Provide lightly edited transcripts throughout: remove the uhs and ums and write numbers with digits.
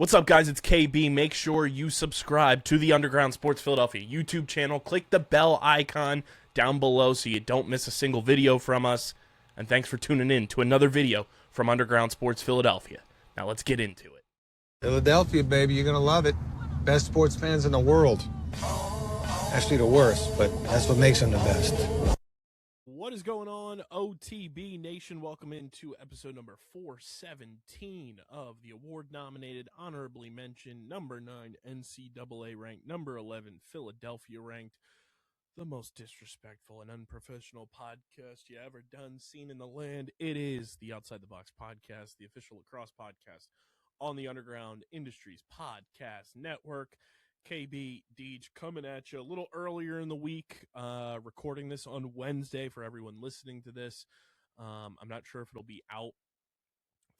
What's up, guys? It's KB. Make sure you subscribe to the Underground Sports Philadelphia YouTube channel. Click the bell icon down below so you don't miss a single video from us. And thanks for tuning in to another video from Underground Sports Philadelphia. Now let's get into it. Philadelphia, baby, you're going to love it. Best sports fans in the world. Actually, the worst, but that's what makes them the best. What is going on, OTB Nation? Welcome into episode number 417 of the award-nominated, honorably mentioned, number 9 NCAA ranked, number 11 Philadelphia ranked, the most disrespectful and unprofessional podcast you ever done, seen in the land. It is the Outside the Box podcast, the official Lacrosse podcast on the Underground Industries Podcast Network. KB Deej coming at you a little earlier in the week, recording this on Wednesday for everyone listening to this. I'm not sure if it'll be out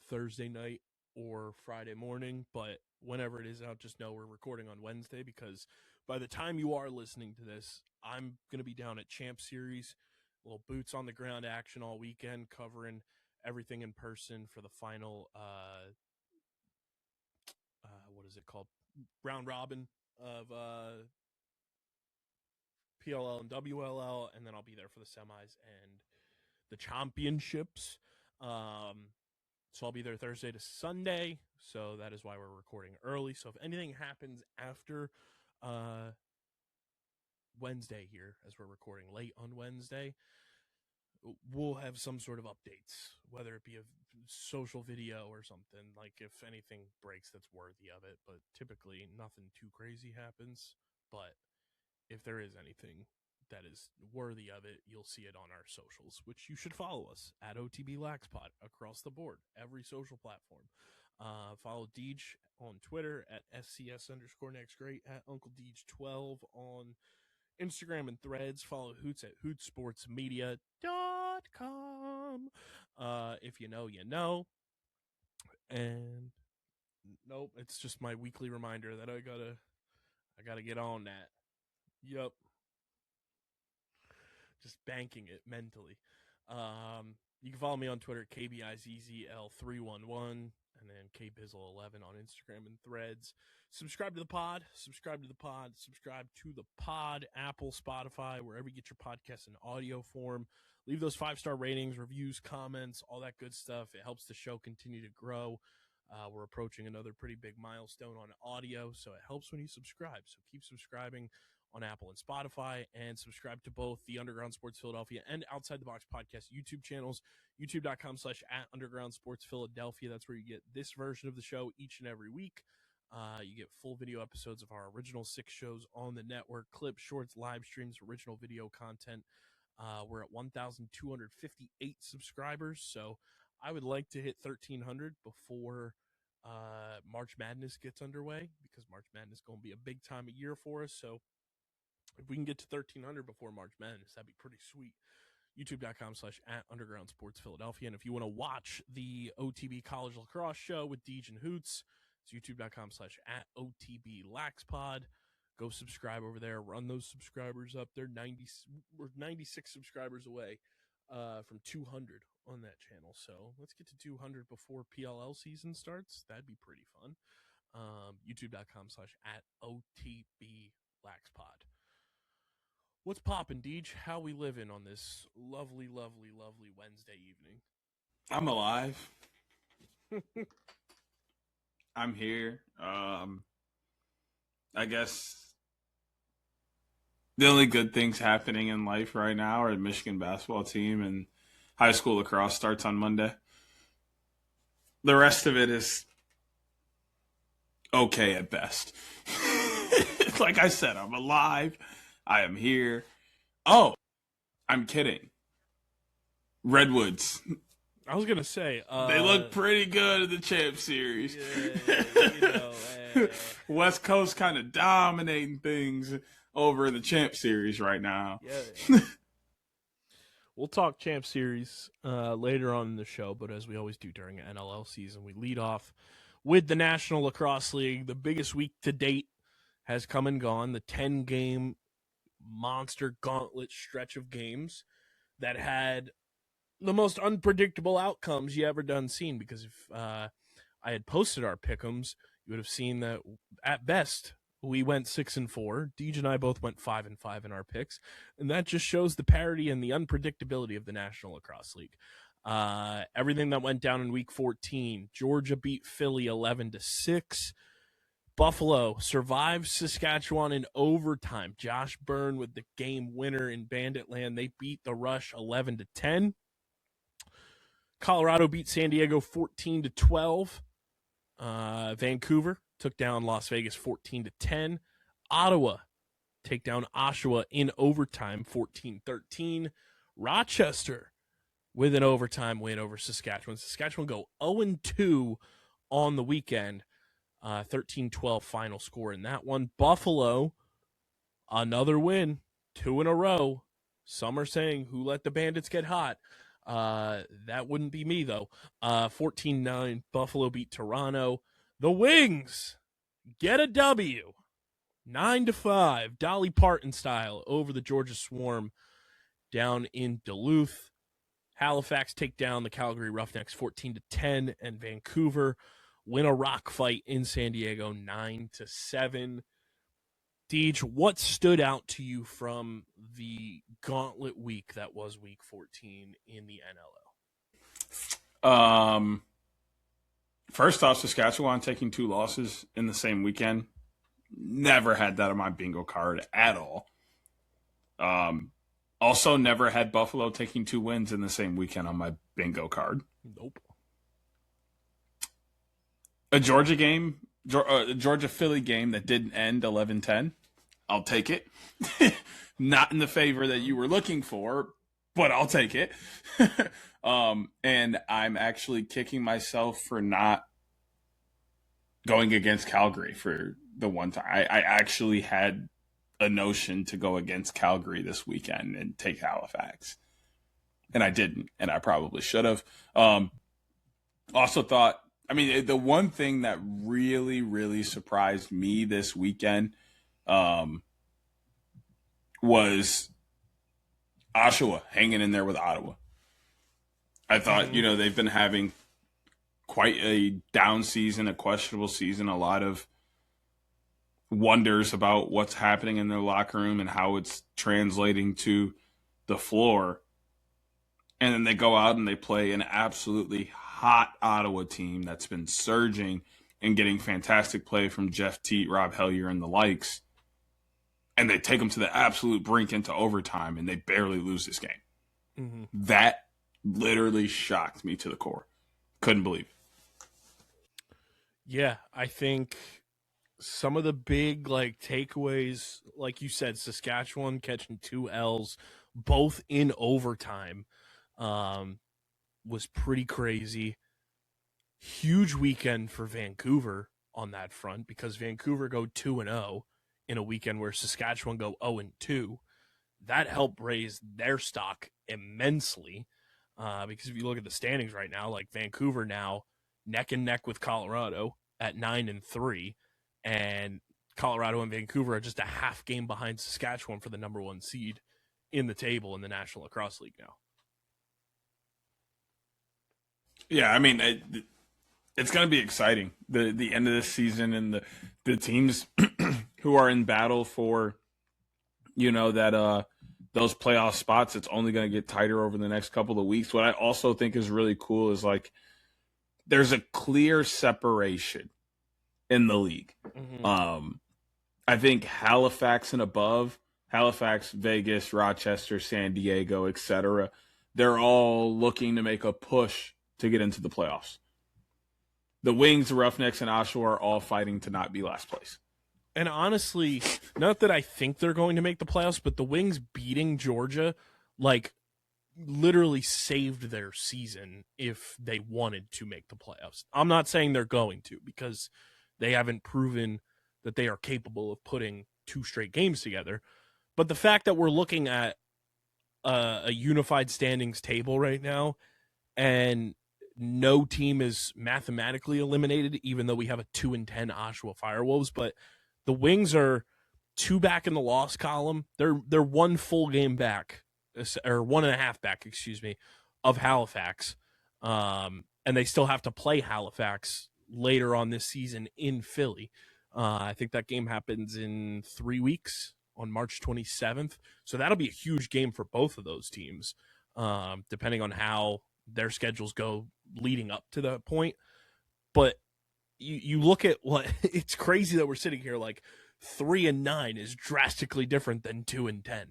Thursday night or Friday morning, but whenever it is out, just know we're recording on Wednesday because by the time you are listening to this, I'm going to be down at Champ Series, little boots on the ground action all weekend, covering everything in person for the final, what is it called? Round robin of PLL and WLL, and then I'll be there for the semis and the championships. So I'll be there Thursday to Sunday, so that is why we're recording early. So if anything happens after Wednesday here, as we're recording late on Wednesday, we'll have some sort of updates, whether it be a social video or something, like if anything breaks that's worthy of it, but typically nothing too crazy happens. But if there is anything that is worthy of it, you'll see it on our socials, which you should follow us at OTB Laxpod across the board, every social platform. Follow Deej on Twitter at SCS_NextGreat, at Uncle Deej12 on Instagram and Threads. Follow Hoots at hootsportsmedia.com. If you know, you know. And nope, it's just my weekly reminder that I gotta get on that. Yep. Just banking it mentally. You can follow me on Twitter, KBIZZL311, and then KBizzle11 on Instagram and Threads. Subscribe to the pod, Apple, Spotify, wherever you get your podcasts in audio form. Leave those 5-star ratings, reviews, comments, all that good stuff. It helps the show continue to grow. We're approaching another pretty big milestone on audio, so it helps when you subscribe. So keep subscribing on Apple and Spotify, and subscribe to both the Underground Sports Philadelphia and Outside the Box podcast YouTube channels, youtube.com/@undergroundsportsphiladelphia. That's where you get this version of the show each and every week. You get full video episodes of our original 6 shows on the network, clips, shorts, live streams, original video content. We're at 1,258 subscribers, so I would like to hit 1,300 before March Madness gets underway, because March Madness is going to be a big time of year for us. So if we can get to 1,300 before March Madness, that'd be pretty sweet. youtube.com/@undergroundsportsphiladelphia. And if you want to watch the OTB College Lacrosse show with Deej and Hoots, it's youtube.com/@OTB Laxpod. Go subscribe over there. Run those subscribers up. We're 96 subscribers away from 200 on that channel. So let's get to 200 before PLL season starts. That'd be pretty fun. youtube.com/@OTB Laxpod. What's poppin', Deej? How we living on this lovely, lovely, lovely Wednesday evening? I'm alive. I'm here. I guess the only good things happening in life right now are the Michigan basketball team, and high school lacrosse starts on Monday. The rest of it is okay at best. Like I said, I'm alive. I am here. Oh, I'm kidding. Redwoods. I was going to say. They look pretty good in the Champ Series. Yeah, West Coast kind of dominating things over in the Champ Series right now. Yeah. We'll talk Champ Series later on in the show, but as we always do during NLL season, we lead off with the National Lacrosse League. The biggest week to date has come and gone. The 10-game monster gauntlet stretch of games that had the most unpredictable outcomes you ever done seen, because if I had posted our pick'ems, you would have seen that at best we went 6-4. Deej and I both went 5-5 in our picks, and that just shows the parity and the unpredictability of the National Lacrosse League. Everything that went down in Week 14: Georgia beat Philly 11-6. Buffalo survived Saskatchewan in overtime. Josh Byrne with the game winner in Banditland. They beat the Rush 11-10. Colorado beat San Diego 14-12. Vancouver took down Las Vegas 14-10. Ottawa take down Oshawa in overtime 14-13. Rochester with an overtime win over Saskatchewan. Saskatchewan go 0-2 on the weekend. 13-12 final score in that one. Buffalo, another win, 2 in a row. Some are saying, who let the Bandits get hot? That wouldn't be me, though. 14-9, Buffalo beat Toronto. The Wings get a W. 9-5, Dolly Parton style over the Georgia Swarm down in Duluth. Halifax take down the Calgary Roughnecks 14-10, and Vancouver win a rock fight in San Diego 9-7. Deej, what stood out to you from the gauntlet week that was Week 14 in the NLL? First off, Saskatchewan taking 2 losses in the same weekend. Never had that on my bingo card at all. Also, never had Buffalo taking 2 wins in the same weekend on my bingo card. Nope. A Georgia game, Georgia-Philly game that didn't end 11-10. I'll take it. Not in the favor that you were looking for, but I'll take it. And I'm actually kicking myself for not going against Calgary for the one time. I actually had a notion to go against Calgary this weekend and take Halifax. And I didn't, and I probably should have. Also thought, I mean, the one thing that really, really surprised me this weekend was Oshawa hanging in there with Ottawa. I thought, they've been having quite a down season, a questionable season, a lot of wonders about what's happening in their locker room and how it's translating to the floor. And then they go out and they play an absolutely hot Ottawa team that's been surging and getting fantastic play from Jeff Teat, Rob Hellier, and the likes. And they take them to the absolute brink into overtime, and they barely lose this game. Mm-hmm. That literally shocked me to the core. Couldn't believe it. Yeah, I think some of the big takeaways, like you said, Saskatchewan catching 2 L's, both in overtime, was pretty crazy. Huge weekend for Vancouver on that front, because Vancouver go 2-0 in a weekend where Saskatchewan go 0-2. That helped raise their stock immensely, because if you look at the standings right now, Vancouver now neck and neck with Colorado at 9-3, and Colorado and Vancouver are just a half game behind Saskatchewan for the number 1 seed in the table in the National Lacrosse League now. Yeah, I mean, it's going to be exciting. The end of this season and the teams who are in battle for, that those playoff spots, it's only going to get tighter over the next couple of weeks. What I also think is really cool is there's a clear separation in the league. Mm-hmm. I think Halifax and above, Halifax, Vegas, Rochester, San Diego, etc., they're all looking to make a push to get into the playoffs. The Wings, the Roughnecks, and Oshawa are all fighting to not be last place. And honestly, not that I think they're going to make the playoffs, but the Wings beating Georgia, literally saved their season if they wanted to make the playoffs. I'm not saying they're going to, because they haven't proven that they are capable of putting 2 straight games together. But the fact that we're looking at a unified standings table right now, and no team is mathematically eliminated, even though we have a 2-10 Oshawa Firewolves, but the Wings are 2 back in the loss column. They're 1 full game back, or 1.5 back, of Halifax. And they still have to play Halifax later on this season in Philly. I think that game happens in 3 weeks on March 27th. So that'll be a huge game for both of those teams, depending on how their schedules go leading up to that point. But you look at what it's crazy that we're sitting here like 3-9 is drastically different than 2-10.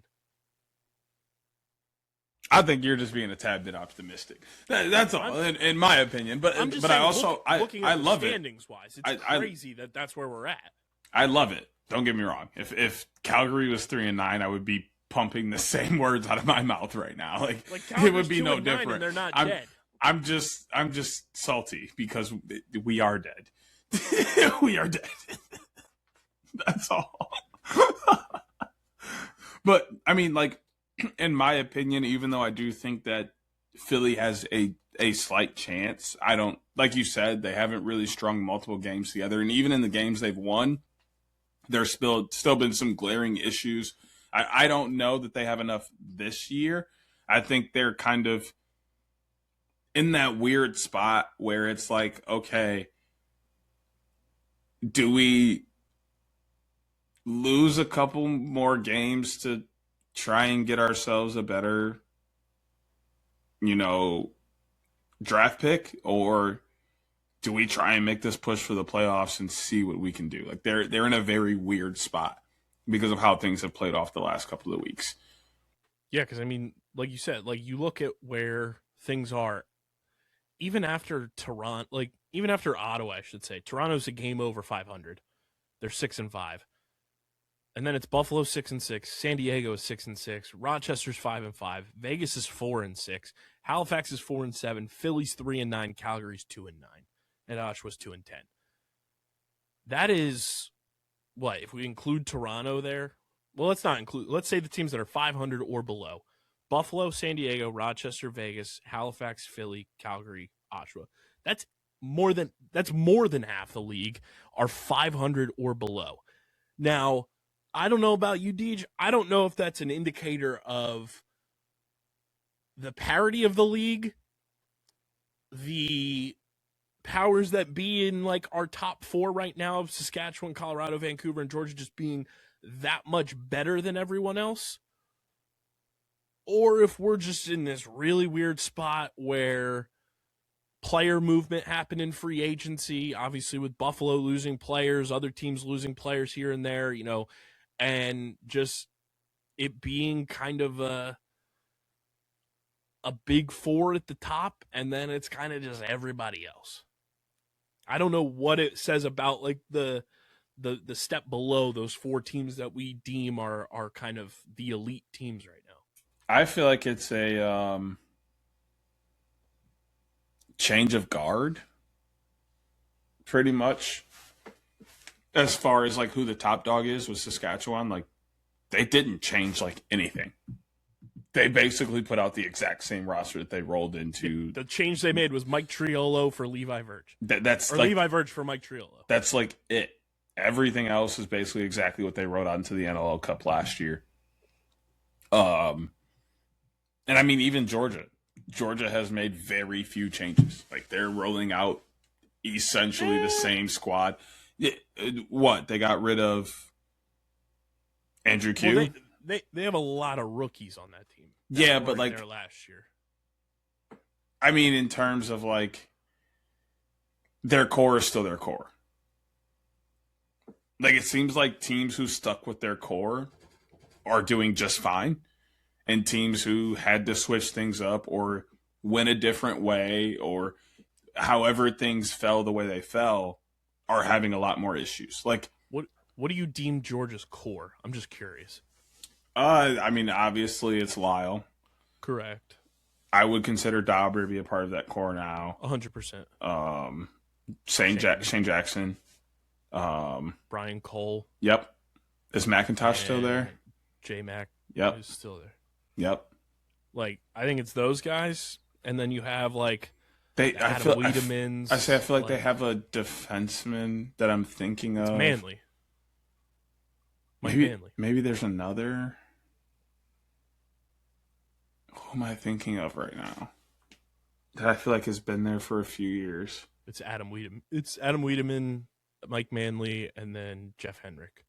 I think you're just being a tad bit optimistic. That's all, in my opinion. But I also looking at I love it. Standings wise, it's crazy that that's where we're at. I love it. Don't get me wrong. If Calgary was 3-9, I would be pumping the same words out of my mouth right now. Like it would be no different. And they're not dead. I'm just salty because we are dead. We are dead. That's all. But I mean, like, in my opinion, even though I do think that Philly has a slight chance, I don't, like you said, they haven't really strung multiple games together. And even in the games they've won, there's still been some glaring issues. I don't know that they have enough this year. I think they're kind of in that weird spot where it's like, okay, do we lose a couple more games to try and get ourselves a better, draft pick, or do we try and make this push for the playoffs and see what we can do? Like they're in a very weird spot because of how things have played off the last couple of weeks. Yeah, because I mean, like you said, like you look at where things are, even after Toronto, like even after Ottawa, I should say, Toronto's a game over 500. They're 6-5. And then it's Buffalo 6-6, San Diego is 6-6, Rochester's 5-5, Vegas is 4-6, Halifax is 4-7, Philly's 3-9, Calgary's 2-9, and Oshawa's 2-10. That is what, if we include Toronto there? Well, let's not include. Let's say the teams that are 500 or below: Buffalo, San Diego, Rochester, Vegas, Halifax, Philly, Calgary, Oshawa. That's more than half the league are 500 or below. Now, I don't know about you, Deej. I don't know if that's an indicator of the parity of the league, the powers that be in like our top four right now, Saskatchewan, Colorado, Vancouver, and Georgia, just being that much better than everyone else, or if we're just in this really weird spot where player movement happened in free agency, obviously with Buffalo losing players, other teams losing players here and there, and just it being kind of a big four at the top, and then it's kind of just everybody else. I don't know what it says about like the step below those four teams that we deem are kind of the elite teams right now. I feel like it's a change of guard, pretty much. As far as like who the top dog is with Saskatchewan, like they didn't change like anything. They basically put out the exact same roster that they rolled into. The change they made was Mike Triolo for Levi Verge. That's Levi Verge for Mike Triolo. That's like it. Everything else is basically exactly what they wrote onto the NLL Cup last year. And I mean, even Georgia has made very few changes. Like they're rolling out essentially the same squad. What, they got rid of Andrew Q? Well, they have a lot of rookies on that team. Yeah, but like there last year. I mean, in terms of like their core is still their core. Like it seems like teams who stuck with their core are doing just fine, and teams who had to switch things up or went a different way or however things fell the way they fell are having a lot more issues. Like what do you deem Georgia's core? I'm just curious. I mean, obviously it's Lyle. Correct. I would consider Dauber to be a part of that core now. 100%. Shane Jackson. Brian Cole. Yep. Is McIntosh still there? J-Mac. Yep. Is still there. Yep. Like, I think it's those guys, and then you have like I feel like they have a defenseman that I'm thinking of. Manley. Maybe there's another. Who am I thinking of right now? That I feel like has been there for a few years. It's Adam Wiedemann. It's Adam Wiedemann, Mike Manley, and then Jeff Henrik.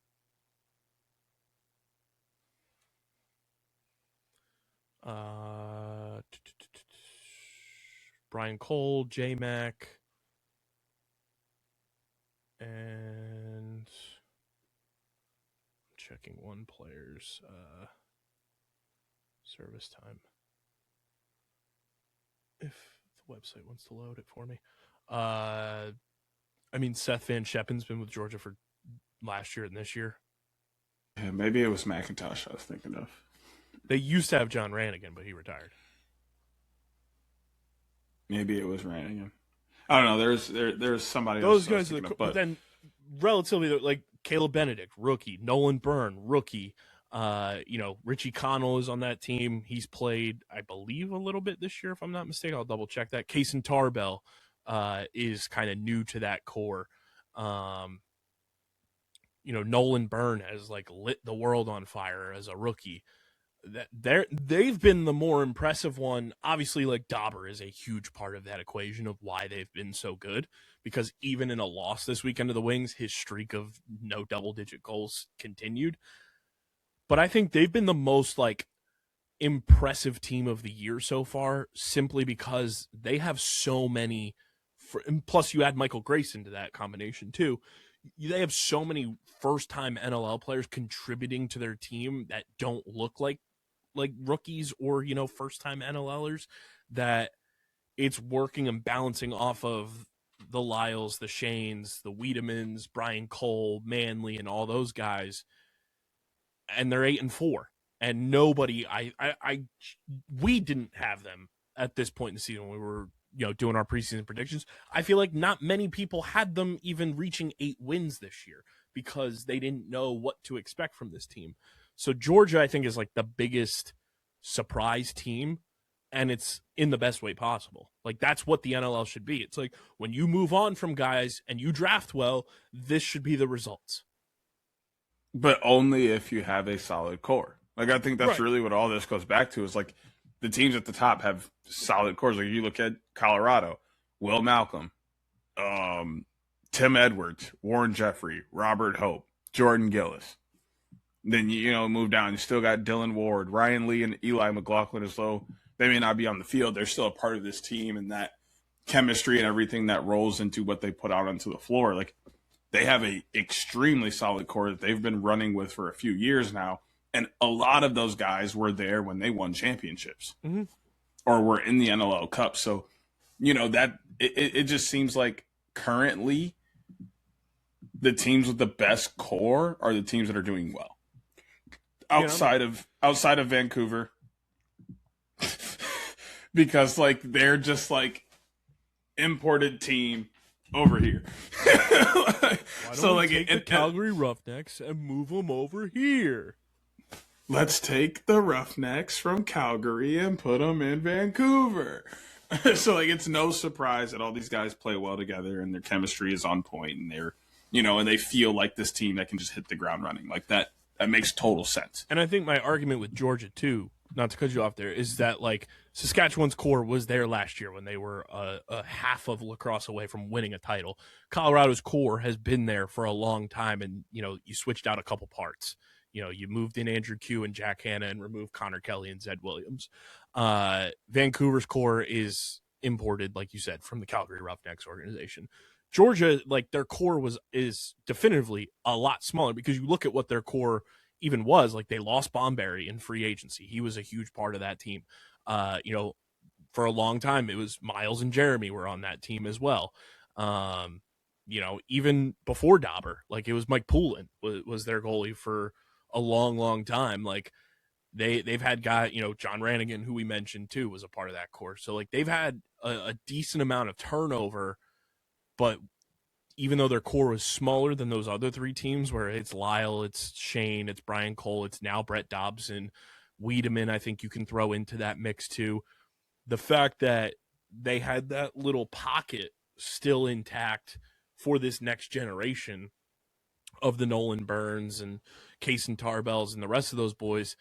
Brian Cole, J-Mac, and I'm checking one player's service time. If the website wants to load it for me. I mean, Seth Van Scheppen's been with Georgia for last year and this year. Yeah, maybe it was McIntosh I was thinking of. They used to have John Rannigan, but he retired. Maybe it was Rannigan. I don't know. There's somebody Those else. Those guys, but then relatively like Caleb Benedict, rookie. Nolan Byrne, rookie. Richie Connell is on that team. He's played, I believe, a little bit this year, if I'm not mistaken. I'll double check that. Kaysen Tarbell is kind of new to that core. Nolan Byrne has like lit the world on fire as a rookie. They've been the more impressive one. Obviously, like Dauber is a huge part of that equation of why they've been so good, because even in a loss this weekend to the Wings, his streak of no double-digit goals continued. But I think they've been the most like impressive team of the year so far, simply because they have so many. And plus, you add Michael Grace into that combination too. They have so many first-time NLL players contributing to their team that don't look like rookies or first-time NLLers, that it's working and balancing off of the Lyles, the Shanes, the Wiedemans, Brian Cole, Manley, and all those guys. And they're 8-4, and nobody, we didn't have them at this point in the season when we were, doing our preseason predictions. I feel like not many people had them even reaching 8 wins this year because they didn't know what to expect from this team. So Georgia, I think, is like the biggest surprise team, and it's in the best way possible. Like, that's what the NLL should be. It's like when you move on from guys and you draft well, this should be the results. But only if you have a solid core. Like, I think that's right. really what all this goes back to, is like the teams at the top have solid cores. Like, you look at Colorado, Will Malcolm, Tim Edwards, Warren Jeffrey, Robert Hope, Jordan Gillis. Then, move down. You still got Dylan Ward, Ryan Lee, and Eli McLaughlin, as though they may not be on the field. They're still a part of this team, and that chemistry and everything that rolls into what they put out onto the floor. Like, they have a extremely solid core that they've been running with for a few years now. And a lot of those guys were there when they won championships or were in the NLL Cup. So, that it just seems like currently the teams with the best core are the teams that are doing well. Outside of Vancouver. Because like they're just like imported team over here. Why don't we take the Calgary Roughnecks and move them over here? Let's take the Roughnecks from Calgary and put them in Vancouver. So like it's no surprise that all these guys play well together and their chemistry is on point, and they're and they feel like this team that can just hit the ground running. Like that makes total sense. And I think my argument with Georgia too, not to cut you off there, is that like Saskatchewan's core was there last year when they were a half of Lacrosse away from winning a title. Colorado's core has been there for a long time, and you switched out a couple parts. You moved in Andrew Q and Jack Hanna and removed Connor Kelly and Zed Williams. Vancouver's core is imported, like you said, from the Calgary Roughnecks organization. Georgia, like their core is definitively a lot smaller, because you look at what their core even was. Like they lost Bomberry in free agency. He was a huge part of that team. For a long time, it was Miles and Jeremy were on that team as well. Even before Dauber, like it was Mike Poulin was their goalie for a long, long time. Like they've had guys, John Rannigan, who we mentioned too, was a part of that core. So like they've had a decent amount of turnover, but even though their core was smaller than those other three teams, where it's Lyle, it's Shane, it's Brian Cole, it's now Brett Dobson, Wiedemann, I think you can throw into that mix too. The fact that they had that little pocket still intact for this next generation of the Nolan Burns and Kaysen Tarbells and the rest of those boys,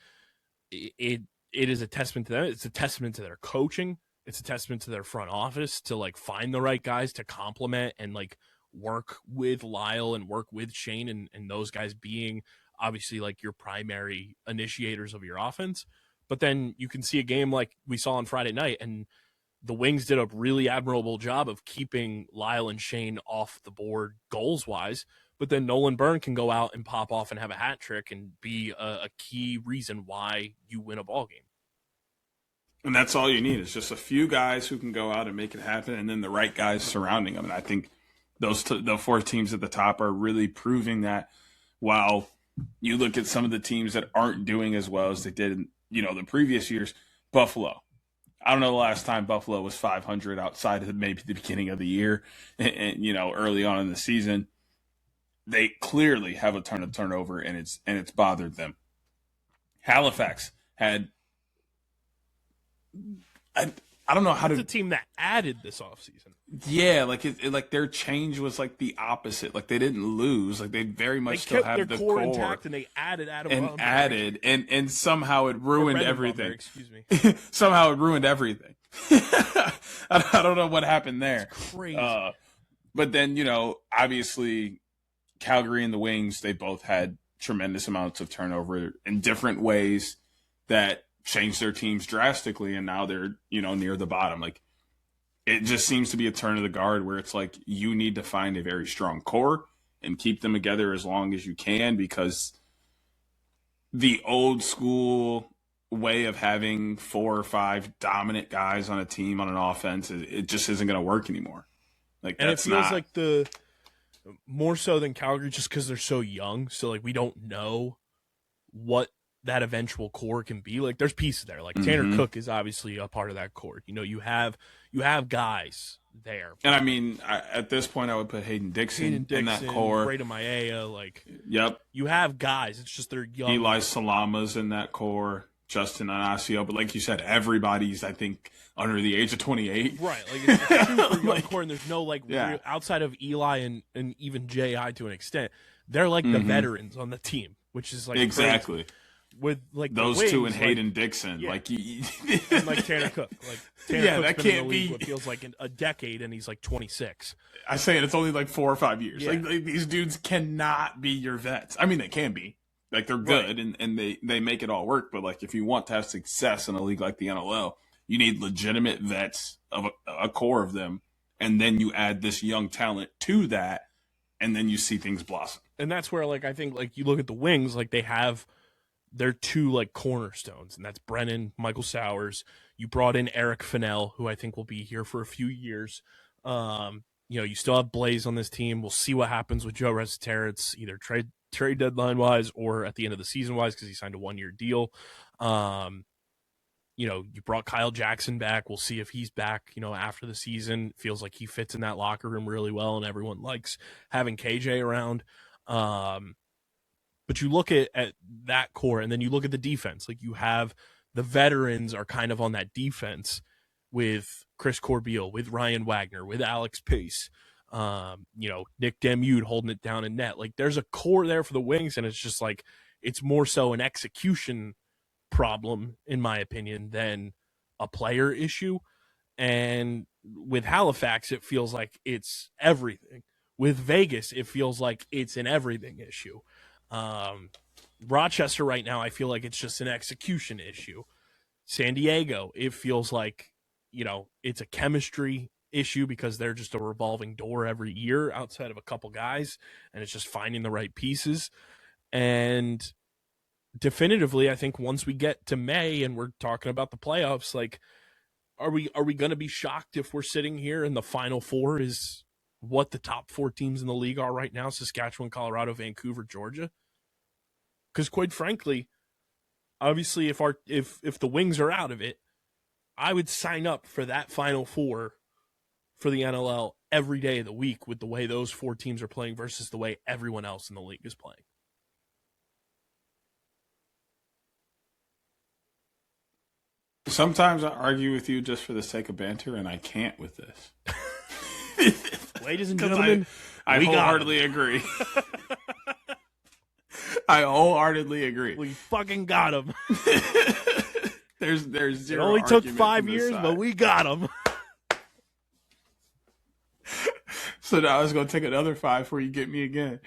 it is a testament to them. It's a testament to their coaching. It's a testament to their front office to like find the right guys to complement and like work with Lyle and work with Shane and those guys being obviously like your primary initiators of your offense. But then you can see a game like we saw on Friday night, and the Wings did a really admirable job of keeping Lyle and Shane off the board goals-wise. But then Nolan Byrne can go out and pop off and have a hat trick and be a key reason why you win a ball game. And that's all you need is just a few guys who can go out and make it happen, and then the right guys surrounding them. And I think the 4 teams at the top are really proving that. While you look at some of the teams that aren't doing as well as they did in, the previous years, Buffalo. I don't know the last time Buffalo was 500 outside of maybe the beginning of the year and early on in the season. They clearly have a ton of turnover, and it's bothered them. Halifax had I don't know how It's to. a team that added this offseason. Yeah, like their change was like the opposite. Like they didn't lose. Like they very much still have the core intact, and they added Adam and Rumberg. and somehow it ruined everything. Rumberg, excuse me. Somehow it ruined everything. I don't know what happened there. It's crazy. But then obviously Calgary and the Wings, they both had tremendous amounts of turnover in different ways that changed their teams drastically, and now they're near the bottom. Like it just seems to be a turn of the guard where it's like you need to find a very strong core and keep them together as long as you can, because the old school way of having 4 or 5 dominant guys on a team on an offense, it just isn't going to work anymore. Like, and that's it feels not like the more so than Calgary, just because they're so young. So like we don't know what that eventual core can be. Like there's pieces there. Like Tanner Cook is obviously a part of that core. You have guys there. And I mean, at this point, I would put Hayden Dixon in that core. Brayden Maia, like yep. You have guys. It's just they're young. Eli Salama's in that core. Justin Anasio, but like you said, everybody's I think under the age of 28. Right, like it's a super young like, core, and there's no like yeah. real, outside of Eli and even J.I. to an extent, they're like the veterans on the team, which is like exactly crazy. With like those the Wings, two and like, Hayden Dixon, yeah. like and like Tanner Cook, like Tanner yeah, Cook's that been in can't the league be. What feels like a decade, and he's like 26. I say it's only like 4 or 5 years. Yeah. Like these dudes cannot be your vets. I mean, they can be. Like they're good Right. and they make it all work. But like if you want to have success in a league like the NLL, you need legitimate vets of a core of them, and then you add this young talent to that, and then you see things blossom. And that's where like I think like you look at the Wings, like they have their 2 like cornerstones, and that's Brennan, Michael Sowers. You brought in Eric Fennell, who I think will be here for a few years. You still have Blaze on this team. We'll see what happens with Joe Resiteritz, either trade deadline wise or at the end of the season wise, because he signed a 1-year deal. You brought Kyle Jackson back. We'll see if he's back, after the season. Feels like he fits in that locker room really well, and everyone likes having KJ around. But you look at that core, and then you look at the defense. Like you have the veterans are kind of on that defense with Chris Corbeil, with Ryan Wagner, with Alex Pace, Nick Demude holding it down in net. Like there's a core there for the Wings, and it's just like it's more so an execution problem, in my opinion, than a player issue. And with Halifax, it feels like it's everything. With Vegas, it feels like it's an everything issue. Rochester right now, I feel like it's just an execution issue. San Diego, it feels like, it's a chemistry issue because they're just a revolving door every year outside of a couple guys, and it's just finding the right pieces. And definitively, I think once we get to May and we're talking about the playoffs, like, are we going to be shocked if we're sitting here and the Final Four is what the top 4 teams in the league are right now? Saskatchewan, Colorado, Vancouver, Georgia. Because quite frankly, obviously, if the Wings are out of it, I would sign up for that Final Four for the NLL every day of the week with the way those 4 teams are playing versus the way everyone else in the league is playing. Sometimes I argue with you just for the sake of banter, and I can't with this. Ladies and gentlemen, I wholeheartedly agree. I wholeheartedly agree. We fucking got him. There's It zero. only took argument 5 from this years, side. but we got him. So now it's gonna take another 5 before you get me again.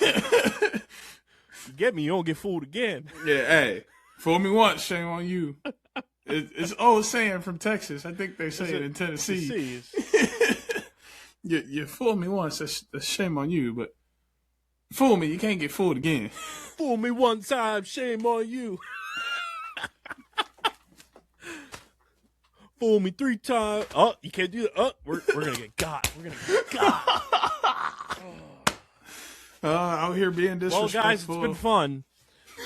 You get me, you don't get fooled again. Yeah, hey, fool me once, shame on you. It's old saying from Texas. I think they say it in Tennessee. You fool me once, that's shame on you. But fool me, you can't get fooled again. Fool me one time, shame on you. Fool me 3 times. Oh, you can't do that. Oh, we're gonna get got. We're gonna get got. Out here being disrespectful. Well, guys, it's been fun.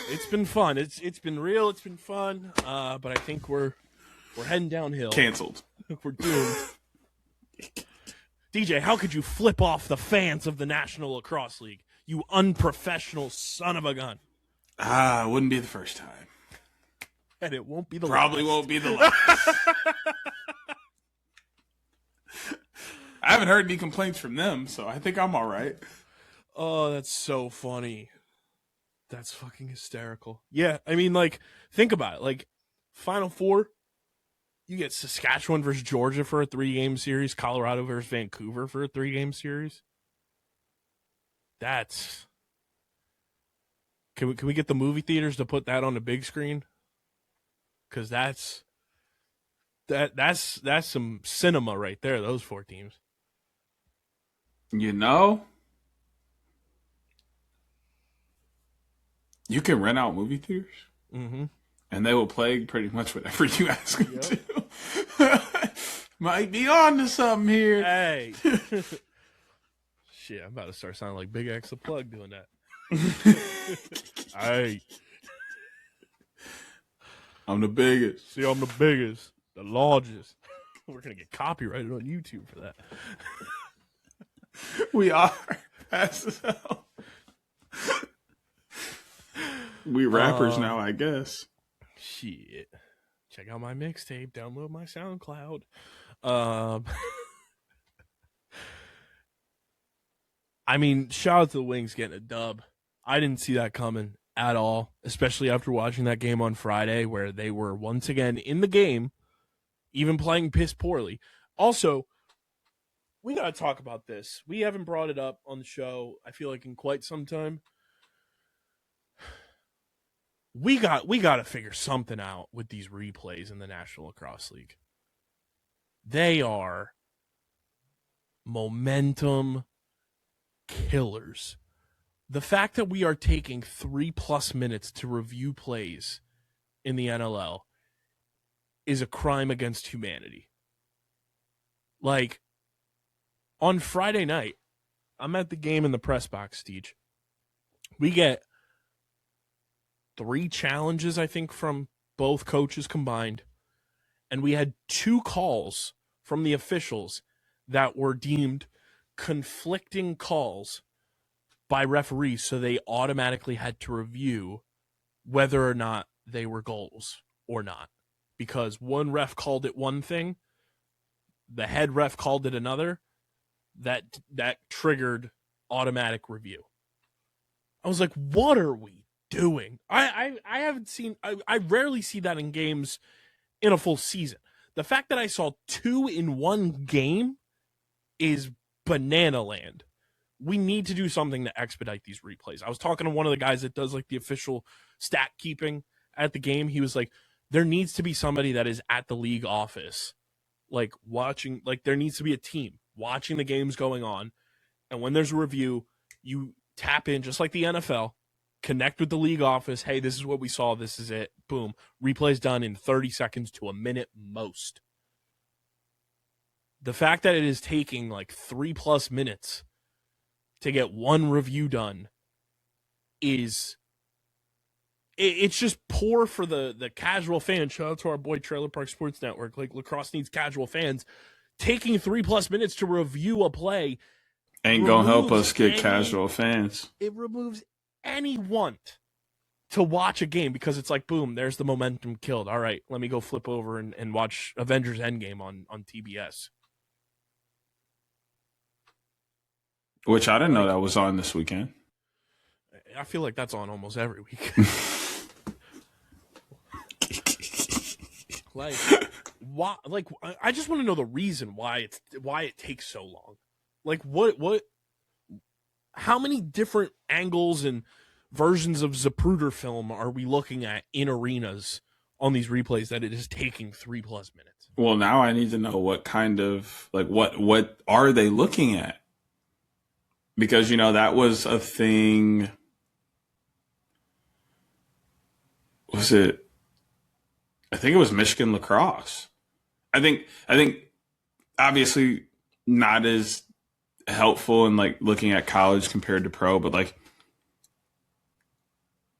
It's been fun. It's been real. It's been fun. But I think we're heading downhill. Canceled. We're doomed. DJ, how could you flip off the fans of the National Lacrosse League? You unprofessional son of a gun. It wouldn't be the first time. And it won't be the Probably last. won't be the last. I haven't heard any complaints from them, so I think I'm all right. Oh, that's so funny. That's fucking hysterical. Yeah, I mean, like, think about it. Like, Final Four, you get Saskatchewan versus Georgia for a 3-game series, Colorado versus Vancouver for a 3-game series. That's... Can we get the movie theaters to put that on the big screen? Because that's some cinema right there, those 4 teams. You know, you can rent out movie theaters, and they will play pretty much whatever you ask them to. Might be on to something here. Hey. Shit, I'm about to start sounding like Big X the Plug doing that. Hey. I'm the biggest. See, I'm the biggest, the largest. We're going to get copyrighted on YouTube for that. We are. Fast as hell. We rappers now, I guess. Shit. Check out my mixtape. Download my SoundCloud. I mean, shout out to the Wings getting a dub. I didn't see that coming at all, especially after watching that game on Friday where they were once again in the game, even playing piss poorly. Also, we got to talk about this. We haven't brought it up on the show, I feel like, in quite some time. We got to figure something out with these replays in the National Lacrosse League. They are momentum killers. The fact that we are taking 3+ minutes to review plays in the NLL is a crime against humanity. Like, on Friday night, I'm at the game in the press box, Steech. We get 3 challenges, I think, from both coaches combined. And we had 2 calls from the officials that were deemed conflicting calls by referees, so they automatically had to review whether or not they were goals or not. Because one ref called it one thing, the head ref called it another, that triggered automatic review. I was like, what are we doing? I haven't seen, I rarely see that in games in a full season. The fact that I saw 2 in one game is banana land. We need to do something to expedite these replays. I was talking to one of the guys that does like the official stat keeping at the game. He was like, there needs to be somebody that is at the league office, like watching, like there needs to be a team watching the games going on. And when there's a review, you tap in just like the NFL, connect with the league office. Hey, this is what we saw. This is it. Boom. Replay's done in 30 seconds to a minute most. The fact that it is taking like 3+ minutes to get one review done is, it's just poor for the casual fan. Shout out to our boy Trailer Park Sports Network. Like, lacrosse needs casual fans. Taking 3+ minutes to review a play ain't gonna help us get casual fans. It removes any want to watch a game because it's like, boom, there's the momentum killed. All right, let me go flip over and watch Avengers Endgame on TBS. Which I didn't know that was on this weekend. I feel like that's on almost every week. Like, why? Like, I just want to know the reason why it takes so long. Like, what? How many different angles and versions of Zapruder film are we looking at in arenas on these replays that it is taking 3+ minutes? Well, now I need to know what kind of, like, what are they looking at? Because, that was a thing. Was it? I think it was Michigan Lacrosse. I think obviously not as helpful in like looking at college compared to pro, but like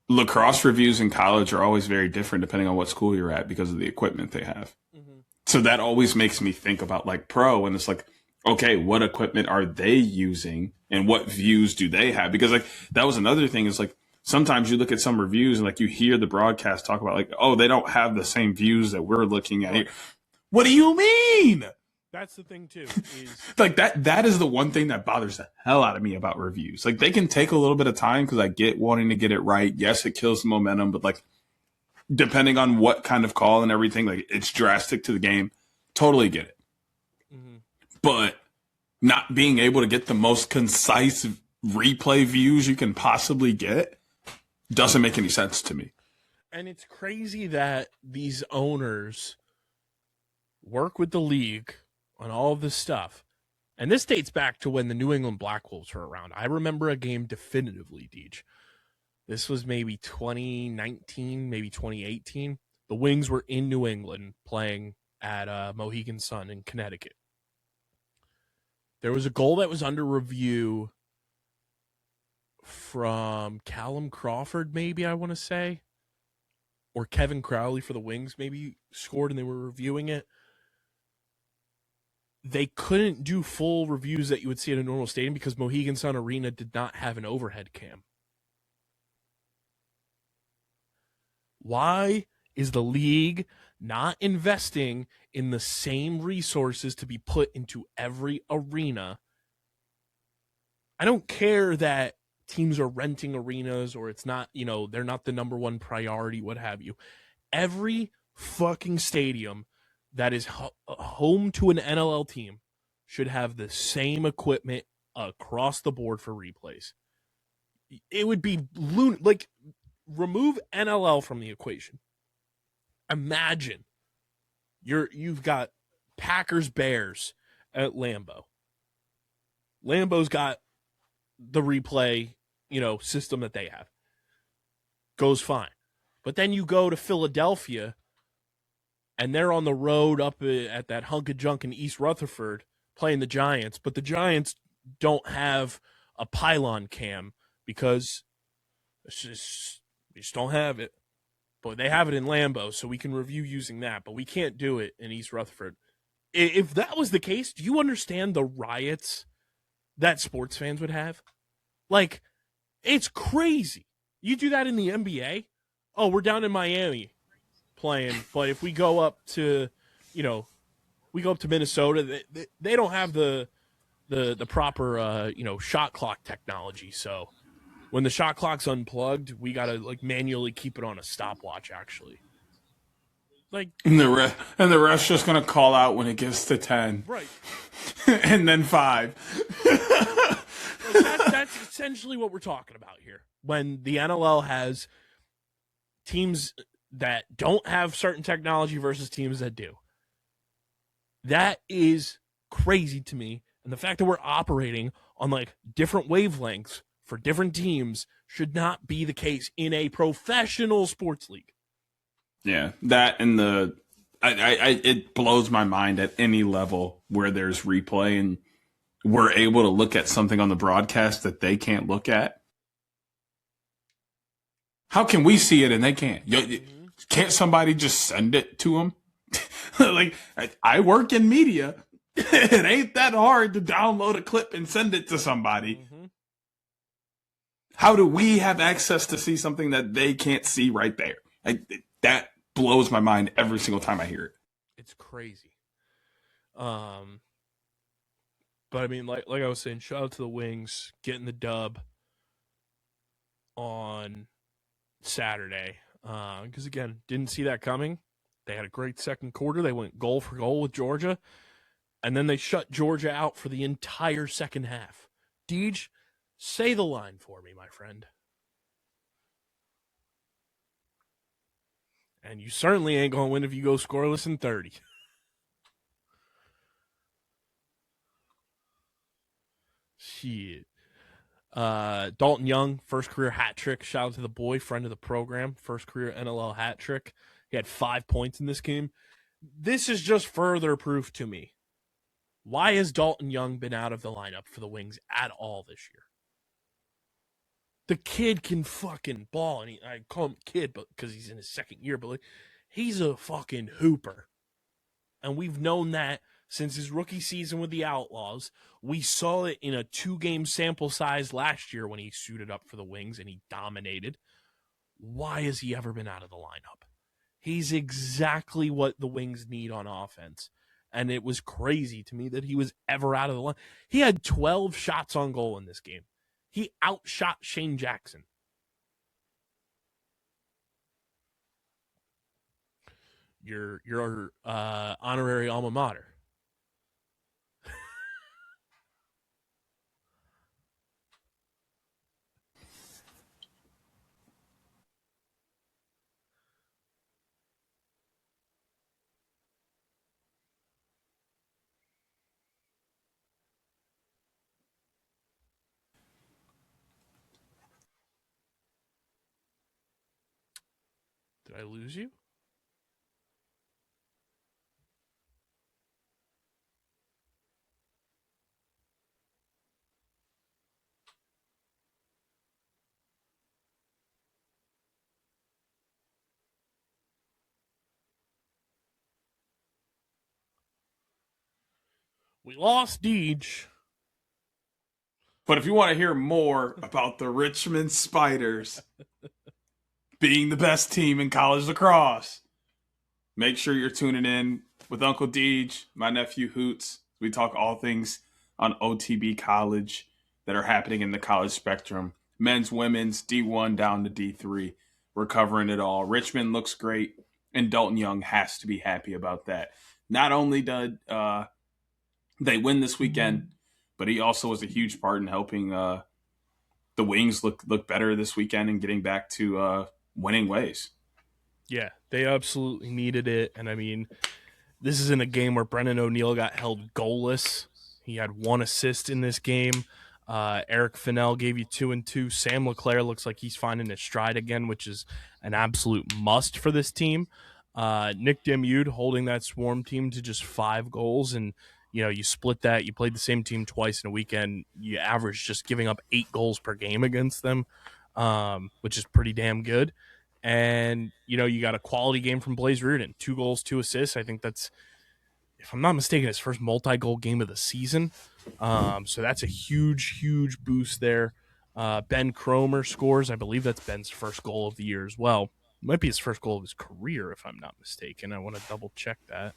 lacrosse reviews in college are always very different depending on what school you're at because of the equipment they have. Mm-hmm. So that always makes me think about like pro, and it's like, okay, what equipment are they using and what views do they have? Because like that was another thing is like sometimes you look at some reviews and like you hear the broadcast talk about like, oh, they don't have the same views that we're looking at here. What do you mean? That's the thing too. Is like that is the one thing that bothers the hell out of me about reviews. Like they can take a little bit of time because I get wanting to get it right. Yes, it kills the momentum, but like depending on what kind of call and everything, like it's drastic to the game. Totally get it. Mm-hmm. But not being able to get the most concise replay views you can possibly get doesn't make any sense to me. And it's crazy that these owners work with the league on all of this stuff. And this dates back to when the New England Black Wolves were around. I remember a game definitively, Deej. This was maybe 2019, maybe 2018. The Wings were in New England playing at Mohegan Sun in Connecticut. There was a goal that was under review from Callum Crawford, maybe I want to say. Or Kevin Crowley for the Wings maybe scored and they were reviewing it. They couldn't do full reviews that you would see at a normal stadium because Mohegan Sun Arena did not have an overhead cam. Why is the league not investing in the same resources to be put into every arena? I don't care that teams are renting arenas or it's not, they're not the number one priority, what have you. Every fucking stadium that is home to an NLL team should have the same equipment across the board for replays. It would be like remove NLL from the equation. Imagine you've got Packers Bears at Lambeau. Lambeau's got the replay, system that they have. Goes fine. But then you go to Philadelphia and they're on the road up at that hunk of junk in East Rutherford playing the Giants, but the Giants don't have a pylon cam because they just don't have it. But they have it in Lambeau, so we can review using that, but we can't do it in East Rutherford. If that was the case, do you understand the riots that sports fans would have? Like, it's crazy. You do that in the NBA? Oh, we're down in Miami playing, but if we go up to, Minnesota, they don't have the proper, shot clock technology. So when the shot clock's unplugged, we got to like manually keep it on a stopwatch, actually. Like, and the ref's just going to call out when it gets to 10. Right. And then 5. That's essentially what we're talking about here. When the NLL has teams that don't have certain technology versus teams that do. That is crazy to me. And the fact that we're operating on like different wavelengths for different teams should not be the case in a professional sports league. Yeah, that and it blows my mind at any level where there's replay and we're able to look at something on the broadcast that they can't look at. How can we see it and they can't? Can't somebody just send it to them? Like, I work in media. It ain't that hard to download a clip and send it to somebody. Mm-hmm. How do we have access to see something that they can't see right there? That blows my mind every single time I hear it. It's crazy. But I mean, like I was saying, shout out to the Wings getting the dub on Saturday. Because again, didn't see that coming. They had a great second quarter. They went goal for goal with Georgia, and then they shut Georgia out for the entire second half. Deej, say the line for me, my friend. And you certainly ain't going to win if you go scoreless in 30. Shit. Dalton Young, first career hat trick. Shout out to the boy, friend of the program. First career NLL hat trick. He had 5 points in this game. This is just further proof to me. Why has Dalton Young been out of the lineup for the Wings at all this year? The kid can fucking ball, and I call him kid, but because he's in his second year, but like, he's a fucking hooper, and we've known that since his rookie season with the Outlaws. We saw it in a 2-game sample size last year when he suited up for the Wings and he dominated. Why has he ever been out of the lineup? He's exactly what the Wings need on offense. And it was crazy to me that he was ever out of the line. He had 12 shots on goal in this game. He outshot Shane Jackson. Your honorary alma mater. Did I lose you? We lost Deej. But if you want to hear more about the Richmond Spiders being the best team in college lacrosse, make sure you're tuning in with Uncle Deej, my nephew Hoots. We talk all things on OTB college that are happening in the college spectrum. Men's, women's, D1 down to D3. We're covering it all. Richmond looks great, and Dalton Young has to be happy about that. Not only did they win this weekend, but he also was a huge part in helping the Wings look better this weekend and getting back to winning ways. Yeah, they absolutely needed it. And I mean, this is in a game where Brennan O'Neill got held goalless. He had 1 assist in this game. Eric Fennell gave you 2 and 2. Sam LeClaire looks like he's finding his stride again, which is an absolute must for this team. Nick Demude holding that Swarm team to just 5 goals. And, you know, you split that. You played the same team twice in a weekend. You average just giving up 8 goals per game against them, which is pretty damn good. And, you know, you got a quality game from Blaze Reardon. 2 goals, 2 assists. I think that's, if I'm not mistaken, his first multi-goal game of the season. So that's a huge, huge boost there. Ben Cromer scores. I believe that's Ben's first goal of the year as well. It might be his first goal of his career, if I'm not mistaken. I want to double check that.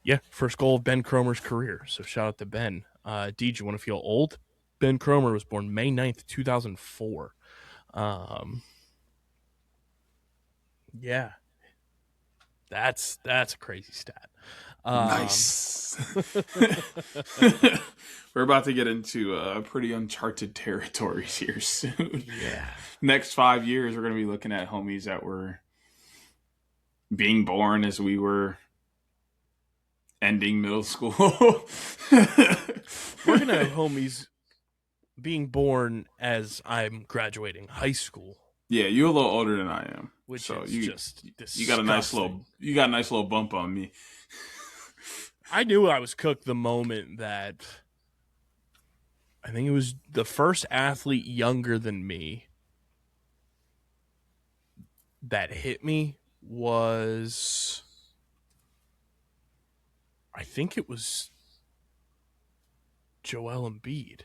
Yeah, first goal of Ben Cromer's career. So shout out to Ben. Deej, you want to feel old? Ben Cromer was born May 9th, 2004. Yeah. That's a crazy stat. Nice. We're about to get into pretty uncharted territories here soon. Yeah. Next 5 years, we're going to be looking at homies that were being born as we were ending middle school. We're going to have homies being born as I'm graduating high school. Yeah, you're a little older than I am. Which so is just disgusting. You got a nice little bump on me. I knew I was cooked the moment that I think it was the first athlete younger than me that hit me was, I think it was Joel Embiid.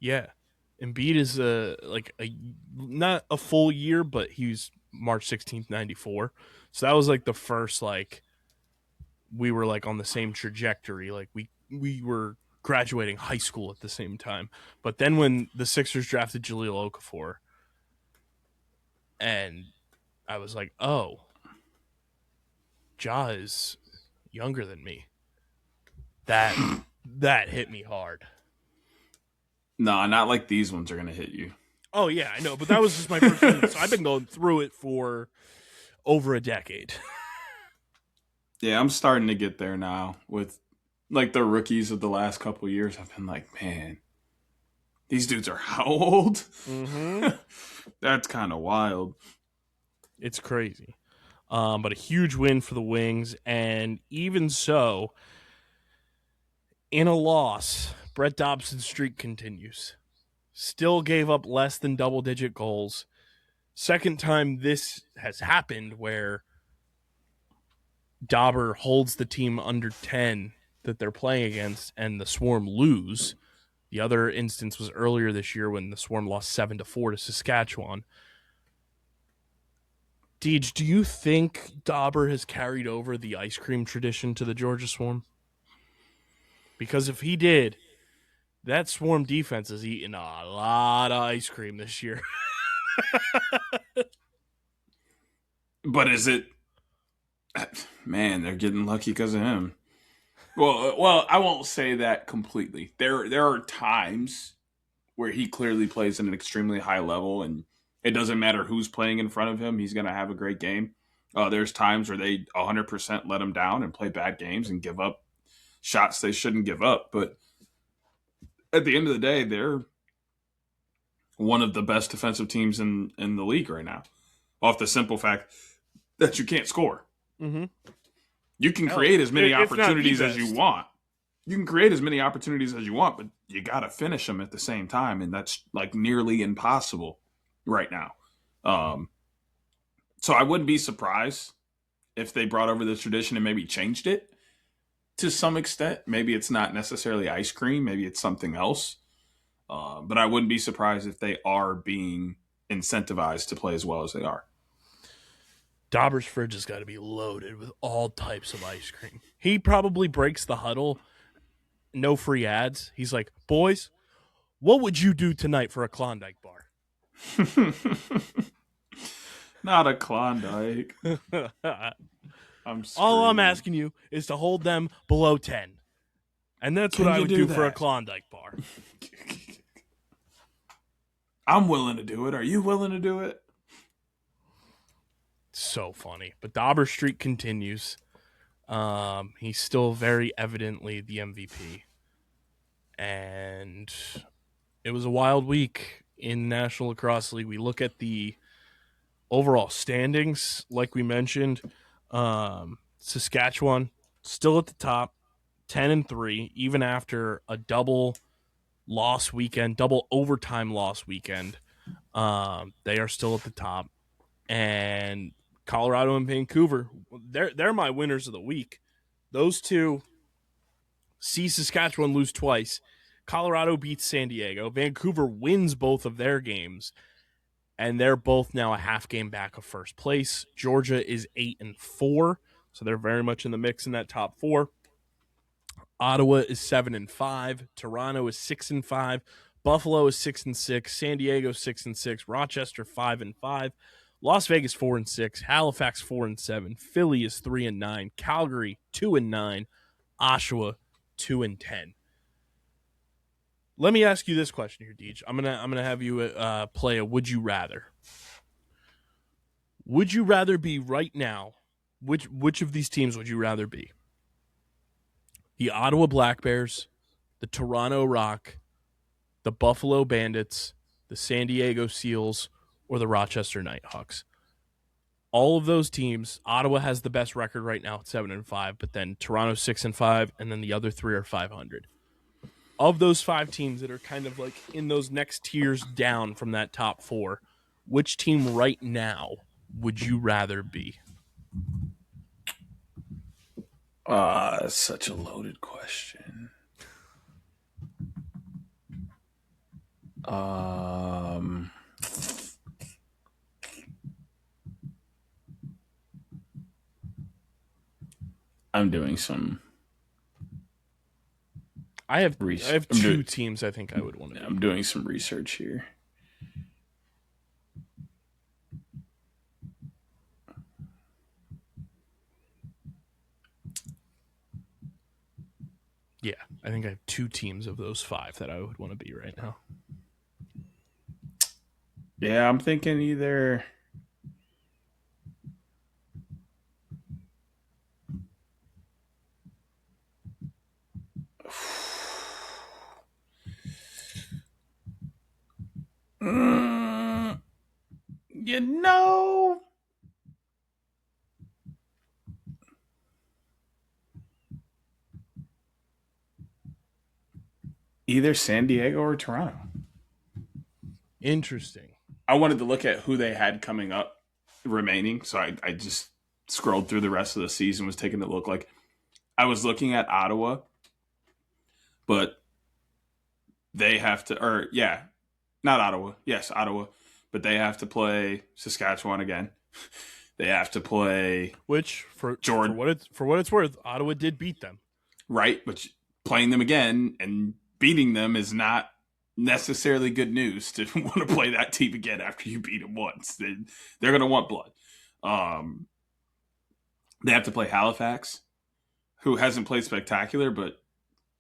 Yeah. Embiid is not a full year, but he was March 16th, 94. So that was like the first, like, we were like on the same trajectory. Like we were graduating high school at the same time. But then when the Sixers drafted Jahlil Okafor, and I was like, oh, Ja is younger than me. That hit me hard. No, not like these ones are going to hit you. Oh, yeah, I know. But that was just my first one. So I've been going through it for over a decade. Yeah, I'm starting to get there now with like the rookies of the last couple of years. I've been like, man, these dudes are how old? Mm-hmm. That's kind of wild. It's crazy. But a huge win for the Wings. And even so, in a loss, Brett Dobson's streak continues. Still gave up less than double-digit goals. Second time this has happened where Dauber holds the team under 10 that they're playing against and the Swarm lose. The other instance was earlier this year when the Swarm lost 7-4 to Saskatchewan. Deej, do you think Dauber has carried over the ice cream tradition to the Georgia Swarm? Because if he did, that Swarm defense is eating a lot of ice cream this year. But is it? Man, they're getting lucky because of him. Well, I won't say that completely. There are times where he clearly plays at an extremely high level, and it doesn't matter who's playing in front of him; he's going to have a great game. There's times where they 100% let him down and play bad games and give up shots they shouldn't give up. But at the end of the day, they're one of the best defensive teams in the league right now, off the simple fact that you can't score. Mm-hmm. You can create as many opportunities as you want. You can create as many opportunities as you want, but you got to finish them at the same time, and that's like nearly impossible right now. So I wouldn't be surprised if they brought over this tradition and maybe changed it to some extent. Maybe it's not necessarily ice cream. Maybe it's something else. But I wouldn't be surprised if they are being incentivized to play as well as they are. Dauber's fridge has got to be loaded with all types of ice cream. He probably breaks the huddle. No free ads. He's like, boys, what would you do tonight for a Klondike bar? Not a Klondike. All I'm asking you is to hold them below 10. And that's what I would do for a Klondike bar. I'm willing to do it. Are you willing to do it? So funny. But Dauber's streak continues. He's still very evidently the MVP. And it was a wild week in the National Lacrosse League. We look at the overall standings, like we mentioned. Saskatchewan still at the top, 10-3, even after a double overtime loss weekend. They are still at the top. And Colorado and Vancouver, they're my winners of the week. Those two see Saskatchewan lose twice. Colorado beats San Diego. Vancouver wins both of their games. And they're both now a half game back of first place. Georgia is 8-4, so they're very much in the mix in that top four. Ottawa is 7-5. Toronto is 6-5. Buffalo is 6-6. San Diego 6-6. Rochester 5-5. Las Vegas 4-6. Halifax 4-7. Philly is 3-9. Calgary 2-9. Oshawa 2-10. Let me ask you this question here, Deej. I'm gonna have you play a Would You Rather. Would you rather be right now? Which of these teams would you rather be? The Ottawa Black Bears, the Toronto Rock, the Buffalo Bandits, the San Diego Seals, or the Rochester Nighthawks. All of those teams, Ottawa has the best record right now at 7-5, but then Toronto 6-5, and then the other three are 500. Of those five teams that are kind of like in those next tiers down from that top four, which team right now would you rather be? Such a loaded question. I'm doing some. I have two teams I think I would want to be. I'm doing some research here. Yeah, I think I have 2 teams of those 5 that I would want to be right now. Yeah, I'm thinking either. You know, either San Diego or Toronto. Interesting. I wanted to look at who they had coming up remaining, so I just scrolled through the rest of the season, was taking a look. Like, I was looking at Ottawa, but they have to, or yeah, not Ottawa. Yes, Ottawa, but they have to play Saskatchewan again. They have to play, which for Jordan. For what it's worth, Ottawa did beat them. Right, but playing them again and beating them is not necessarily good news to want to play that team again after you beat them once. They're going to want blood. They have to play Halifax, who hasn't played spectacular, but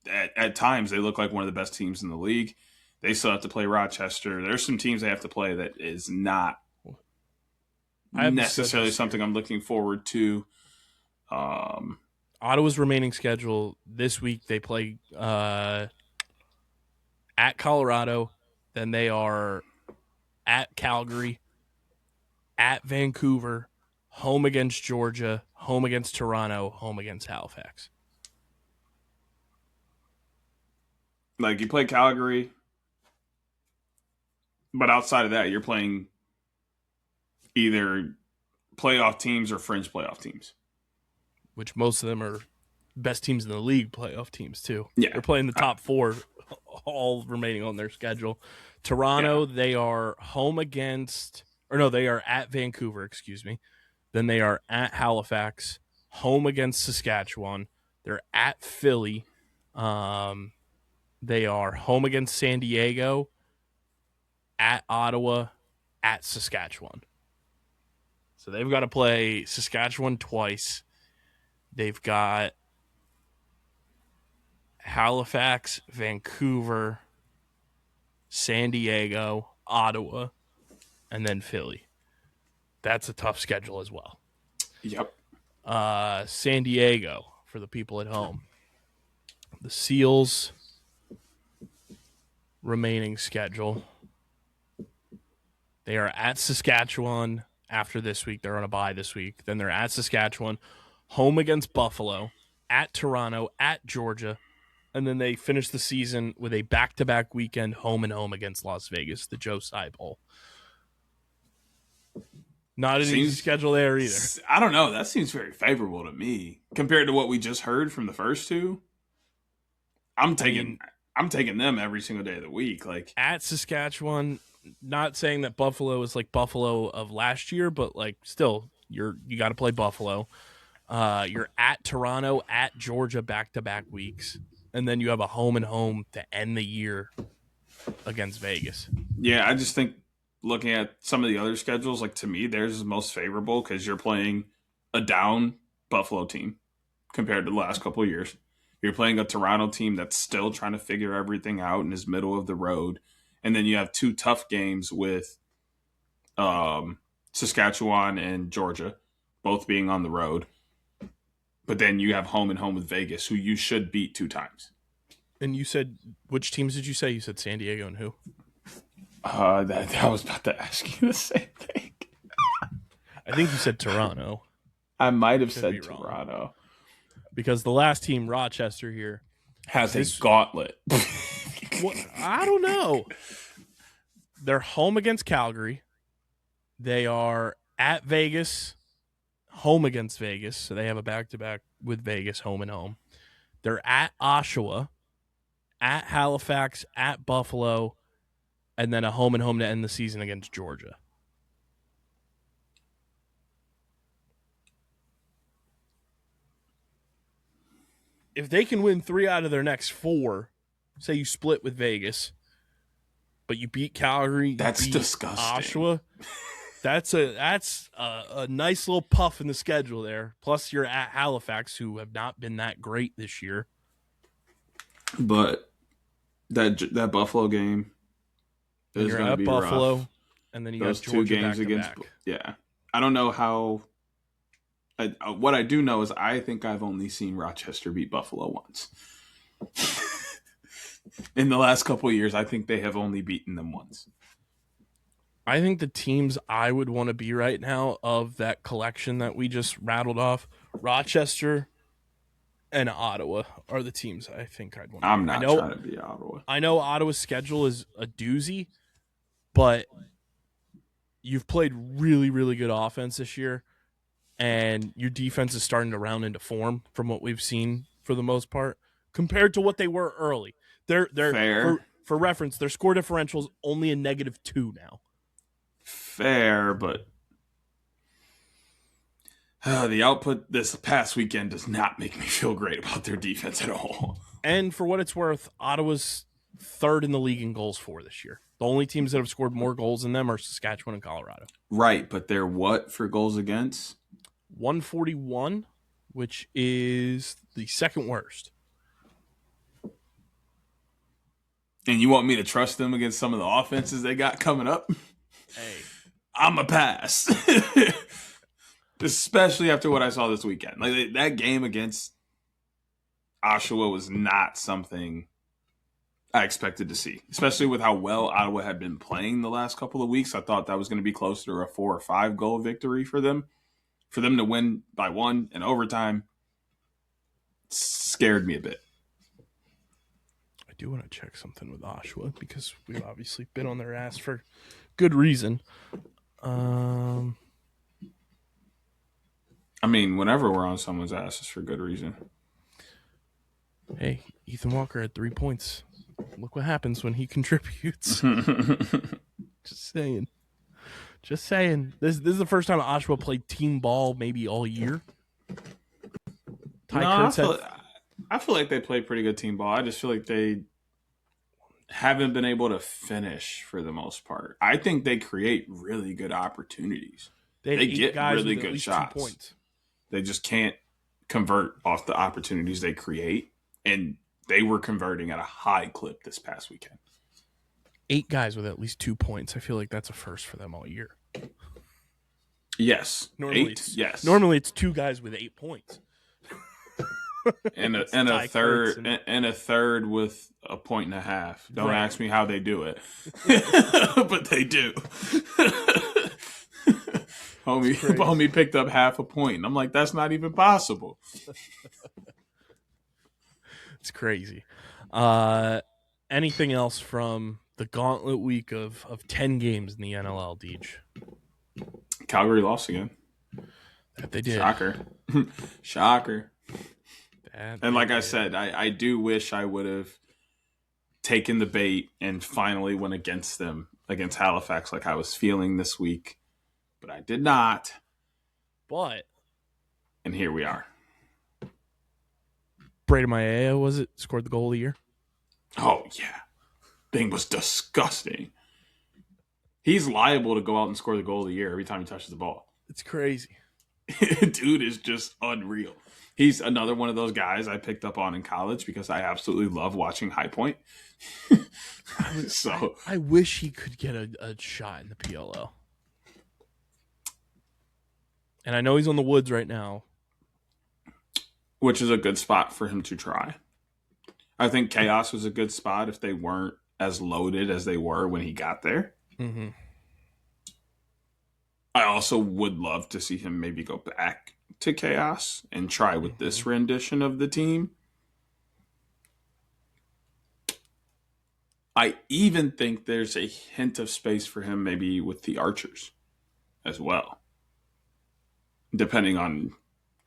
at times they look like one of the best teams in the league. They still have to play Rochester. There's some teams they have to play that is not necessarily something I'm looking forward to. Ottawa's remaining schedule this week, they play at Colorado, then they are at Calgary, at Vancouver, home against Georgia, home against Toronto, home against Halifax. Like, you play Calgary, but outside of that, you're playing either playoff teams or fringe playoff teams. Which most of them are best teams in the league playoff teams, too. Yeah. They're playing the top 4 all remaining on their schedule. Toronto, they are home against, or no, they are at Vancouver, excuse me. Then they are at Halifax, home against Saskatchewan. They're at Philly. They are home against San Diego, at Ottawa, at Saskatchewan. So they've got to play Saskatchewan twice. They've got Halifax, Vancouver, San Diego, Ottawa, and then Philly. That's a tough schedule as well. Yep. San Diego, for the people at home. The Seals' remaining schedule. They are at Saskatchewan after this week. They're on a bye this week. Then they're at Saskatchewan, home against Buffalo, at Toronto, at Georgia, and then they finish the season with a back-to-back weekend home and home against Las Vegas, the Joe Tsai Bowl. Not an easy schedule there either. I don't know. That seems very favorable to me compared to what we just heard from the first two. I'm taking them every single day of the week. Like, at Saskatchewan, not saying that Buffalo is like Buffalo of last year, but like still, you got to play Buffalo. You're at Toronto, at Georgia, back-to-back weeks, and then you have a home and home to end the year against Vegas. Yeah, I just think looking at some of the other schedules, like, to me, theirs is most favorable because you're playing a down Buffalo team compared to the last couple of years. You're playing a Toronto team that's still trying to figure everything out and is middle of the road. And then you have 2 tough games with Saskatchewan and Georgia, both being on the road. But then you have home and home with Vegas, who you should beat 2 times. And you said, which teams did you say? You said San Diego and who? I was about to ask you the same thing. I think you said Toronto. I might have said Toronto. Wrong. Because the last team, Rochester here, has a gauntlet. Well, I don't know. They're home against Calgary. They are at Vegas, home against Vegas. So they have a back-to-back with Vegas, home and home. They're at Oshawa, at Halifax, at Buffalo, and then a home and home to end the season against Georgia. If they can win 3 out of their next 4, say you split with Vegas, but you beat Calgary, that's beat disgusting. Oshawa, that's a nice little puff in the schedule there. Plus, you're at Halifax, who have not been that great this year. But that Buffalo game And is you're going to at be Buffalo, rough. and then you Those got two Georgia games back to against, back. yeah. I don't know how. What I do know is I think I've only seen Rochester beat Buffalo once. In the last couple of years, I think they have only beaten them once. I think the teams I would want to be right now of that collection that we just rattled off, Rochester and Ottawa are the teams I think I'd want to I'm be. not trying to be Ottawa. I know Ottawa's schedule is a doozy, but you've played really, really good offense this year, and your defense is starting to round into form from what we've seen for the most part, compared to what they were early. They're Fair. For reference, their score differential is only a -2 now. Fair, but the output this past weekend does not make me feel great about their defense at all. And for what it's worth, Ottawa's third in the league in goals for this year. The only teams that have scored more goals than them are Saskatchewan and Colorado. Right, but they're what for goals against? 141, which is the second worst. And you want me to trust them against some of the offenses they got coming up? Hey, I'm a pass. Especially after what I saw this weekend. Like that game against Oshawa was not something I expected to see, especially with how well Ottawa had been playing the last couple of weeks. I thought that was going to be closer to a 4 or 5 goal victory for them. For them to win by 1 in overtime scared me a bit. I do want to check something with Oshawa because we've obviously been on their ass for good reason. I mean, whenever we're on someone's ass, it's for good reason. Hey, Ethan Walker had 3 points. Look what happens when he contributes. Just saying. This is the first time Oshawa played team ball maybe all year. I feel like they play pretty good team ball. I just feel like they haven't been able to finish for the most part. I think they create really good opportunities. They get really good shots. They just can't convert off the opportunities they create, and they were converting at a high clip this past weekend. 8 guys with at least 2 points. I feel like that's a first for them all year. Yes. Normally 8, yes. Normally it's 2 guys with 8 points. and a third with a 1.5. Don't ask me how they do it. But they do. Homie picked up half a point. And I'm like, that's not even possible. It's crazy. Anything else from the gauntlet week of 10 games in the NLL, Deej? Calgary lost again. That they did. Shocker. And like I said, I do wish I would have taken the bait and finally went against them, against Halifax, like I was feeling this week. But I did not. And here we are. Braden Maia, was it? Scored the goal of the year? Oh, yeah. Thing was disgusting. He's liable to go out and score the goal of the year every time he touches the ball. It's crazy. Dude is just unreal. He's another one of those guys I picked up on in college because I absolutely love watching High Point. I wish he could get a shot in the PLL. And I know he's on the Woods right now. Which is a good spot for him to try. I think Chaos was a good spot if they weren't as loaded as they were when he got there. Mm-hmm. I also would love to see him maybe go back to Chaos and try with this rendition of the team. I even think there's a hint of space for him maybe with the Archers as well. Depending on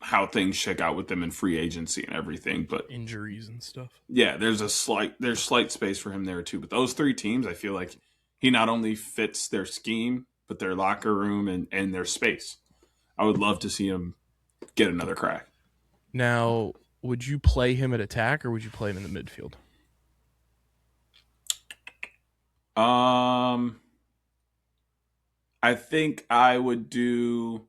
how things shake out with them in free agency and everything, but injuries and stuff. Yeah, there's slight space for him there too. But those 3 teams, I feel like he not only fits their scheme, but their locker room and their space. I would love to see him get another crack. Now, would you play him at attack or would you play him in the midfield? I think I would do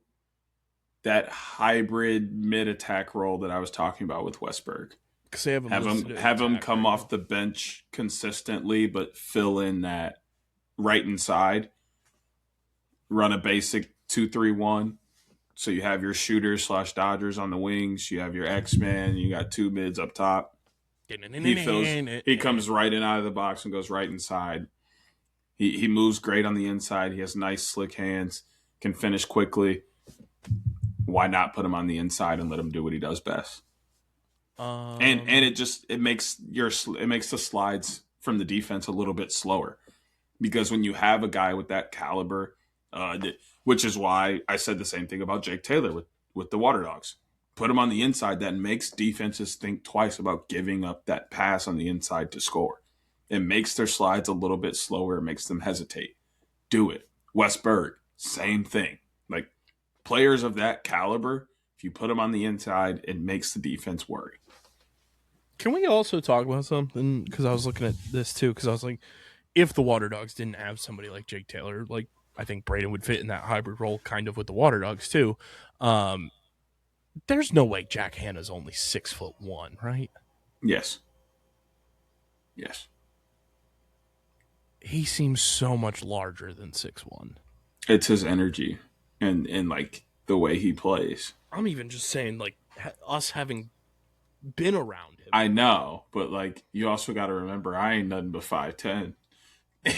that hybrid mid-attack role that I was talking about with Westberg. 'Cause they have have him come off the bench consistently, but fill in that right inside. Run a basic 2-3-1. So you have your shooters / dodgers on the wings. You have your X-Men. You got 2 mids up top. He comes right in out of the box and goes right inside. He moves great on the inside. He has nice slick hands. Can finish quickly. Why not put him on the inside and let him do what he does best? And it makes the slides from the defense a little bit slower, because when you have a guy with that caliber, which is why I said the same thing about Jake Taylor with the Water Dogs. Put him on the inside. That makes defenses think twice about giving up that pass on the inside to score. It makes their slides a little bit slower. It makes them hesitate. Do it. Wes Berg, same thing. Like, players of that caliber, if you put them on the inside, it makes the defense worry. Can we also talk about something? Because I was looking at this too, because I was like, if the Water Dogs didn't have somebody like Jake Taylor, like, I think Braden would fit in that hybrid role kind of with the Water Dogs too. There's no way Jack Hanna's only 6'1", right? Yes. He seems so much larger than 6'1". It's his energy and like the way he plays. I'm even just saying, like, us having been around him. I know, but like, you also got to remember, I ain't nothing but 5'10". Yeah,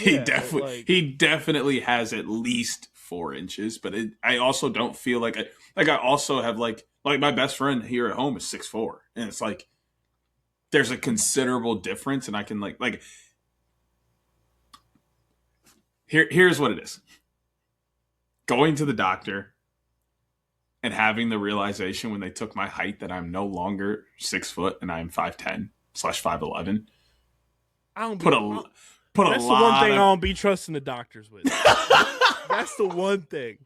he definitely has at least 4 inches, but I also don't feel like I also have like my best friend here at home is 6'4", and it's like there's a considerable difference, and I can like here's what it is. Going to the doctor and having the realization when they took my height that I'm no longer 6 foot and I'm 5'10" / 5'11". That's the one thing I don't be trusting the doctors with. That's the one thing.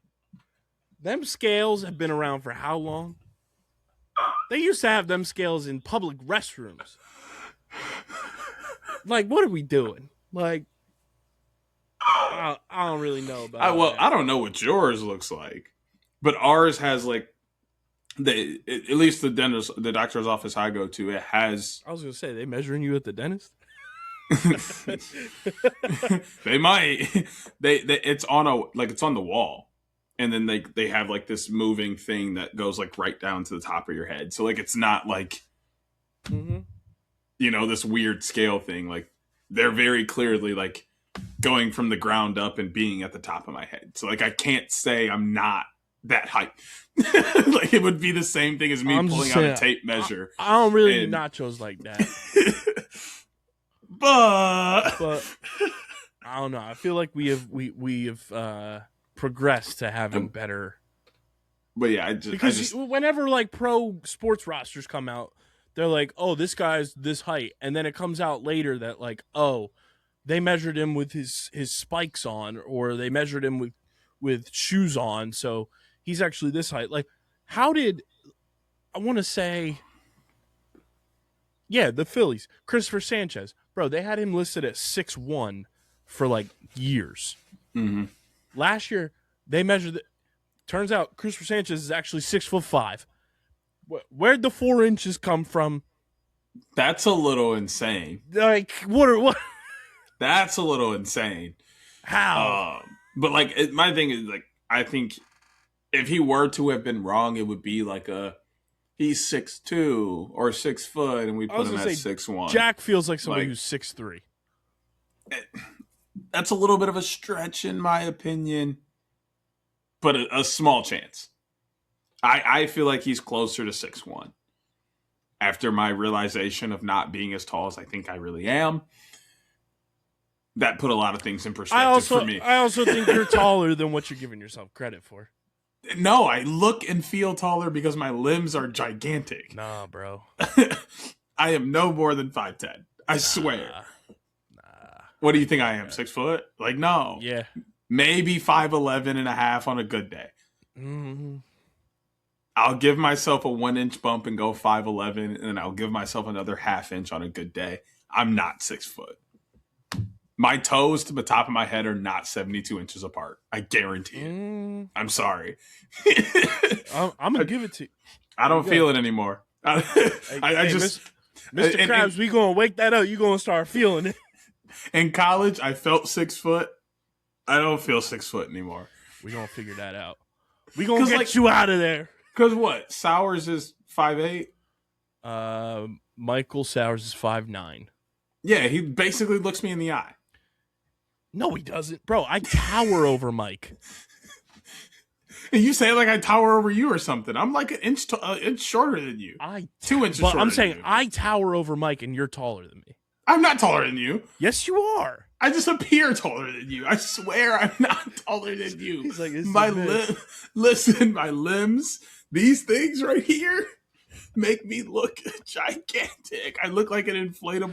Them scales have been around for how long? They used to have them scales in public restrooms. Like, what are we doing? Like, I don't really know about that. I don't know what yours looks like, but ours has like at least the doctor's office I go to, it has. I was gonna say, they measuring you at the dentist? They might. It's on the wall, and then they have like this moving thing that goes like right down to the top of your head. So like it's not like this weird scale thing. Like they're very clearly like going from the ground up and being at the top of my head. So like I can't say I'm not that height. Like it would be the same thing as me pulling out a tape measure. I don't really need nachos like that. But I don't know. I feel like we have progressed to having better. But yeah, because whenever like pro sports rosters come out, they're like, "Oh, this guy's this height," and then it comes out later that like, "Oh, they measured him with his spikes on, or they measured him with shoes on, so he's actually this height." Like, how did I want to say? Yeah, the Phillies, Christopher Sanchez. Bro, they had him listed at 6'1" for like years. Mm-hmm. Last year, they measured it. Turns out Christopher Sanchez is actually 6'5". Where'd the 4 inches come from? That's a little insane. Like, what? That's a little insane. How? But like, my thing is like, I think if he were to have been wrong, it would be like he's 6'2" or 6 foot, and we put him at 6'1". Jack feels like somebody who's 6'3". That's a little bit of a stretch, in my opinion, but a small chance. I feel like he's closer to 6'1". After my realization of not being as tall as I think I really am, that put a lot of things in perspective for me. I also think you're taller than what you're giving yourself credit for. No, I look and feel taller because my limbs are gigantic. Nah, bro. I am no more than 5'10". I swear. What do you think I am? 6 foot? Like, no. Yeah. Maybe 5'11 and a half on a good day. Mm-hmm. I'll give myself a 1 inch bump and go 5'11, and then I'll give myself another half inch on a good day. I'm not 6 foot. My toes to the top of my head are not 72 inches apart. I guarantee it. I'm sorry. I'm going to give it to you. I don't feel it anymore. I just... Mr. Krabs, we gonna wake that up. You gonna start feeling it. In college, I felt 6 foot. I don't feel 6 foot anymore. We gonna figure that out. We gonna get you out of there. Because what? Sowers is 5'8"? Michael Sowers is 5'9". Yeah, he basically looks me in the eye. No, he doesn't. Bro, I tower over Mike. And you say it like I tower over you or something. I'm like an inch shorter than you. 2 inches shorter. I'm saying than you. I tower over Mike and you're taller than me. I'm not taller than you. Yes, you are. I just appear taller than you. I swear I'm not taller than you. He's like, listen, my limbs, these things right here make me look gigantic. I look like an flying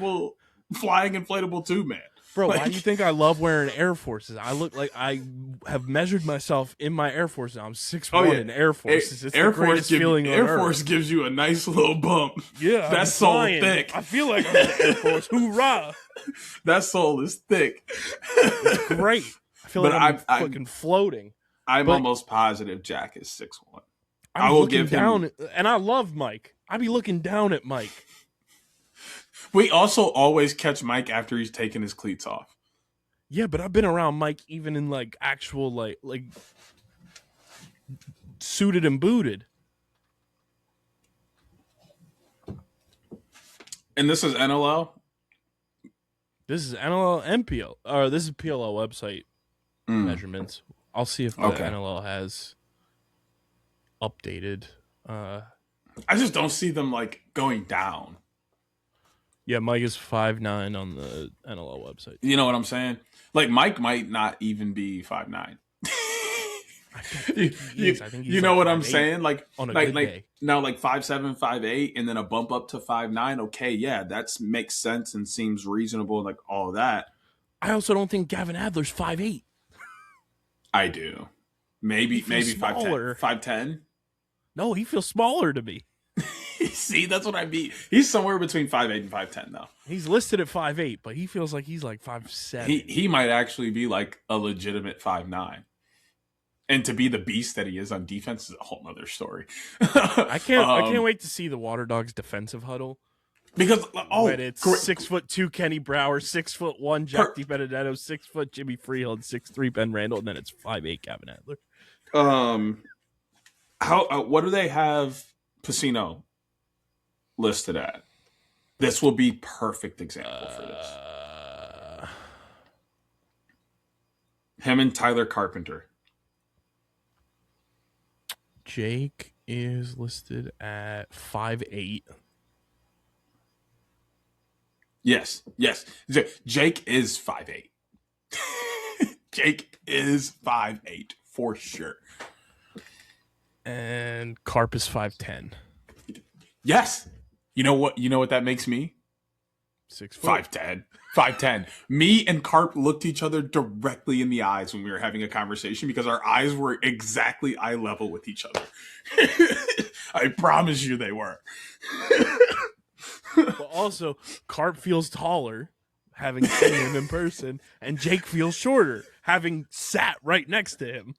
inflatable tube man. Bro, why do you think I love wearing Air Forces? I look like I have measured myself in my Air Forces. I'm 6'1" in Air Forces. It's the greatest feeling on Earth. Air Force gives you a nice little bump. Yeah, that sole thick. I feel like I'm in the Air Force. Hoorah! That sole is thick. It's great. I feel like I'm fucking floating. I'm almost positive Jack is 6'1". I will give him. And I love Mike. I be looking down at Mike. We also always catch Mike after he's taken his cleats off. Yeah, but I've been around Mike even in like actual like suited and booted. And this is NLL? This is NLL MPL. Or this is PLL website measurements. I'll see if the NLL has updated. I just don't see them like going down. Yeah, Mike is 5'9" on the NLL website. You know what I'm saying? Like, Mike might not even be 5'9". I think he's you know like what I'm saying? Like, on a good day. Now, like 5'7", 5'8", and then a bump up to 5'9". Okay, yeah, that makes sense and seems reasonable, like all of that. I also don't think Gavin Adler's 5'8". I do. Maybe 5'10". 5'10"? No, he feels smaller to me. See, that's what I mean. He's somewhere between 5'8" and 5'10", though. He's listed at 5'8", but he feels like he's like 5'7". He might actually be like a legitimate 5'9". And to be the beast that he is on defense is a whole other story. I can't wait to see the Water Dogs defensive huddle. Because when it's 6'2" Kenny Brower, 6'1" Jack DiBenedetto, 6' Jimmy Freehold, 6'3" Ben Randall, and then it's 5'8" Gavin Adler. What do they have Pacino listed at? This will be perfect example for this. Him and Tyler Carpenter. Jake is listed at 5'8". Yes. Jake is 5'8". Jake is 5'8" for sure. And Carp is 5'10". Yes. You know what that makes me? 6 foot. 5'10". Me and Carp looked each other directly in the eyes when we were having a conversation because our eyes were exactly eye level with each other. I promise you they were. But also, Carp feels taller, having seen him in person, and Jake feels shorter, having sat right next to him.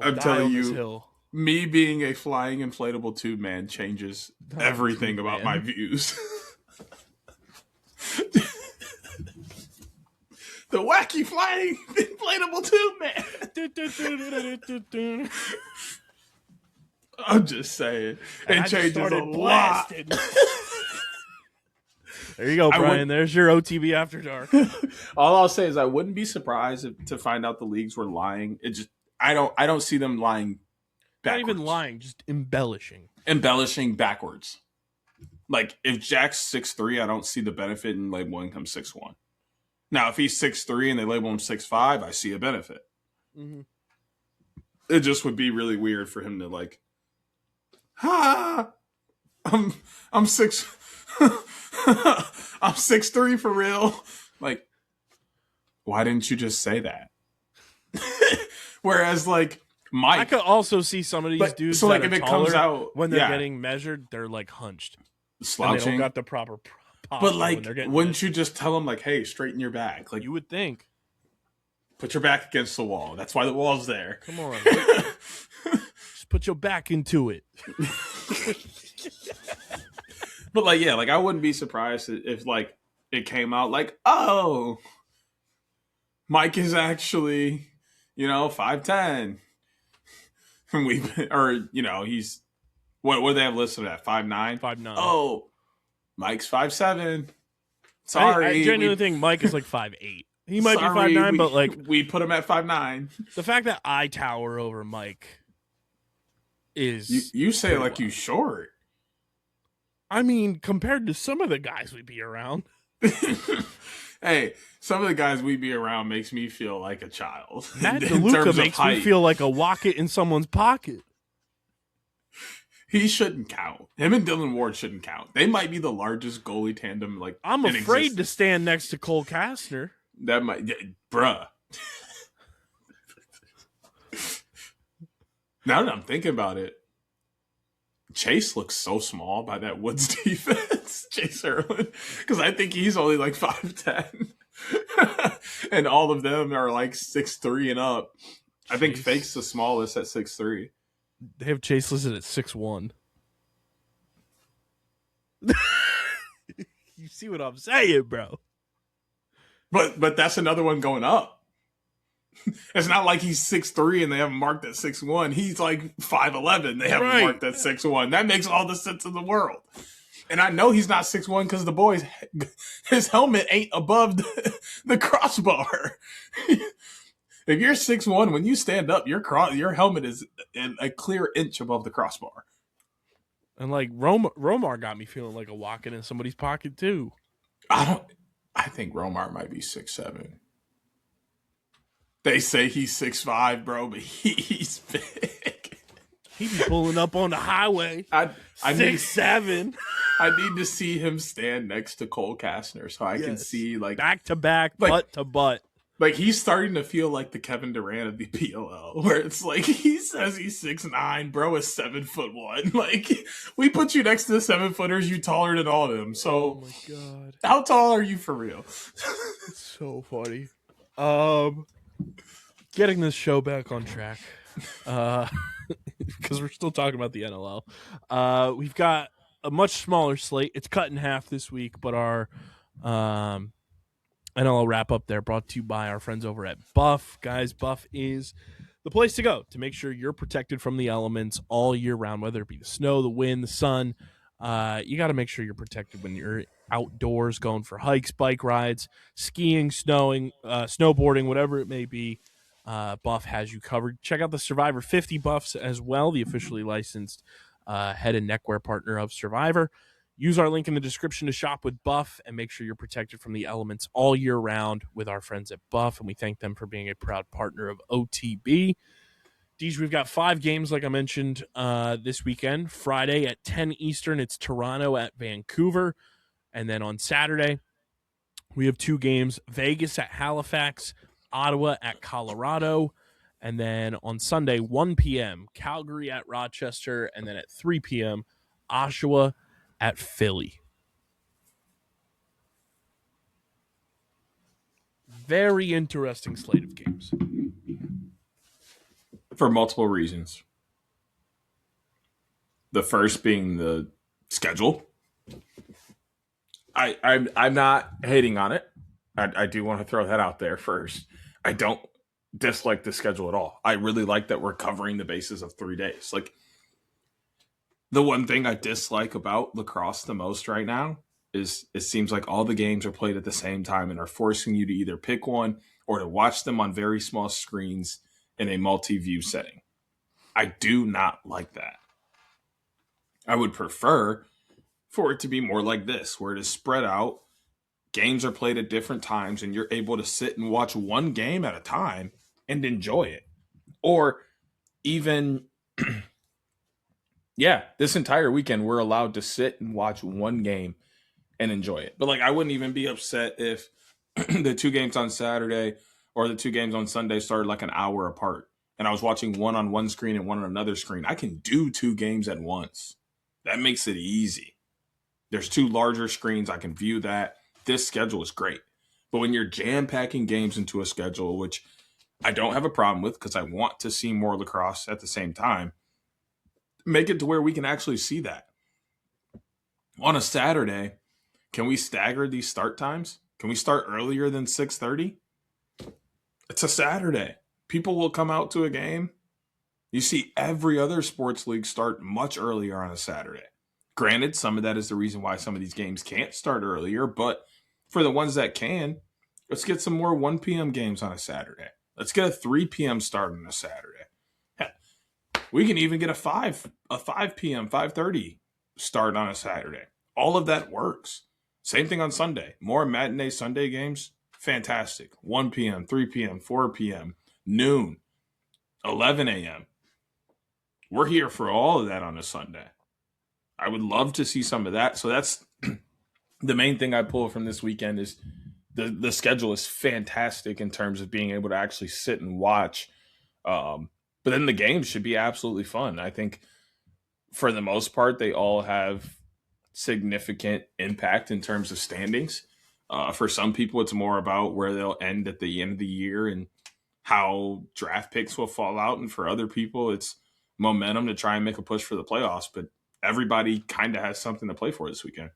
I'm telling you, me being a flying inflatable tube man changes everything about my views. The wacky flying inflatable tube man. I'm just saying. It changes a lot. There you go, Brian. There's your OTB After Dark. All I'll say is I wouldn't be surprised to find out the leagues were lying. It just I don't see them lying backwards. Not even lying, just embellishing. Embellishing backwards. Like, if Jack's 6'3", I don't see the benefit in labeling him 6'1". Now, if he's 6'3" and they label him 6'5", I see a benefit. Mm-hmm. It just would be really weird for him to like, I'm 6'3" for real. Like, why didn't you just say that? Whereas, like, Mike, I could also see some of these dudes. So, like, that if are it comes taller, out when they're getting measured, they're like hunched, slouching. And they don't got the proper posture. But like, wouldn't you just tell them like, "Hey, straighten your back"? Like, you would think. Put your back against the wall. That's why the wall's there. Come on. Just Put your back into it. But I wouldn't be surprised if it came out oh, Mike is actually, 5'10". He's what do they have listed at 5'9"? 5'9". Oh, Mike's 5'7". Sorry, I genuinely think Mike is 5'8". He might be 5'9", but we put him at 5'9". The fact that I tower over Mike is you say it wild. you short. I mean, compared to some of the guys we be around. Hey, some of the guys we be around makes me feel like a child. Matt DeLuca makes me feel like a Wocket in someone's pocket. He shouldn't count. Him and Dylan Ward shouldn't count. They might be the largest goalie tandem I'm afraid to stand next to Cole Kastner. That might, bruh. Now that I'm thinking about it, Chase looks so small by that Woods defense, Chase Erlin, because I think he's only 5'10", and all of them are 6'3" and up. I think Fake's the smallest at 6'3". They have Chase listed at 6'1". You see what I'm saying, bro? But that's another one going up. It's not like he's 6'3" and they have him marked at 6'1". He's 5'11". They have him marked at 6'1". That makes all the sense in the world. And I know he's not 6'1" because the boys, his helmet ain't above the crossbar. If you're 6'1", when you stand up, your helmet is a clear inch above the crossbar. And Romar got me feeling like a walking in somebody's pocket too. I think Romar might be 6'7". They say he's 6'5", bro, but he's big. He be pulling up on the highway. I 6'7". I need to see him stand next to Cole Kastner so I can see back to back, butt to butt. He's starting to feel like the Kevin Durant of the PLL, where it's he says he's 6'9", bro is 7'1". We put you next to the 7-footers, you taller than all of them. So, oh my god, how tall are you for real? It's so funny. Getting this show back on track, because we're still talking about the NLL. We've got a much smaller slate. It's cut in half this week, but our NLL wrap up there brought to you by our friends over at Buff. Guys, Buff is the place to go to make sure you're protected from the elements all year round, whether it be the snow, the wind, the sun. You got to make sure you're protected when you're outdoors, going for hikes, bike rides, skiing, snowboarding, whatever it may be. Buff has you covered. Check out the Survivor 50 buffs as well, the officially licensed head and neckwear partner of Survivor. Use our link in the description to shop with Buff and make sure you're protected from the elements all year round with our friends at Buff, and we thank them for being a proud partner of OTB. Deej, we've got 5 games, like I mentioned, this weekend. Friday at 10 Eastern, it's Toronto at Vancouver. And then on Saturday, we have 2 games, Vegas at Halifax, Ottawa at Colorado. And then on Sunday, 1 p.m., Calgary at Rochester. And then at 3 p.m., Oshawa at Philly. Very interesting slate of games. For multiple reasons. The first being the schedule. I'm not hating on it. I do want to throw that out there first. I don't dislike the schedule at all. I really like that we're covering the bases of 3 days. The one thing I dislike about lacrosse the most right now is it seems like all the games are played at the same time and are forcing you to either pick one or to watch them on very small screens in a multi-view setting. I do not like that. I would prefer for it to be more like this, where it is spread out, games are played at different times, and you're able to sit and watch one game at a time and enjoy it. Or even, this entire weekend we're allowed to sit and watch one game and enjoy it. But I wouldn't even be upset if the 2 games on Saturday or the 2 games on Sunday started an hour apart and I was watching one on one screen and one on another screen. I can do 2 games at once. That makes it easy. There's 2 larger screens. I can view that. This schedule is great. But when you're jam-packing games into a schedule, which I don't have a problem with because I want to see more lacrosse at the same time, make it to where we can actually see that. On a Saturday, can we stagger these start times? Can we start earlier than 6:30? It's a Saturday. People will come out to a game. You see every other sports league start much earlier on a Saturday. Granted, some of that is the reason why some of these games can't start earlier, but for the ones that can, let's get some more 1 p.m. games on a Saturday. Let's get a 3 p.m. start on a Saturday. Heck, we can even get a 5 p.m., 5:30 start on a Saturday. All of that works. Same thing on Sunday. More matinee Sunday games, fantastic. 1 p.m., 3 p.m., 4 p.m., noon, 11 a.m. We're here for all of that on a Sunday. I would love to see some of that. So that's the main thing I pull from this weekend is the schedule is fantastic in terms of being able to actually sit and watch. But then the games should be absolutely fun. I think for the most part, they all have significant impact in terms of standings. For some people, it's more about where they'll end at the end of the year and how draft picks will fall out. And for other people, it's momentum to try and make a push for the playoffs. But everybody kind of has something to play for this weekend.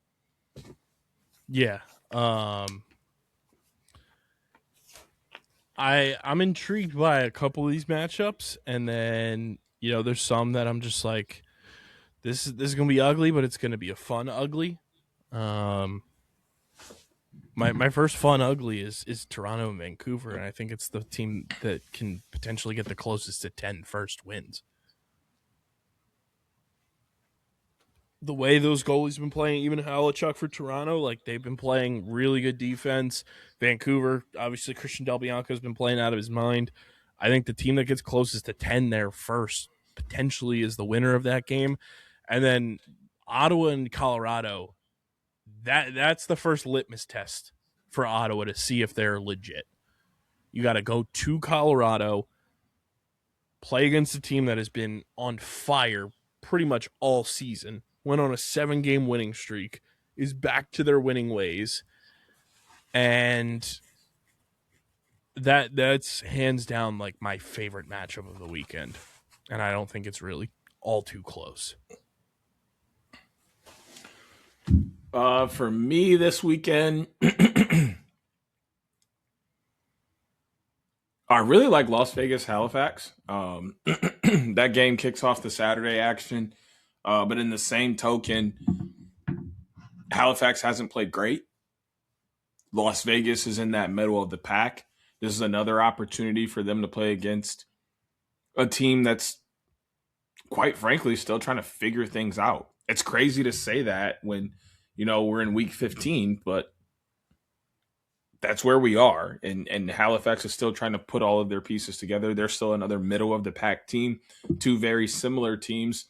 Yeah. I'm intrigued by a couple of these matchups, and then, there's some that I'm just like, this is going to be ugly, but it's going to be a fun ugly. My first fun ugly is Toronto and Vancouver, and I think it's the team that can potentially get the closest to 10 first wins. The way those goalies have been playing, even Halifax for Toronto, like they've been playing really good defense. Vancouver, obviously Christian Del Bianco has been playing out of his mind. I think the team that gets closest to 10 there first potentially is the winner of that game. And then Ottawa and Colorado, that's the first litmus test for Ottawa to see if they're legit. You got to go to Colorado, play against a team that has been on fire pretty much all season, went on a 7-game winning streak, is back to their winning ways, and that's hands down like my favorite matchup of the weekend, and I don't think it's really all too close. For me this weekend, I really like Las Vegas Halifax. That game kicks off the Saturday action. But in the same token, Halifax hasn't played great. Las Vegas is in that middle of the pack. This is another opportunity for them to play against a team that's, quite frankly, still trying to figure things out. It's crazy to say that when, we're in week 15, but that's where we are. And Halifax is still trying to put all of their pieces together. They're still another middle of the pack team. Two very similar teams.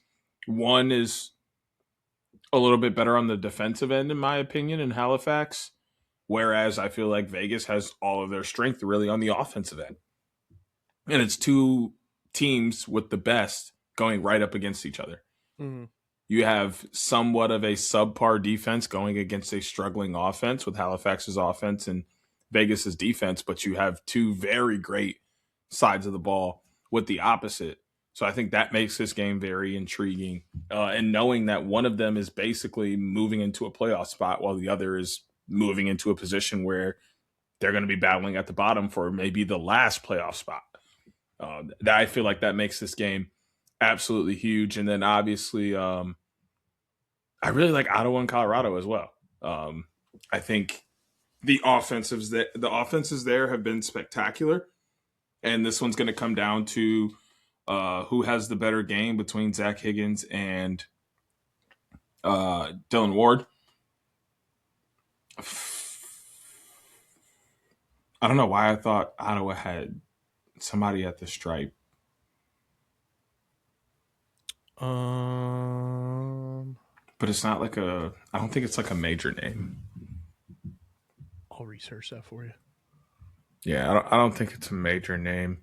One is a little bit better on the defensive end, in my opinion, in Halifax, whereas I feel like Vegas has all of their strength really on the offensive end. And it's two teams with the best going right up against each other. Mm-hmm. You have somewhat of a subpar defense going against a struggling offense with Halifax's offense and Vegas's defense, but you have two very great sides of the ball with the opposite. So I think that makes this game very intriguing. And knowing that one of them is basically moving into a playoff spot while the other is moving into a position where they're going to be battling at the bottom for maybe the last playoff spot. I feel like that makes this game absolutely huge. And then obviously I really like Ottawa and Colorado as well. I think the offenses there have been spectacular. And this one's going to come down to who has the better game between Zach Higgins and Dylan Ward. I don't know why I thought Ottawa had somebody at the stripe. But it's not like I don't think it's like a major name. I'll research that for you. Yeah, I don't think it's a major name.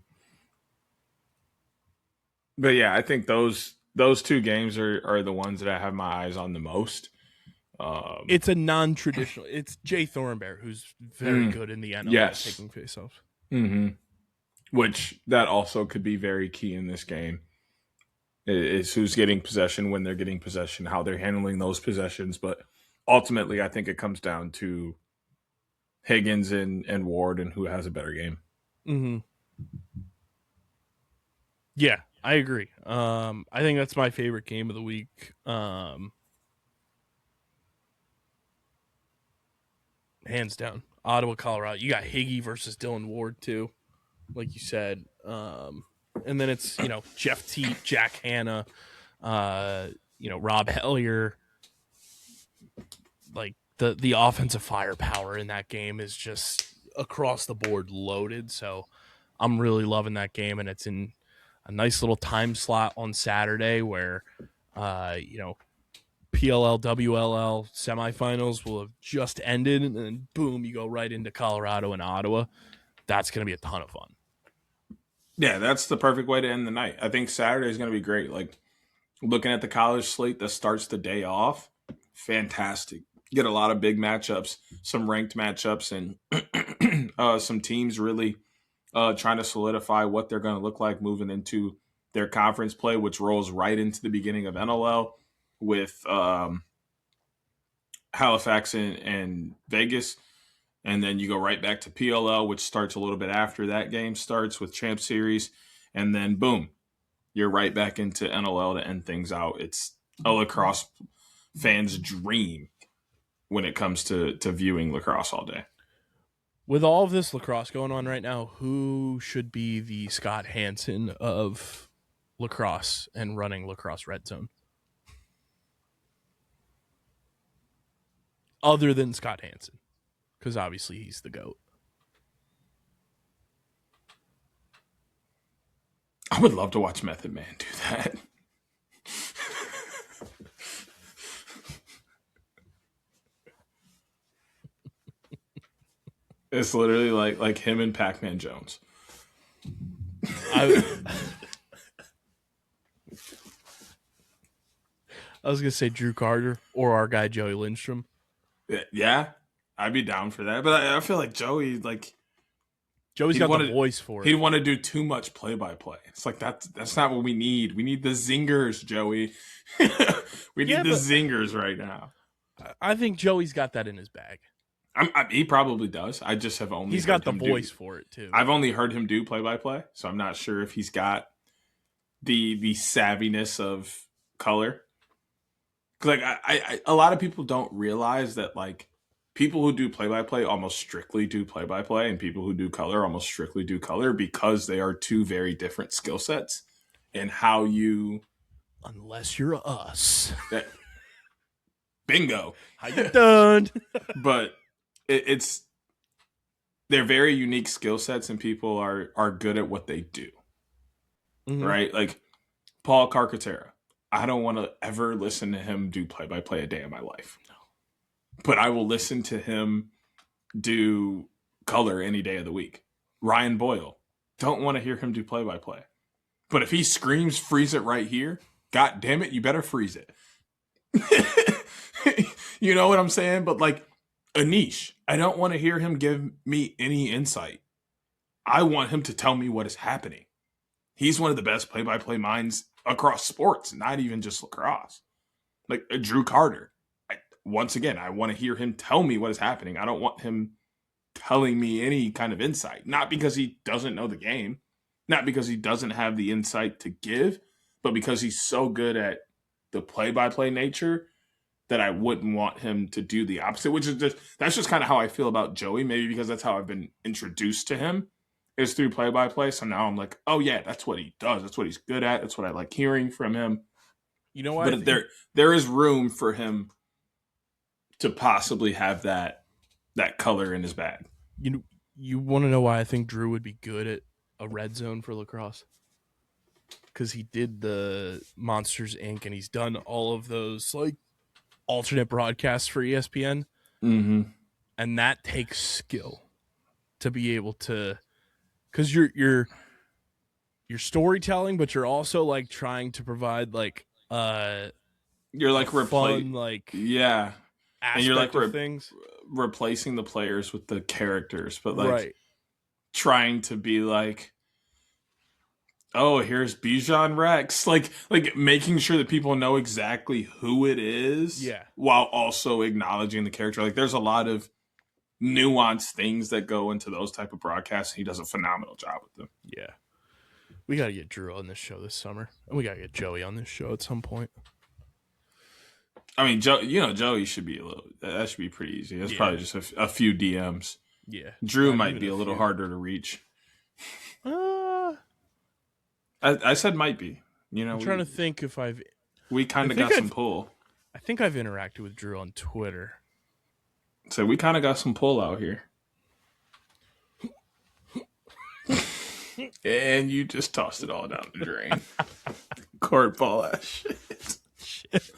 But yeah, I think those two games are the ones that I have my eyes on the most. It's a non-traditional. It's Jay Thornberry, who's very good in the NLL taking faceoffs. Mm-hmm. Which that also could be very key in this game. It's who's getting possession, when they're getting possession, how they're handling those possessions. But ultimately, I think it comes down to Higgins and Ward and who has a better game. Mm-hmm. Yeah, I agree. I think that's my favorite game of the week. Hands down. Ottawa, Colorado. You got Higgy versus Dylan Ward, too, like you said. And then it's, Jeff Teat, Jack Hanna, Rob Hellier. Like, the offensive firepower in that game is just across the board loaded. So I'm really loving that game, and it's in a nice little time slot on Saturday where, PLL, WLL semifinals will have just ended, and then boom, you go right into Colorado and Ottawa. That's going to be a ton of fun. Yeah, that's the perfect way to end the night. I think Saturday is going to be great. Like, looking at the college slate that starts the day off, fantastic. Get a lot of big matchups, some ranked matchups, and some teams really trying to solidify what they're going to look like moving into their conference play, which rolls right into the beginning of NLL with Halifax and Vegas. And then you go right back to PLL, which starts a little bit after that game starts with Champ Series. And then, boom, you're right back into NLL to end things out. It's a lacrosse fan's dream when it comes to viewing lacrosse all day. With all of this lacrosse going on right now, who should be the Scott Hansen of lacrosse and running Lacrosse Red Zone? Other than Scott Hansen, because obviously he's the GOAT. I would love to watch Method Man do that. It's literally like him and Pac-Man Jones. I was going to say Drew Carter or our guy Joey Lindstrom. Yeah, I'd be down for that. But I feel like Joey's got the voice for it. He'd want to do too much play-by-play. It's like that's not what we need. We need the zingers, Joey. We need the zingers right now. I think Joey's got that in his bag. He probably does. I just have only he's got the voice for it too. I've only heard him do play-by-play, so I'm not sure if he's got the savviness of color. Like I a lot of people don't realize that like people who do play-by-play almost strictly do play-by-play, and people who do color almost strictly do color, because they are two very different skill sets. And how you, unless you're us, bingo, how you done? But they're very unique skill sets, and people are good at what they do. Mm-hmm. Right? Like Paul Carcaterra. I don't want to ever listen to him do play-by-play a day in my life. No. But I will listen to him do color any day of the week. Ryan Boyle. Don't want to hear him do play-by-play. But if he screams, freeze it right here, God damn it, you better freeze it. You know what I'm saying? But like, Anish, I don't want to hear him give me any insight. I want him to tell me what is happening. He's one of the best play-by-play minds across sports, not even just lacrosse. Like Drew Carter. Once again, I want to hear him tell me what is happening. I don't want him telling me any kind of insight. Not because he doesn't know the game, not because he doesn't have the insight to give, but because he's so good at the play-by-play nature that I wouldn't want him to do the opposite, which is that's just kind of how I feel about Joey, maybe because that's how I've been introduced to him, is through play-by-play. So now I'm like, oh yeah, that's what he does. That's what he's good at. That's what I like hearing from him. You know what? But there is room for him to possibly have that color in his bag. You want to know why I think Drew would be good at a red zone for lacrosse? Because he did the Monsters Inc. and he's done all of those like alternate broadcasts for ESPN. Mm-hmm. And that takes skill to be able to, because you're storytelling, but you're also like trying to provide like you're like fun like yeah, and you're like things replacing the players with the characters, but like right. trying to be like oh, here's Bijan Rex. Like making sure that people know exactly who it is, Yeah. while also acknowledging the character. Like there's a lot of nuanced things that go into those type of broadcasts. And he does a phenomenal job with them. Yeah. We got to get Drew on this show this summer. And we got to get Joey on this show at some point. I mean, Joey should be that should be pretty easy. It's probably just a few DMs. Yeah. Drew might be a little harder to reach. I said might be. I'm trying to think if we kind of got some pull. I think I've interacted with Drew on Twitter. So we kind of got some pull out here. And you just tossed it all down the drain. Court ball ass shit.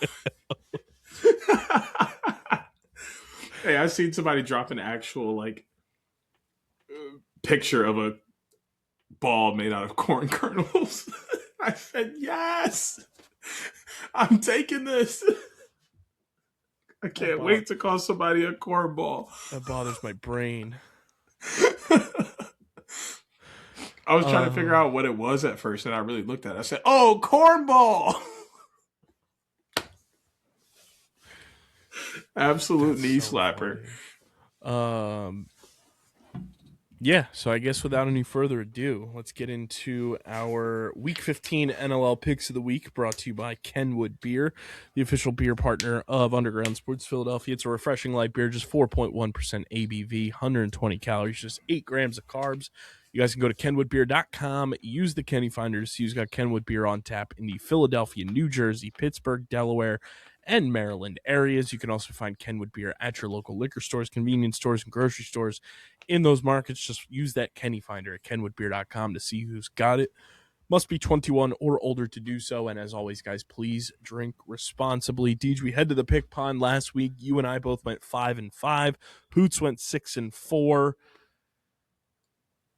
Hey, I seen somebody drop an actual picture of a ball made out of corn kernels. I said, yes, I'm taking this. I can't wait to call somebody a cornball. That bothers my brain. I was trying to figure out what it was at first, and I really looked at it. I said, oh, cornball. Absolute knee slapper. Yeah, so I guess without any further ado, let's get into our Week 15 NLL Picks of the Week, brought to you by Kenwood Beer, the official beer partner of Underground Sports Philadelphia. It's a refreshing light beer, just 4.1% ABV, 120 calories, just 8 grams of carbs. You guys can go to kenwoodbeer.com, use the Kenny Finder to see who's got Kenwood Beer on tap in the Philadelphia, New Jersey, Pittsburgh, Delaware, and Maryland areas. You can also find Kenwood Beer at your local liquor stores, convenience stores, and grocery stores in those markets. Just use that Kenny Finder at kenwoodbeer.com to see who's got it. Must be 21 or older to do so. And as always, guys, please drink responsibly. Deej, we head to the pick pond last week. You and I both went 5-5. Poots went 6-4.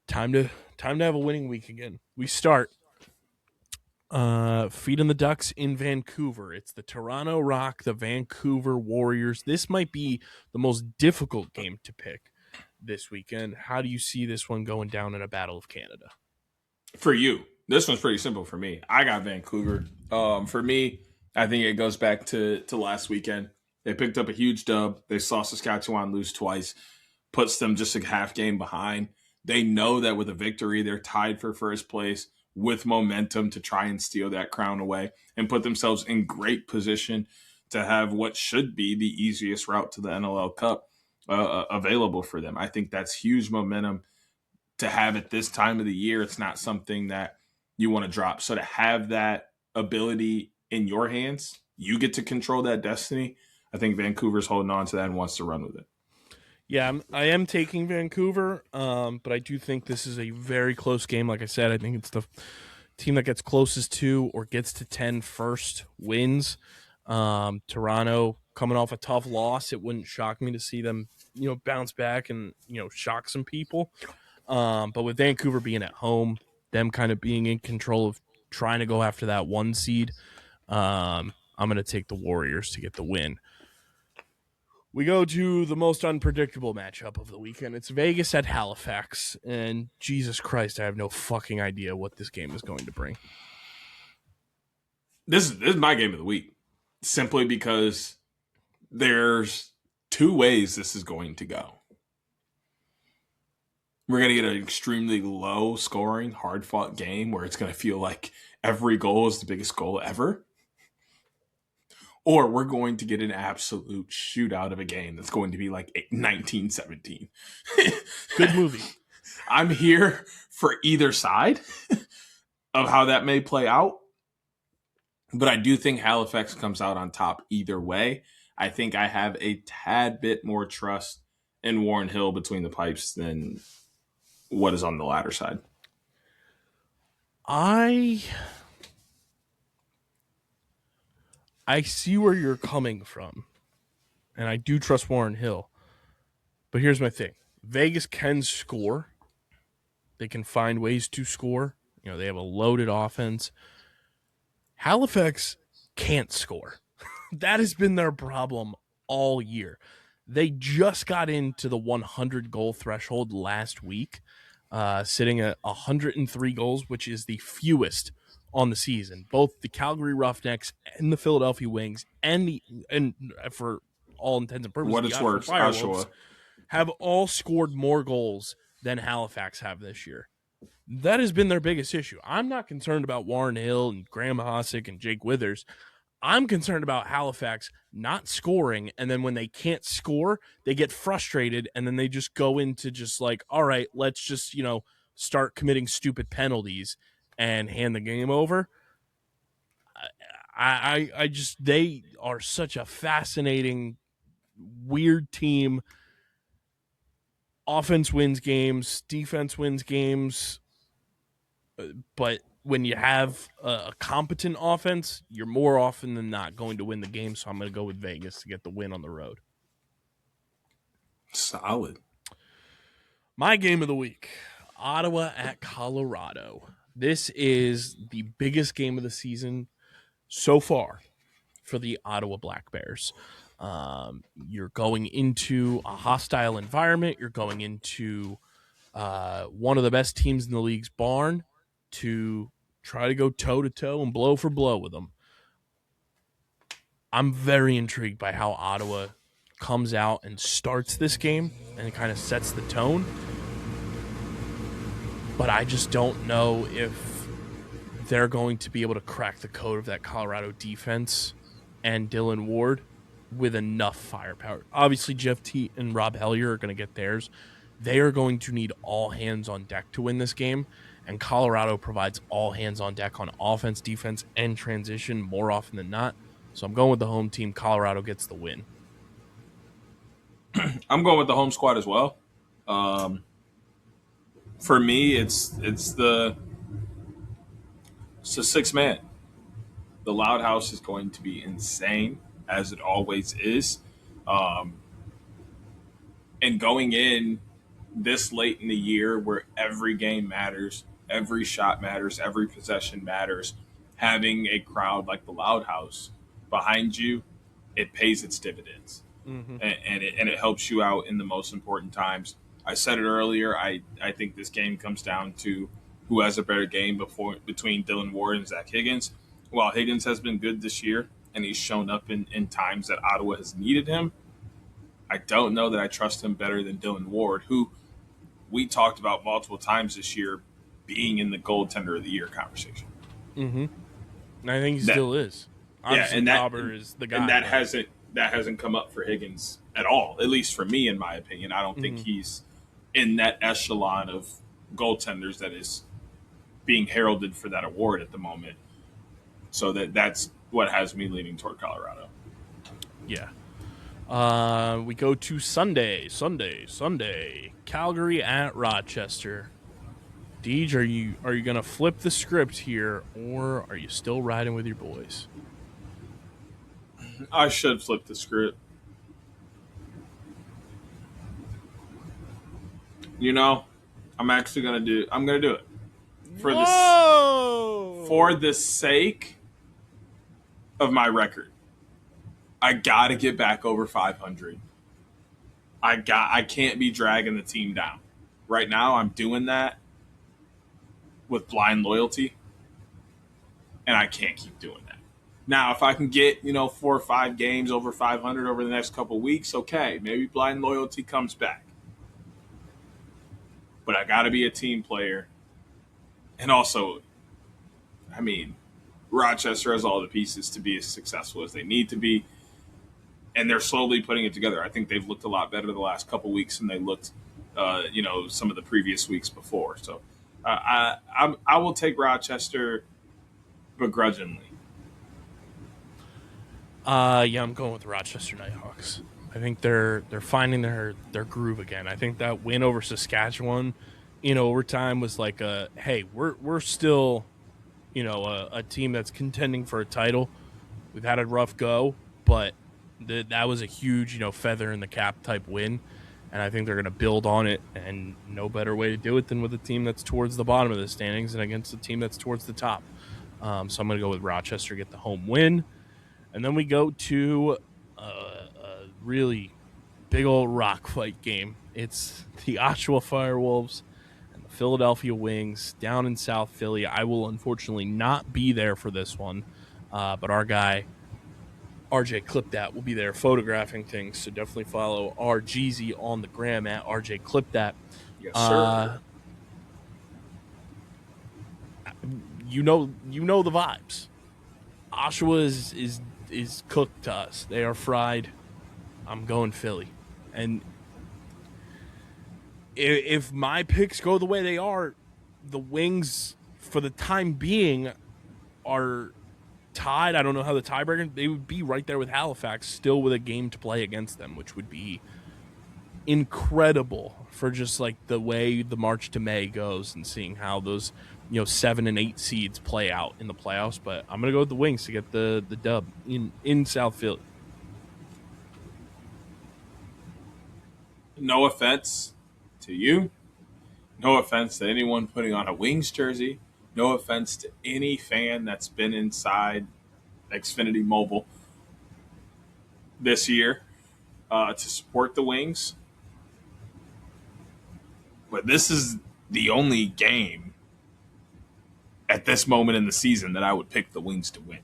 Time to have a winning week again. We start feeding the Ducks in Vancouver. It's the Toronto Rock, the Vancouver Warriors. This might be the most difficult game to pick this weekend. How do you see this one going down in a Battle of Canada? For you, this one's pretty simple for me. I got Vancouver. For me, I think it goes back to last weekend. They picked up a huge dub. They saw Saskatchewan lose twice, puts them just a half game behind. They know that with a victory, they're tied for first place with momentum to try and steal that crown away and put themselves in great position to have what should be the easiest route to the NLL Cup available for them. I think that's huge momentum to have at this time of the year. It's not something that you want to drop. So to have that ability in your hands, you get to control that destiny. I think Vancouver's holding on to that and wants to run with it. Yeah, I am taking Vancouver, but I do think this is a very close game. Like I said, I think it's the team that gets closest to or gets to 10 first wins. Toronto coming off a tough loss. It wouldn't shock me to see them, bounce back and, shock some people. But with Vancouver being at home, them kind of being in control of trying to go after that 1 seed, I'm going to take the Warriors to get the win. We go to the most unpredictable matchup of the weekend. It's Vegas at Halifax, and Jesus Christ, I have no fucking idea what this game is going to bring. This is my game of the week, simply because there's 2 ways this is going to go. We're going to get an extremely low-scoring, hard-fought game where it's going to feel like every goal is the biggest goal ever. Or we're going to get an absolute shootout of a game that's going to be like 1917. Good movie. I'm here for either side of how that may play out. But I do think Halifax comes out on top either way. I think I have a tad bit more trust in Warren Hill between the pipes than what is on the latter side. I see where you're coming from, and I do trust Warren Hill. But here's my thing. Vegas can score. They can find ways to score. They have a loaded offense. Halifax can't score. That has been their problem all year. They just got into the 100-goal threshold last week. sitting at 103 goals, which is the fewest on the season. Both the Calgary Roughnecks and the Philadelphia Wings and for all intents and purposes, What the it's Oshawa worth, Firewolves Oshawa. have all scored more goals than Halifax have this year. That has been their biggest issue. I'm not concerned about Warren Hill and Graham Hosick and Jake Withers. I'm concerned about Halifax not scoring, and then when they can't score, they get frustrated, and then they just go into just like, all right, let's just, start committing stupid penalties and hand the game over. I just, they are such a fascinating, weird team. Offense wins games, defense wins games, but when you have a competent offense, you're more often than not going to win the game. So I'm going to go with Vegas to get the win on the road. Solid. My game of the week, Ottawa at Colorado. This is the biggest game of the season so far for the Ottawa Black Bears. You're going into a hostile environment. You're going into one of the best teams in the league's barn to try to go toe-to-toe and blow for blow with them. I'm very intrigued by how Ottawa comes out and starts this game and it kind of sets the tone. But I just don't know if they're going to be able to crack the code of that Colorado defense and Dylan Ward with enough firepower. Obviously, Jeff Teat and Rob Hellier are going to get theirs. They are going to need all hands on deck to win this game, and Colorado provides all hands on deck on offense, defense, and transition more often than not. So I'm going with the home team. Colorado gets the win. I'm going with the home squad as well. For me, it's the six man. The Loud House is going to be insane, as it always is. And going in this late in the year where every game matters, every shot matters, every possession matters, having a crowd like the Loud House behind you, it pays its dividends. Mm-hmm. And it helps you out in the most important times. I said it earlier, I think this game comes down to who has a better game between Dylan Ward and Zach Higgins. While Higgins has been good this year and he's shown up in times that Ottawa has needed him, I don't know that I trust him better than Dylan Ward, who we talked about multiple times this year being in the goaltender of the year conversation. Mm-hmm. And I think he still is. Obviously, and Dauber is the guy. And that hasn't come up for Higgins at all, at least for me, in my opinion. I don't think he's in that echelon of goaltenders that is being heralded for that award at the moment. So that's what has me leaning toward Colorado. Yeah. We go to Sunday. Calgary at Rochester. Deej, are you going to flip the script here, or are you still riding with your boys? I should flip the script. I'm going to do it. For the sake of my record. I got to get back over 500. I can't be dragging the team down. Right now I'm doing that with blind loyalty, and I can't keep doing that. Now, if I can get, 4 or 5 games over 500 over the next couple of weeks, okay, maybe blind loyalty comes back. But I got to be a team player. And also, Rochester has all the pieces to be as successful as they need to be. And they're slowly putting it together. I think they've looked a lot better the last couple of weeks than they looked, some of the previous weeks before. So I will take Rochester begrudgingly. I'm going with the Rochester Nighthawks. I think they're finding their groove again. I think that win over Saskatchewan in overtime was like hey, we're still, a team that's contending for a title. We've had a rough go, but that was a huge, feather in the cap type win, and I think they're going to build on it, and no better way to do it than with a team that's towards the bottom of the standings and against a team that's towards the top. So I'm going to go with Rochester, get the home win. And then we go to a really big old rock fight game. It's the Oshawa Firewolves and the Philadelphia Wings down in South Philly. I will unfortunately not be there for this one, but our guy RJ Clip That will be there photographing things. So definitely follow RGZ on the gram at RJ Clip That. Yes, sir. You know the vibes. Oshawa is cooked to us. They are fried. I'm going Philly, and if my picks go the way they are, the Wings, for the time being, are tied. I don't know how the tiebreaker. They would be right there with Halifax, still with a game to play against them, which would be incredible for just like the way the March to May goes and seeing how those 7 and 8 seeds play out in the playoffs. But I'm gonna go with the Wings to get the dub in South Philly. No offense to you. No offense to anyone putting on a Wings jersey. No offense to any fan that's been inside Xfinity Mobile this year to support the Wings. But this is the only game at this moment in the season that I would pick the Wings to win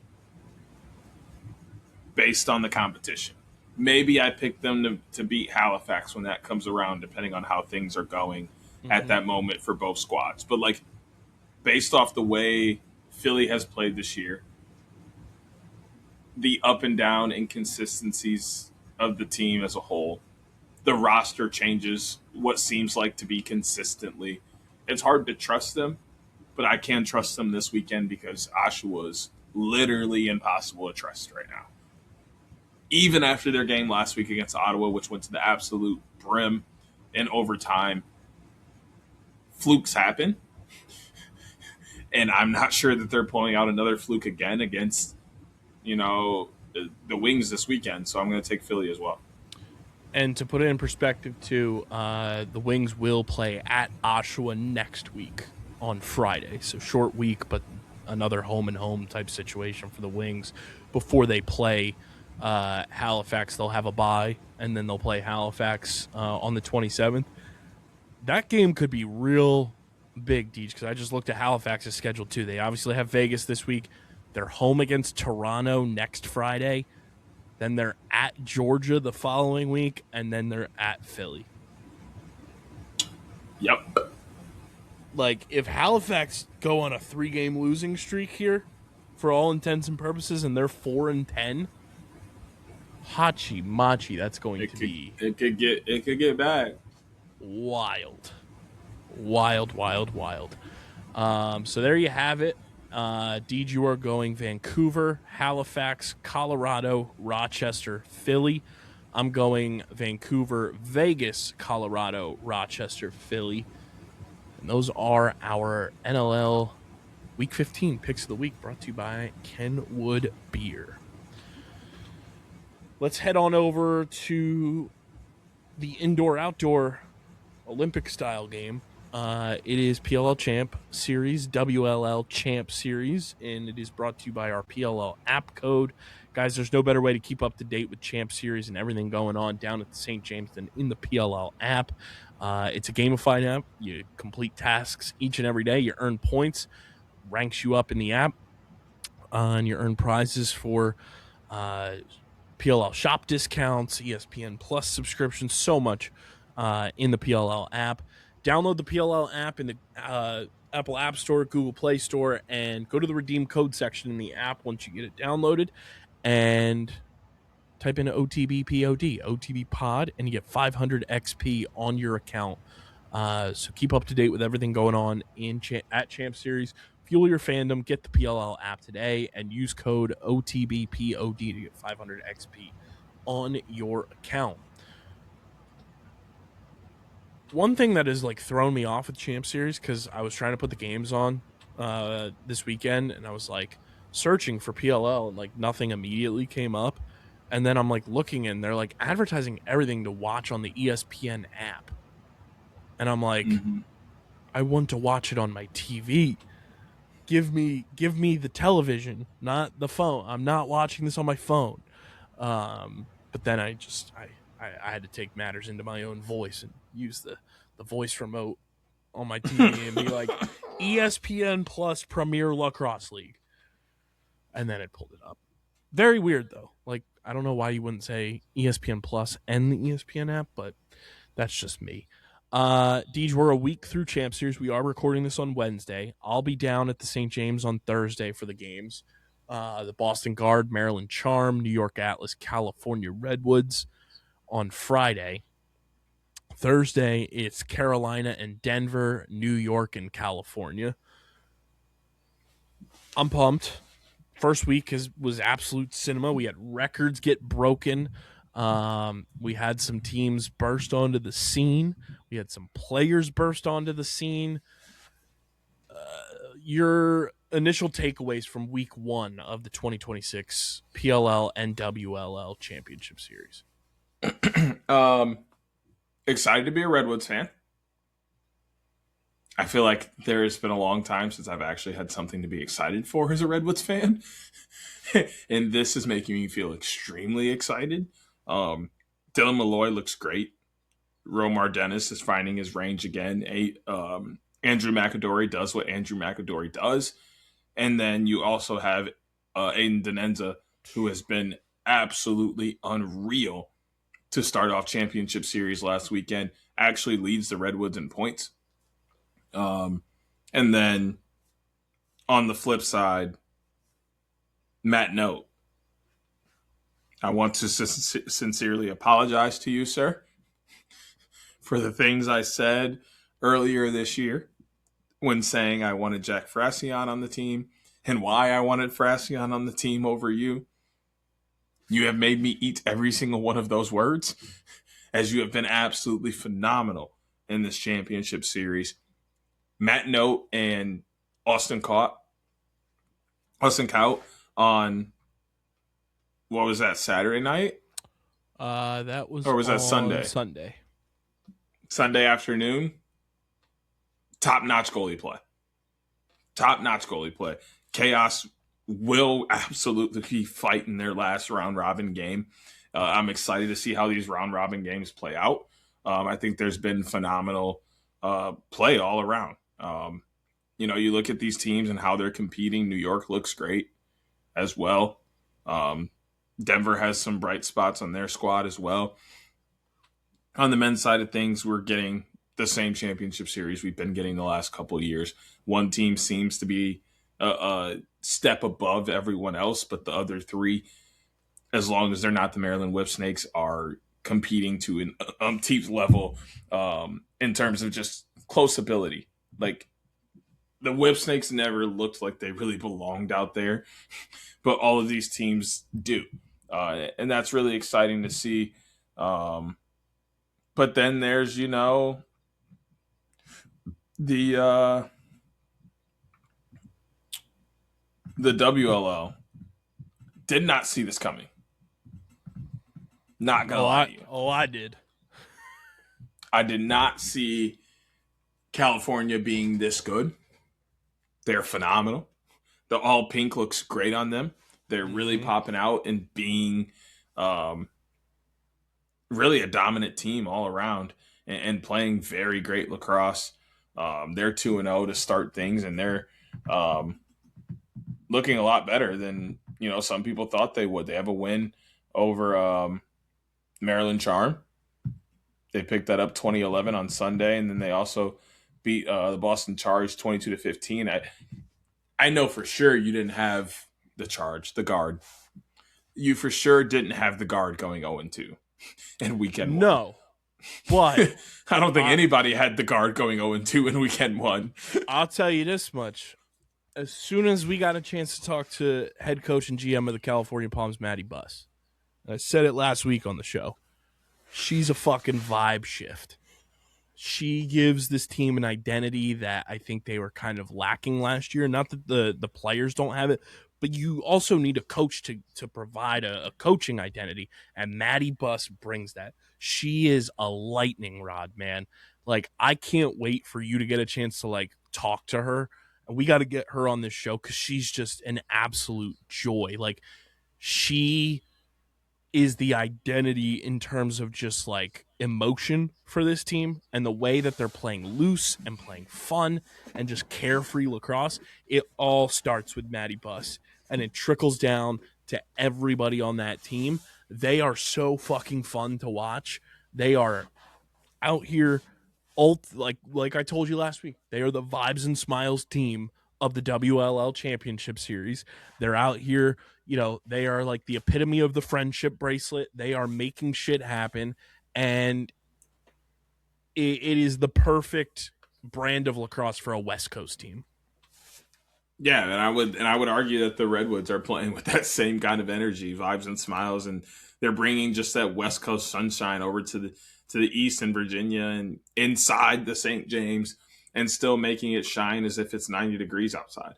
based on the competition. Maybe I pick them to beat Halifax when that comes around, depending on how things are going at that moment for both squads. But, like, based off the way Philly has played this year, the up and down inconsistencies of the team as a whole, the roster changes, what seems like to be consistently, it's hard to trust them, but I can trust them this weekend because Oshawa is literally impossible to trust right now. Even after their game last week against Ottawa, which went to the absolute brim in overtime, flukes happen. And I'm not sure that they're pulling out another fluke again against, the Wings this weekend. So I'm going to take Philly as well. And to put it in perspective, too, the Wings will play at Oshawa next week on Friday. So short week, but another home-and-home type situation for the Wings before they play Halifax. They'll have a bye, and then they'll play Halifax on the 27th. That game could be real big, Deej, because I just looked at Halifax's schedule, too. They obviously have Vegas this week. They're home against Toronto next Friday. Then they're at Georgia the following week, and then they're at Philly. Yep. Like, if Halifax go on a 3-game losing streak here, for all intents and purposes, and they're 4-10, Hachi Machi, that's going to be... It could get bad. Wild. So there you have it. Deej, you are going Vancouver, Halifax, Colorado, Rochester, Philly. I'm going Vancouver, Vegas, Colorado, Rochester, Philly. And those are our NLL Week 15 Picks of the Week, brought to you by Kenwood Beer. Let's head on over to the indoor-outdoor Olympic-style game. It is PLL Champ Series, WLL Champ Series, and it is brought to you by our PLL app code. Guys, there's no better way to keep up to date with Champ Series and everything going on down at the St. James than in the PLL app. It's a gamified app. You complete tasks each and every day. You earn points, ranks you up in the app, and you earn prizes for PLL shop discounts, ESPN Plus subscriptions, so much in the PLL app. Download the PLL app in the Apple App Store, Google Play Store, and go to the redeem code section in the app once you get it downloaded, and type in OTB Pod, and you get 500 XP on your account. So keep up to date with everything going on at Champ Series. Fuel your fandom. Get the PLL app today and use code OTBPOD to get 500 XP on your account. One thing that has like thrown me off with Champ Series, because I was trying to put the games on this weekend, and I was like searching for PLL, and like nothing immediately came up. And then I'm like looking, and they're like advertising everything to watch on the ESPN app, and I'm like, I want to watch it on my TV. Give me the television, not the phone. I'm not watching this on my phone. But then I had to take matters into my own voice and use the voice remote on my TV and be like, ESPN Plus Premier Lacrosse League. And then it pulled it up. Very weird, though. Like, I don't know why you wouldn't say ESPN Plus and the ESPN app, but that's just me. Deej, we're a week through Champ Series. We are recording this on Wednesday. I'll be down at the St. James on Thursday for the games. The Boston Guard, Maryland Charm, New York Atlas, California Redwoods on Friday. Thursday, it's Carolina and Denver, New York and California. I'm pumped. First week was absolute cinema. We had records get broken. We had some teams burst onto the scene. We had some players burst onto the scene. Your initial takeaways from week 1 of the 2026 PLL and WLL Championship Series? Excited to be a Redwoods fan. I feel like there has been a long time since I've actually had something to be excited for as a Redwoods fan. And this is making me feel extremely excited. Dylan Malloy looks great. Romar Dennis is finding his range again. Andrew McAdory does what Andrew McAdory does. And then you also have Aiden Denenza, who has been absolutely unreal to start off Championship Series last weekend. Actually leads the Redwoods in points. And then on the flip side, Matt Note. I want to sincerely apologize to you, sir, for the things I said earlier this year when saying I wanted Jack Frassion on the team and why I wanted Frassion on the team over you. You have made me eat every single one of those words, as you have been absolutely phenomenal in this championship series. Matt Note and Austin Kaut on, what was that, Saturday night? That was, or was that Sunday? Sunday afternoon. Top-notch goalie play. Chaos will absolutely be fighting their last round-robin game. I'm excited to see how these round-robin games play out. I think there's been phenomenal play all around. You look at these teams and how they're competing. New York looks great as well. Denver has some bright spots on their squad as well. On the men's side of things, we're getting the same championship series we've been getting the last couple of years. One team seems to be a step above everyone else, but the other three, as long as they're not the Maryland Whipsnakes, are competing to an umpteenth level in terms of just close ability. Like, the Whipsnakes never looked like they really belonged out there, but all of these teams do. And that's really exciting to see. But then there's, the WLL. Did not see this coming. Not gonna lie to you. I did. I did not see California being this good. They're phenomenal. The all pink looks great on them. They're really popping out and being really a dominant team all around and playing very great lacrosse. They're 2-0 to start things, and they're looking a lot better than some people thought they would. They have a win over Maryland Charm. They picked that up 2011 on Sunday, and then they also beat the Boston Charge 22-15. I know for sure you didn't have the Charge, the Guard. You for sure didn't have the Guard going 0-2 in weekend one. No, but I don't think anybody had the Guard going 0-2 in weekend one. I'll tell you this much. As soon as we got a chance to talk to head coach and GM of the California Palms, Maddie Buss, I said it last week on the show, she's a fucking vibe shift. She gives this team an identity that I think they were kind of lacking last year. Not that the players don't have it, but you also need a coach to provide a coaching identity, and Maddie Buss brings that. She is a lightning rod, man. Like, I can't wait for you to get a chance to, talk to her, and we got to get her on this show because she's just an absolute joy. Like, she is the identity in terms of just like emotion for this team and the way that they're playing loose and playing fun and just carefree lacrosse. It all starts with Matty Buss and it trickles down to everybody on that team. They are so fucking fun to watch. They are out here, like I told you last week, they are the vibes and smiles team of the WLL Championship Series. They're out here, they are like the epitome of the friendship bracelet. They are making shit happen, and it is the perfect brand of lacrosse for a West Coast team. Yeah, and I would argue that the Redwoods are playing with that same kind of energy, vibes and smiles, and they're bringing just that West Coast sunshine over to the east in Virginia and inside the St. James, and still making it shine as if it's 90 degrees outside.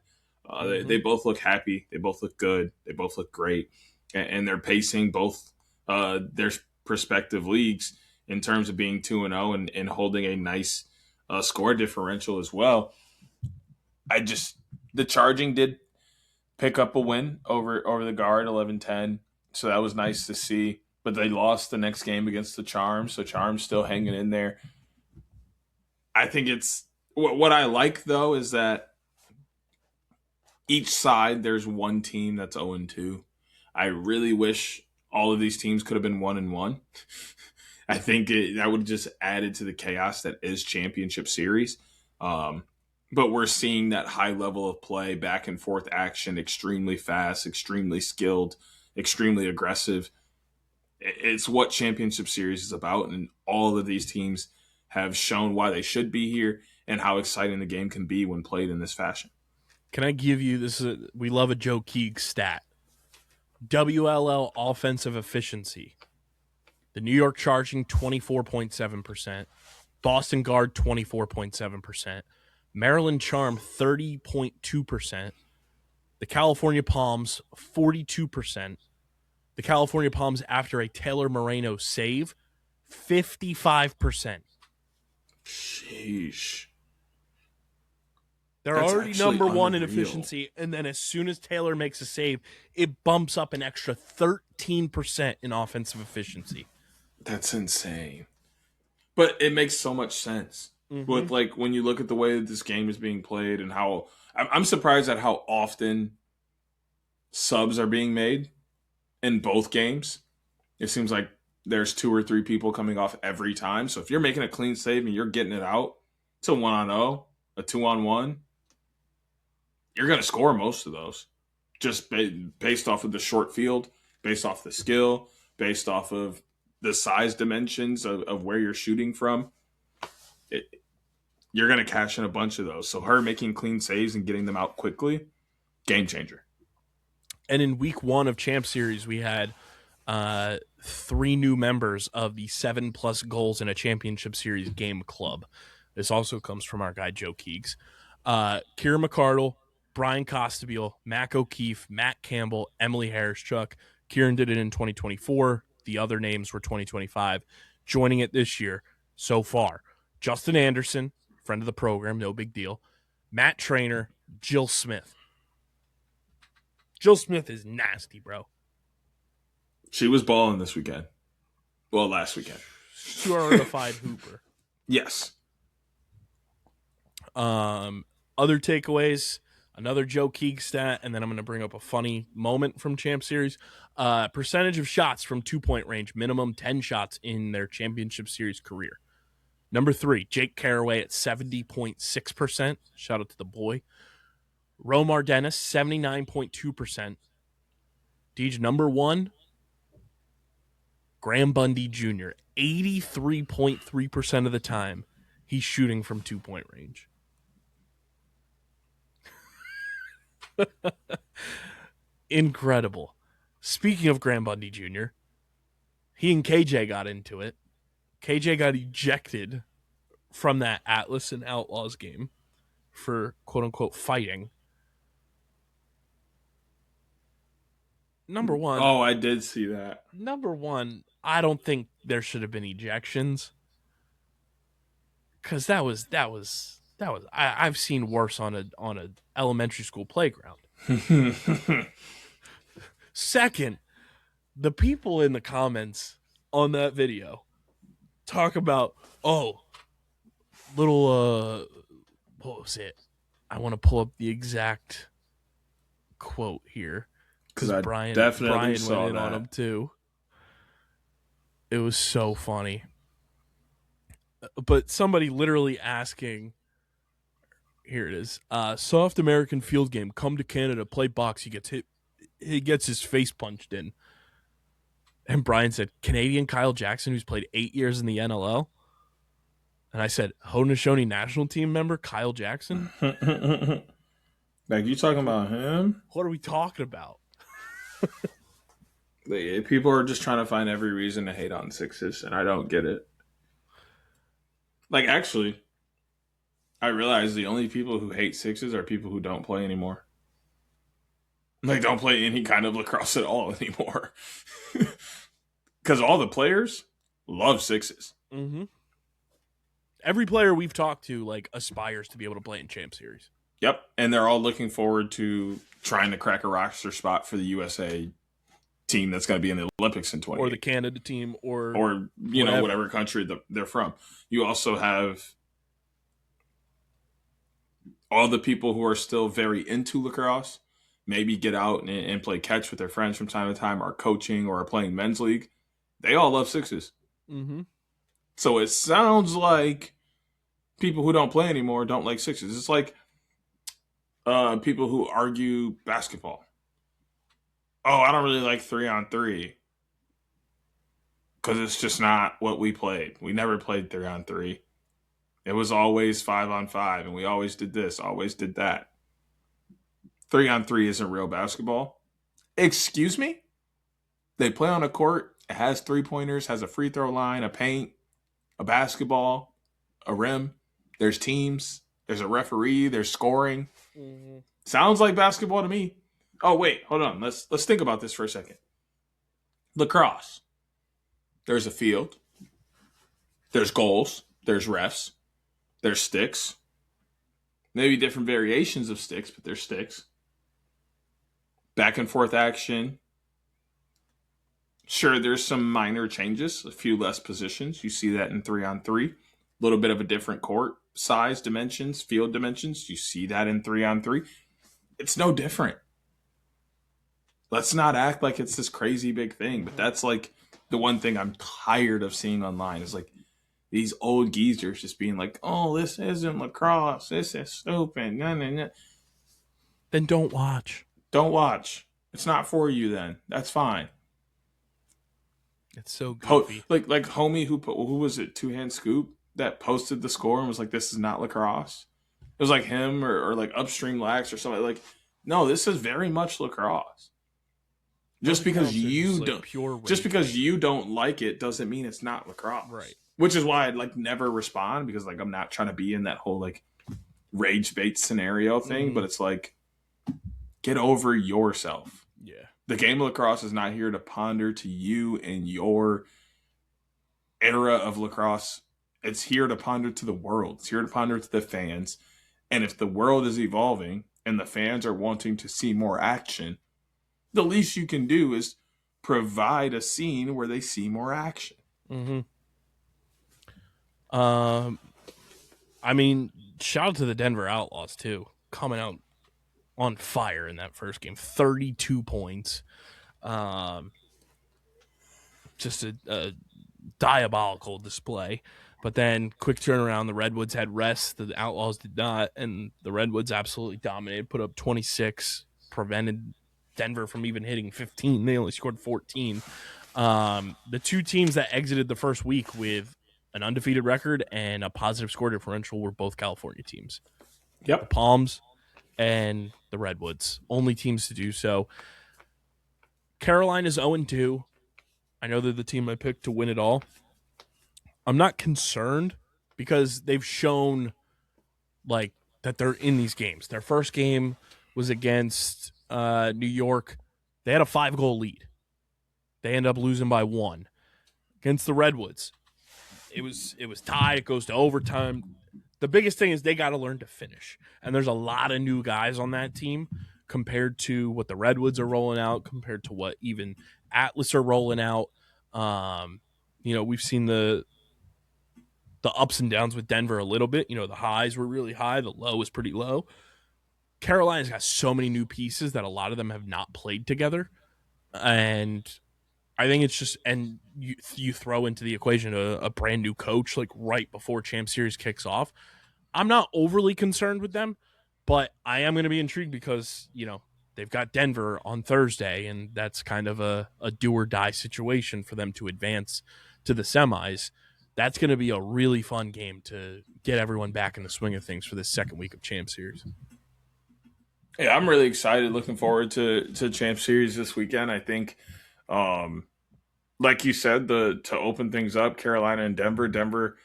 They both look happy. They both look good. They both look great, and they're pacing both their respective leagues in terms of being 2-0 and holding a nice score differential as well. The Charging did pick up a win over the Guard, 11-10, so that was nice to see. But they lost the next game against the Charms, so Charms still hanging in there. I think it's what I like, though, is that each side there's one team that's 0-2. I really wish all of these teams could have been 1-1. I think that would have just added to the chaos that is Championship Series. But we're seeing that high level of play, back and forth action, extremely fast, extremely skilled, extremely aggressive. It's what Championship Series is about, and all of these teams have shown why they should be here and how exciting the game can be when played in this fashion. Can I give you this? We love a Joe Keeg stat. WLL offensive efficiency. The New York Charging, 24.7%. Boston Guard, 24.7%. Maryland Charm, 30.2%. The California Palms, 42%. The California Palms, after a Taylor Moreno save, 55%. Sheesh. They're That's already number one in unreal. efficiency, and then as soon as Taylor makes a save, it bumps up an extra 13% in offensive efficiency. That's insane. But it makes so much sense. With like when you look at the way that this game is being played and how I'm surprised at how often subs are being made in both games. It seems like there's 2 or 3 people coming off every time. So if you're making a clean save and you're getting it out, it's a 1-0, a 2-on-1. You're going to score most of those just based off of the short field, based off the skill, based off of the size dimensions of where you're shooting from. You're going to cash in a bunch of those. So her making clean saves and getting them out quickly, game changer. And in week 1 of Champ Series, we had 3 new members of the 7+ goals in a Championship Series game club. This also comes from our guy, Joe Keegs. Kira McCardle, Brian Costabile, Mac O'Keefe, Matt Campbell, Emily Harrischuk. Kieran did it in 2024. The other names were 2025. Joining it this year so far, Justin Anderson, friend of the program, no big deal. Matt Trainer, Jill Smith. Jill Smith is nasty, bro. She was balling this weekend. Well, last weekend. Certified hooper. Yes. Other takeaways, another Joe Keeg stat, and then I'm going to bring up a funny moment from Champ Series. Percentage of shots from 2-point range, minimum 10 shots in their Championship Series career. Number 3, Jake Caraway at 70.6%. Shout out to the boy. Romar Dennis, 79.2%. Deej, number 1, Graham Bundy Jr., 83.3% of the time he's shooting from 2-point range. Incredible. Speaking of Graham Bundy Jr., he and KJ got into it. KJ got ejected from that Atlas and Outlaws game for quote-unquote fighting. Number 1. Oh, I did see that. Number 1, I don't think there should have been ejections. Because that was I've seen worse on a elementary school playground. Second, The people in the comments on that video talk about, little, what was it? I want to pull up the exact quote here because Brian went in on him too. It was so funny. But somebody literally asking, here it is, soft American field game, come to Canada, play box, he gets his face punched in. And Brian said, Canadian Kyle Jackson, who's played 8 years in the NLL. And I said, Haudenosaunee national team member Kyle Jackson? Like, you talking about him? What are we talking about? People are just trying to find every reason to hate on Sixes, and I don't get it. Like, actually, I realize the only people who hate Sixes are people who don't play anymore. Like, don't play any kind of lacrosse at all anymore. Because all the players love Sixes. Mm-hmm. Every player we've talked to, like, aspires to be able to play in Champ Series. Yep, and they're all looking forward to trying to crack a roster spot for the USA team that's going to be in the Olympics in 2020. Or the Canada team, or whatever country they're from. You also have all the people who are still very into lacrosse, maybe get out and play catch with their friends from time to time, are coaching or are playing men's league. They all love Sixes. Mm-hmm. So it sounds like people who don't play anymore don't like Sixes. It's like people who argue basketball. Oh, I don't really like 3-on-3 because it's just not what we played. We never played 3-on-3. It was always 5-on-5, and we always did this, always did that. 3-on-3 isn't real basketball. Excuse me? They play on a court. It has three-pointers, has a free throw line, a paint, a basketball, a rim. There's teams. There's a referee. There's scoring. Mm-hmm. Sounds like basketball to me. Oh, wait. Hold on. Let's think about this for a second. Lacrosse. There's a field. There's goals. There's refs. There's sticks. Maybe different variations of sticks, but there's sticks. Back and forth action. Sure, there's some minor changes, a few less positions. You see that in 3-on-3. A little bit of a different court size dimensions, field dimensions. You see that in 3-on-3. It's no different. Let's not act like it's this crazy big thing, but that's like the one thing I'm tired of seeing online is like these old geezers just being like, oh, this isn't lacrosse. This is stupid. Nah, nah, nah. Then don't watch. Don't watch. It's not for you then. That's fine. It's so goofy. Like homie who was it, Two Hand Scoop, that posted the score and was like, this is not lacrosse. It was like him or like Upstream Lax or something. Like, no, this is very much lacrosse. Just because you don't like it doesn't mean it's not lacrosse. Right. Which is why I'd like never respond, because like I'm not trying to be in that whole like rage bait scenario thing, but it's like, get over yourself. Yeah. The game of lacrosse is not here to ponder to you and your era of lacrosse. It's here to ponder to the world. It's here to ponder to the fans. And if the world is evolving and the fans are wanting to see more action, the least you can do is provide a scene where they see more action. Mm-hmm. I mean, shout out to the Denver Outlaws, too. Coming out on fire in that first game. 32 points. Just a diabolical display. But then, quick turnaround. The Redwoods had rest. The Outlaws did not. And the Redwoods absolutely dominated. Put up 26. Prevented Denver from even hitting 15. They only scored 14. The two teams that exited the first week with an undefeated record and a positive score differential were both California teams. Yep. The Palms and the Redwoods. Only teams to do so. Carolina's 0-2. I know they're the team I picked to win it all. I'm not concerned because they've shown like that they're in these games. Their first game was against New York. They had a 5-goal lead. They end up losing by 1 against the Redwoods. It was tied. It goes to overtime. The biggest thing is they got to learn to finish. And there's a lot of new guys on that team compared to what the Redwoods are rolling out, compared to what even Atlas are rolling out. We've seen the ups and downs with Denver a little bit. The highs were really high, the low was pretty low. Carolina's got so many new pieces that a lot of them have not played together, and I think it's just, and you throw into the equation a brand new coach like right before Champ Series kicks off. I'm not overly concerned with them, but I am going to be intrigued because they've got Denver on Thursday, and that's kind of a do or die situation for them to advance to the semis. That's going to be a really fun game to get everyone back in the swing of things for this second week of Champ Series. Yeah, I'm really excited. Looking forward to Champ Series this weekend. I think, like you said, to open things up, Carolina and Denver. Denver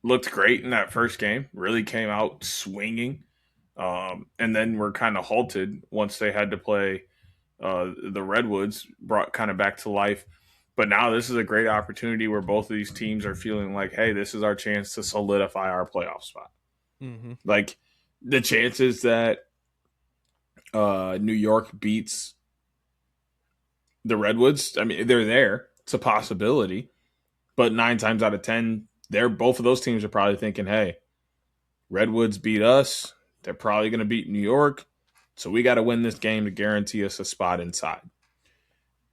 looked great in that first game. Really came out swinging, and then were kind of halted once they had to play the Redwoods. Brought kind of back to life. But now this is a great opportunity where both of these teams are feeling like, hey, this is our chance to solidify our playoff spot. Mm-hmm. Like, the chances that New York beats the Redwoods, I mean, they're there. It's a possibility. But 9 times out of 10, both of those teams are probably thinking, hey, Redwoods beat us. They're probably going to beat New York. So we got to win this game to guarantee us a spot inside.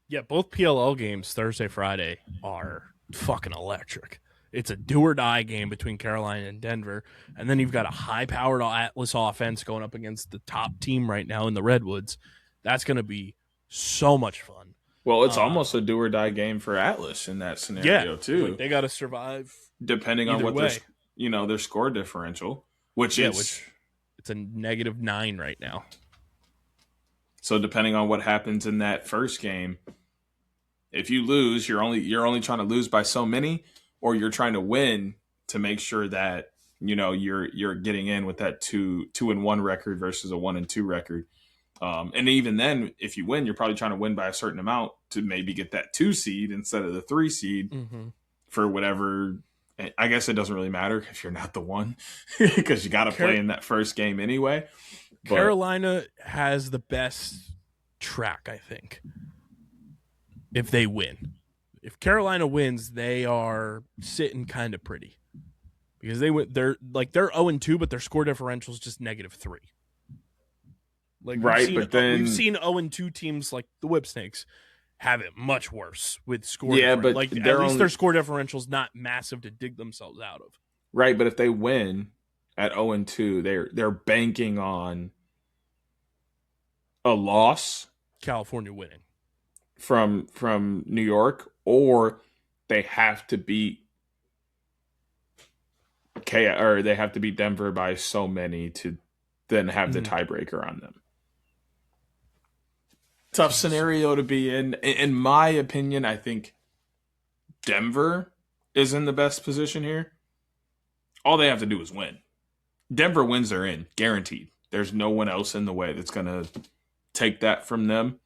Yeah, both PLL games, Thursday, Friday, are fucking electric. It's a do-or-die game between Carolina and Denver, and then you've got a high-powered Atlas offense going up against the top team right now in the Redwoods. That's going to be so much fun. Well, it's almost a do-or-die game for Atlas in that scenario, too. Like they got to survive depending on what their score differential, which it's a -9 right now. So depending on what happens in that first game, if you lose, you're only trying to lose by so many, or you're trying to win to make sure that you're getting in with that 2-1 record versus a 1-2 record. And even then, if you win, you're probably trying to win by a certain amount to maybe get that 2 seed instead of the 3 seed for whatever. I guess it doesn't really matter if you're not the 1 because you got to play in that first game anyway. But Carolina has the best track, I think, if they win. If Carolina wins, they are sitting kind of pretty because they're 0-2, but their score differential is just -3. Like we've seen 0-2 teams like the Whipsnakes have it much worse with score. Yeah, but at least their score differential is not massive to dig themselves out of. Right, but if they win at 0-2, they're banking on a loss, California winning from New York, or they have to beat Denver by so many to then have the tiebreaker on them. Tough scenario to be in. In my opinion, I think Denver is in the best position here. All they have to do is win. Denver wins, they're in, guaranteed. There's no one else in the way that's going to take that from them.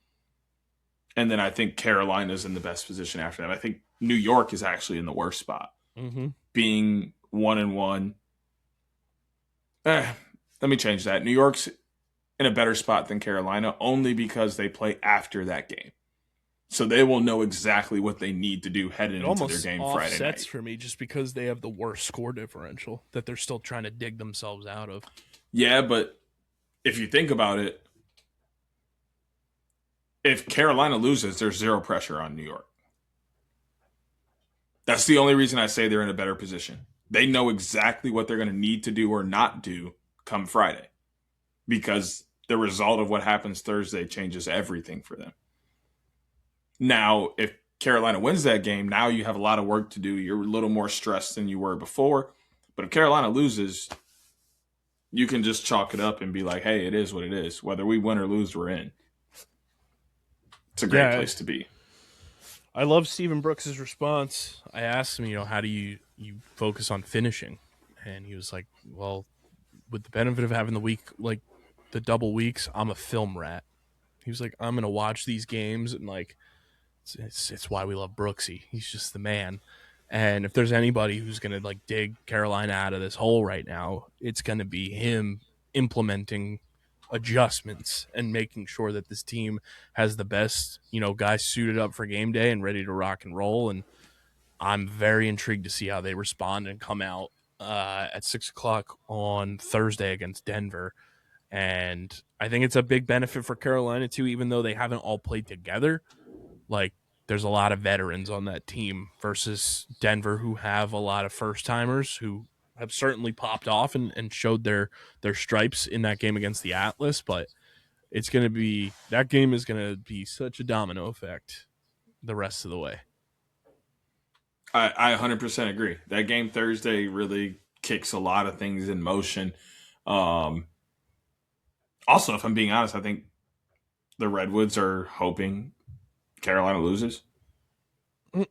And then I think Carolina's in the best position after that. I think New York is actually in the worst spot. Being 1-1. Let me change that. New York's in a better spot than Carolina only because they play after that game. So they will know exactly what they need to do heading into their game Friday night. For me just because they have the worst score differential that they're still trying to dig themselves out of. Yeah, but if you think about it, if Carolina loses, there's zero pressure on New York. That's the only reason I say they're in a better position. They know exactly what they're going to need to do or not do come Friday because the result of what happens Thursday changes everything for them. Now, if Carolina wins that game, now you have a lot of work to do. You're a little more stressed than you were before. But if Carolina loses, you can just chalk it up and be like, hey, it is what it is. Whether we win or lose, we're in. It's a great place to be. I love Stephen Brooks' response. I asked him, how do you focus on finishing? And he was like, well, with the benefit of having the week, like the double weeks, I'm a film rat. He was like, I'm going to watch these games and it's why we love Brooksy. He's just the man. And if there's anybody who's going to dig Carolina out of this hole right now, it's going to be him implementing adjustments and making sure that this team has the best, guys suited up for game day and ready to rock and roll. And I'm very intrigued to see how they respond and come out at 6:00 on Thursday against Denver. And I think it's a big benefit for Carolina too, even though they haven't all played together. Like, there's a lot of veterans on that team versus Denver, who have a lot of first timers who have certainly popped off and showed their stripes in that game against the Atlas. But that game is going to be such a domino effect the rest of the way. I 100% agree. That game Thursday really kicks a lot of things in motion. Also, if I'm being honest, I think the Redwoods are hoping Carolina loses.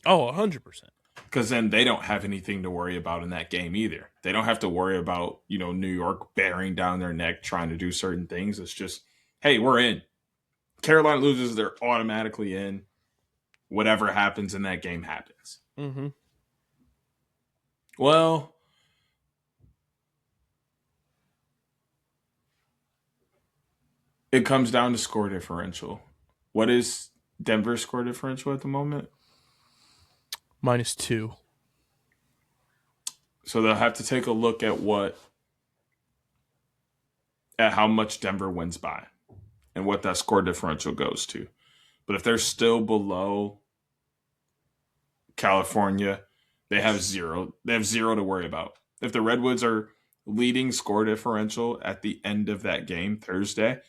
Oh, 100%. Because then they don't have anything to worry about in that game either. They don't have to worry about, New York bearing down their neck trying to do certain things. It's just, hey, we're in. Carolina loses, they're automatically in. Whatever happens in that game happens. Mm-hmm. Well, it comes down to score differential. What is Denver's score differential at the moment? -2. So they'll have to take a look at how much Denver wins by and what that score differential goes to. But if they're still below California, they have zero. They have zero to worry about. If the Redwoods are leading score differential at the end of that game Thursday,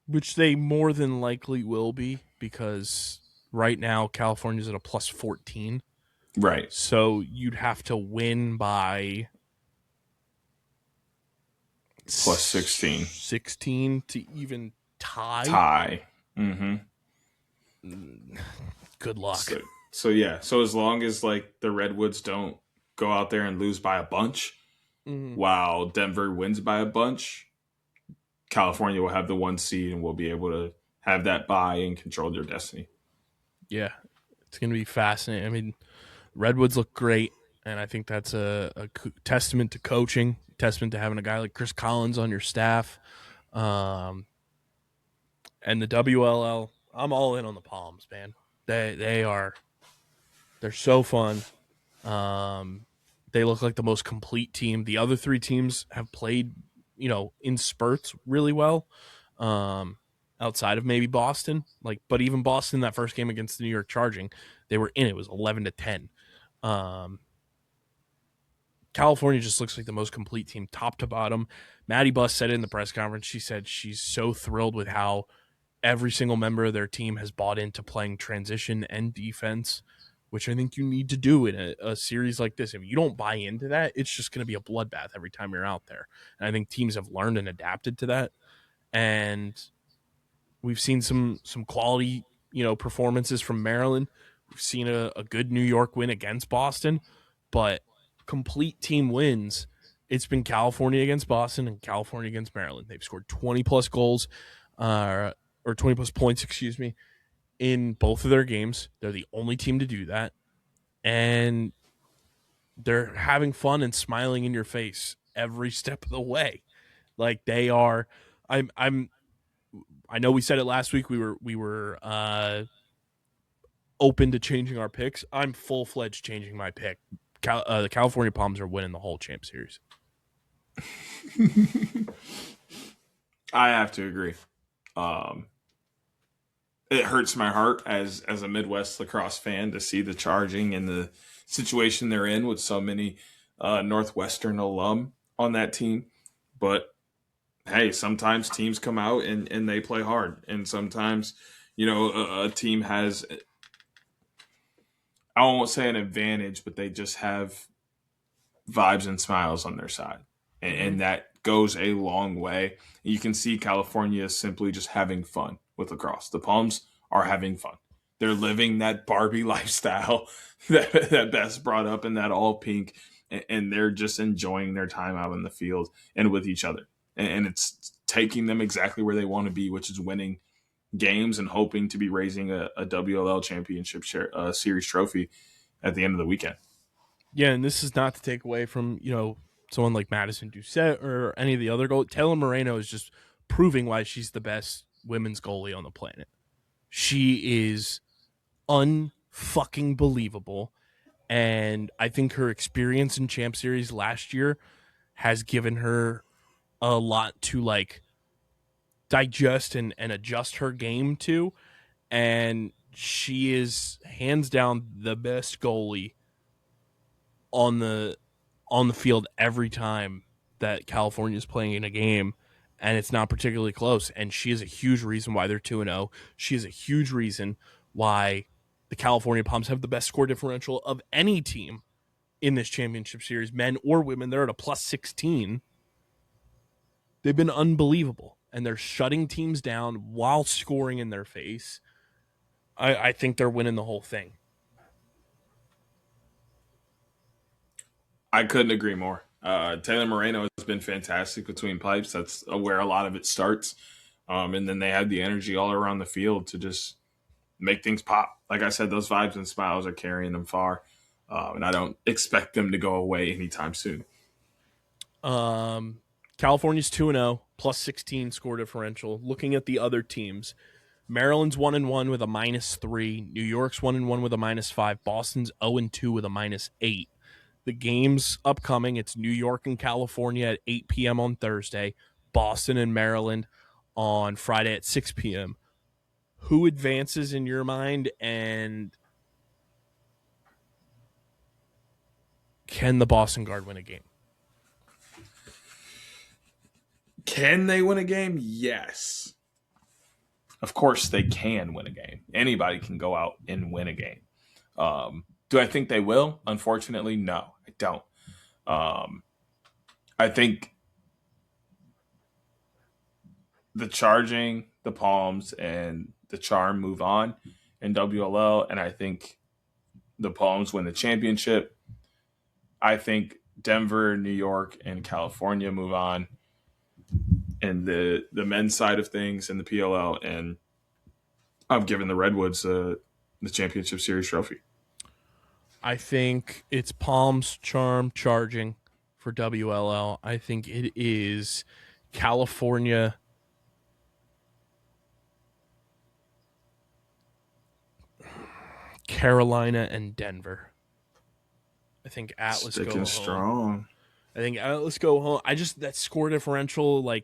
which they more than likely will be, because right now California's at a +14. Right. So you'd have to win by +16. 16 to even tie. Mm-hmm. Good luck. So yeah. So as long as the Redwoods don't go out there and lose by a bunch, while Denver wins by a bunch, California will have the 1 seed and will be able to have that bye and control their destiny. Yeah, it's going to be fascinating. I mean, Redwoods look great, and I think that's a testament to coaching, testament to having a guy like Chris Collins on your staff. And the WLL, I'm all in on the Palms, man. They're so fun. They look like the most complete team. The other 3 teams have played, in spurts really well. Outside of maybe Boston, but even Boston, that first game against the New York Charging, they were in. It was 11-10. California just looks like the most complete team, top to bottom. Maddie Buss said it in the press conference. She said she's so thrilled with how every single member of their team has bought into playing transition and defense, which I think you need to do in a series like this. If you don't buy into that, it's just going to be a bloodbath every time you're out there. And I think teams have learned and adapted to that. And we've seen some quality, performances from Maryland. We've seen a good New York win against Boston, but complete team wins, it's been California against Boston and California against Maryland. They've scored 20-plus goals, or 20-plus points, in both of their games. They're the only team to do that. And they're having fun and smiling in your face every step of the way. They are. I know we said it last week. We were open to changing our picks. I'm full-fledged changing my pick. The California Palms are winning the whole champ series. I have to agree. It hurts my heart as a Midwest lacrosse fan to see the Charging and the situation they're in with so many Northwestern alum on that team. But hey, sometimes teams come out and they play hard. And sometimes, a team has, I won't say an advantage, but they just have vibes and smiles on their side. And that goes a long way. You can see California simply just having fun with lacrosse. The Palms are having fun. They're living that Barbie lifestyle that Bess brought up in that all pink, and they're just enjoying their time out in the field and with each other. And it's taking them exactly where they want to be, which is winning games and hoping to be raising a WLL championship series trophy at the end of the weekend. Yeah, and this is not to take away from, someone like Madison Doucette or any of the other goalies. Taylor Moreno is just proving why she's the best women's goalie on the planet. She is unfucking believable. And I think her experience in Champ Series last year has given her a lot to like digest and adjust her game to. And she is hands down the best goalie on the field every time that California is playing in a game, and it's not particularly close. And she is a huge reason why they're 2-0. She is a huge reason why the California Palms have the best score differential of any team in this championship series, men or women. They're at a plus 16. They've been unbelievable, and they're shutting teams down while scoring in their face. I think they're winning the whole thing. I couldn't agree more. Taylor Moreno has been fantastic between pipes. That's where a lot of it starts. And then they have the energy all around the field to just make things pop. Like I said, those vibes and smiles are carrying them far. And I don't expect them to go away anytime soon. California's 2-0, plus 16 score differential. Looking at the other teams, Maryland's 1-1 with a -3. New York's 1-1 with a -5. Boston's 0-2 with a -8. The games upcoming, it's New York and California at 8 p.m. on Thursday, Boston and Maryland on Friday at 6 p.m. Who advances in your mind, and can the Boston Guard win a game? Can they win a game? Yes. Of course they can win a game. Anybody can go out and win a game. Do I think they will? Unfortunately, no, I don't. I think the Charging, the Palms, and the Charm move on in WLL, and I think the Palms win the championship. I think Denver, New York, and California move on in the men's side of things in the PLL, and I've given the Redwoods the championship series trophy. I think it's Palms, Charm, Charging for WLL. I think it is California, Carolina, and Denver. I think Atlas go home. Strong. I think Atlas go home. That score differential like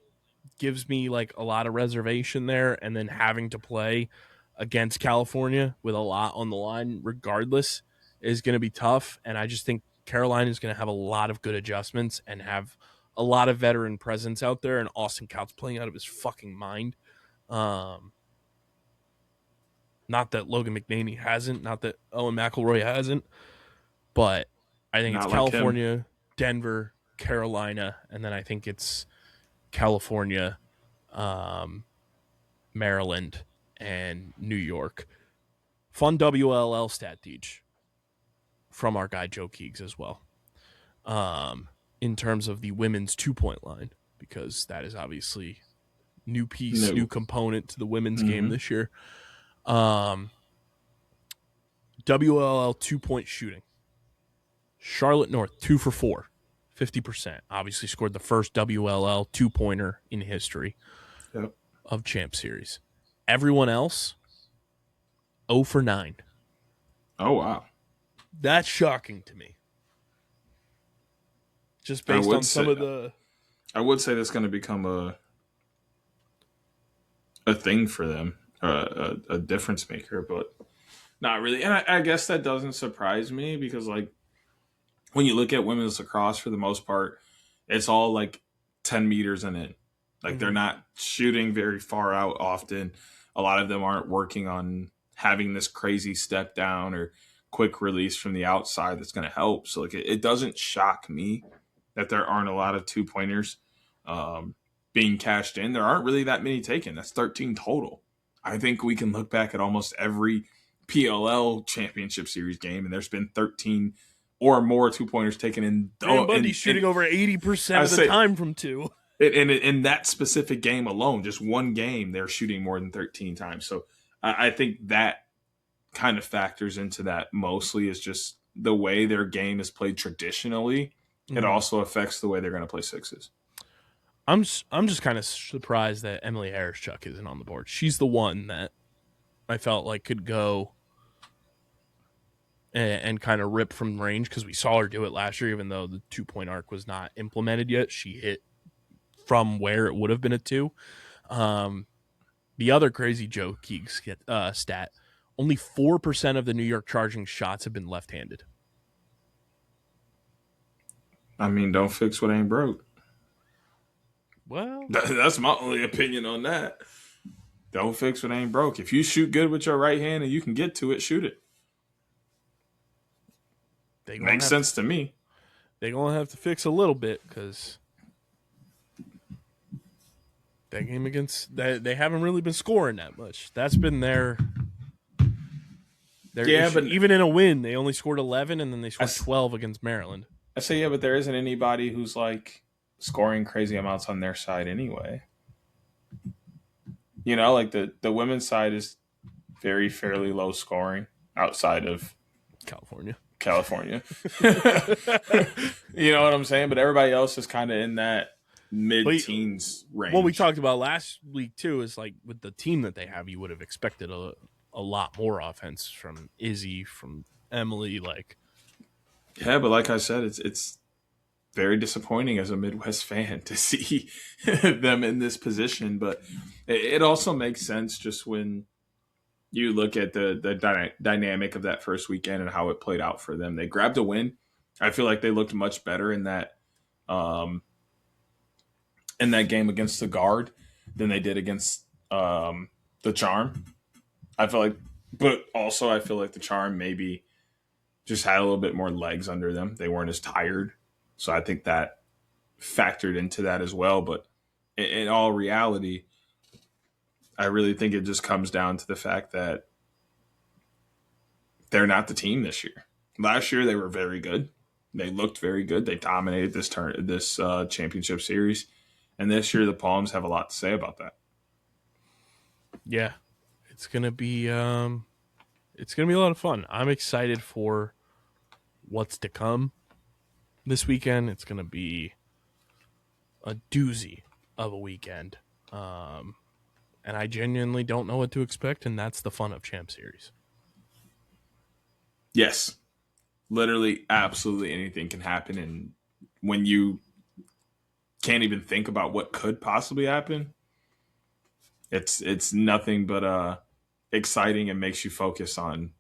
gives me like a lot of reservation there, and then having to play against California with a lot on the line regardless is going to be tough. And I just think Carolina is going to have a lot of good adjustments and have a lot of veteran presence out there, and Austin Coutts playing out of his fucking mind. Not that Logan McNaney hasn't, not that Owen McElroy hasn't, but I think it's California, Denver, Carolina, and then I think it's California, Maryland, and New York. Fun WLL stat teach from our guy Joe Keegs as well, in terms of the women's 2-point line, because that is obviously new piece, new component to the women's game this year. WLL 2-point shooting. Charlotte North, 2 for 4, 50%. Obviously scored the first WLL 2-pointer in history of Champ Series. Everyone else, 0 for 9. Oh, wow. That's shocking to me. Just based on some of the... I would say that's going to become a thing for them, a difference maker, but not really. And I guess that doesn't surprise me because, like, when you look at women's lacrosse, for the most part, it's all like 10 meters and in. Like, they're not shooting very far out often. A lot of them aren't working on having this crazy step down or quick release from the outside that's going to help. So, like, it doesn't shock me that there aren't a lot of 2-pointers being cashed in. There aren't really that many taken. That's 13 total. I think we can look back at almost every PLL championship series game, and there's been 13 or more 2-pointers taken in. Graham Bundy's shooting over 80% of the time from 2. In that specific game alone, just one game, they're shooting more than 13 times. So I think that kind of factors into that mostly, is just the way their game is played traditionally it also affects the way they're going to play sixes. I'm just kind of surprised that Emily Harris-Chuck isn't on the board. She's the one that I felt like could go and kind of rip from range, because we saw her do it last year, even though the 2-point arc was not implemented yet. She hit from where it would have been a 2. The other crazy Joe Keegue stat, only 4% of the New York Charging shots have been left-handed. I mean, don't fix what ain't broke. Well, that's my only opinion on that. Don't fix what ain't broke. If you shoot good with your right hand and you can get to it, shoot it. Makes sense to me. They're going to have to fix a little bit, because that game against they haven't really been scoring that much. That's been their issue. But even in a win, they only scored 11, and then they scored 12 against Maryland. I say, yeah, but there isn't anybody who's like scoring crazy amounts on their side anyway. You know, like the women's side is fairly low scoring outside of California. You know what I'm saying? But everybody else is kind of in that mid-teens range. What we talked about last week, too, is like with the team that they have, you would have expected a lot more offense from Izzy, from Emily. Yeah, but like I said, it's very disappointing as a Midwest fan to see them in this position. But it also makes sense just when you look at the dynamic of that first weekend and how it played out for them. They grabbed a win. I feel like they looked much better in that game against the Guard than they did against the Charm. I feel like the Charm maybe just had a little bit more legs under them. They weren't as tired. So I think that factored into that as well. But in all reality, I really think it just comes down to the fact that they're not the team this year. Last year, they were very good. They looked very good. They dominated this championship series. And this year, the Palms have a lot to say about that. Yeah, it's gonna be a lot of fun. I'm excited for what's to come this weekend. It's gonna be a doozy of a weekend, and I genuinely don't know what to expect, and that's the fun of Champ Series. Yes, literally, absolutely anything can happen, and when you can't even think about what could possibly happen, it's nothing but exciting and makes you focus on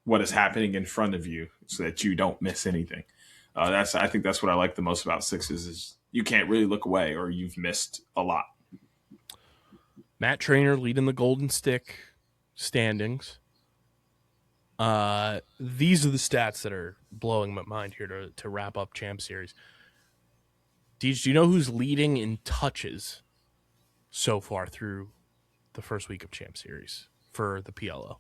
what is happening in front of you so that you don't miss anything. I think that's what I like the most about sixes is you can't really look away or you've missed a lot. Matt Traynor leading the Golden Stick standings. These are the stats that are blowing my mind here to wrap up Champ Series. Deej, do you know who's leading in touches so far through the first week of Champ Series for the PLO?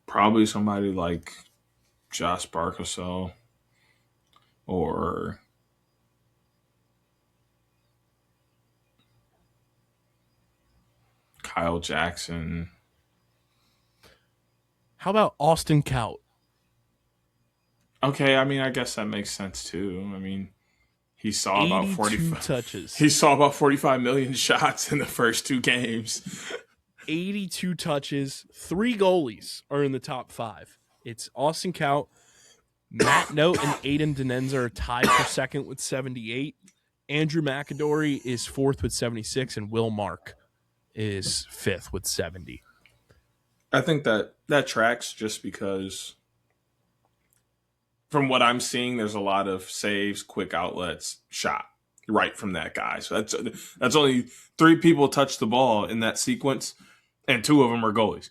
Probably somebody like Josh Barkasol or Kyle Jackson. How about Austin Kaut? Okay, I mean, I guess that makes sense too. I mean, he saw about 45 touches. He saw about 45 million shots in the first 2 games. 82 touches. 3 goalies are in the top 5. It's Austin Kaut, Matt Note, and Aiden Denenza are tied for second with 78. Andrew McAdory is 4th with 76, and Will Mark is 5th with 70. I think that tracks just because from what I'm seeing, there's a lot of saves, quick outlets, shot right from that guy. So that's only 3 people touch the ball in that sequence, and 2 of them are goalies.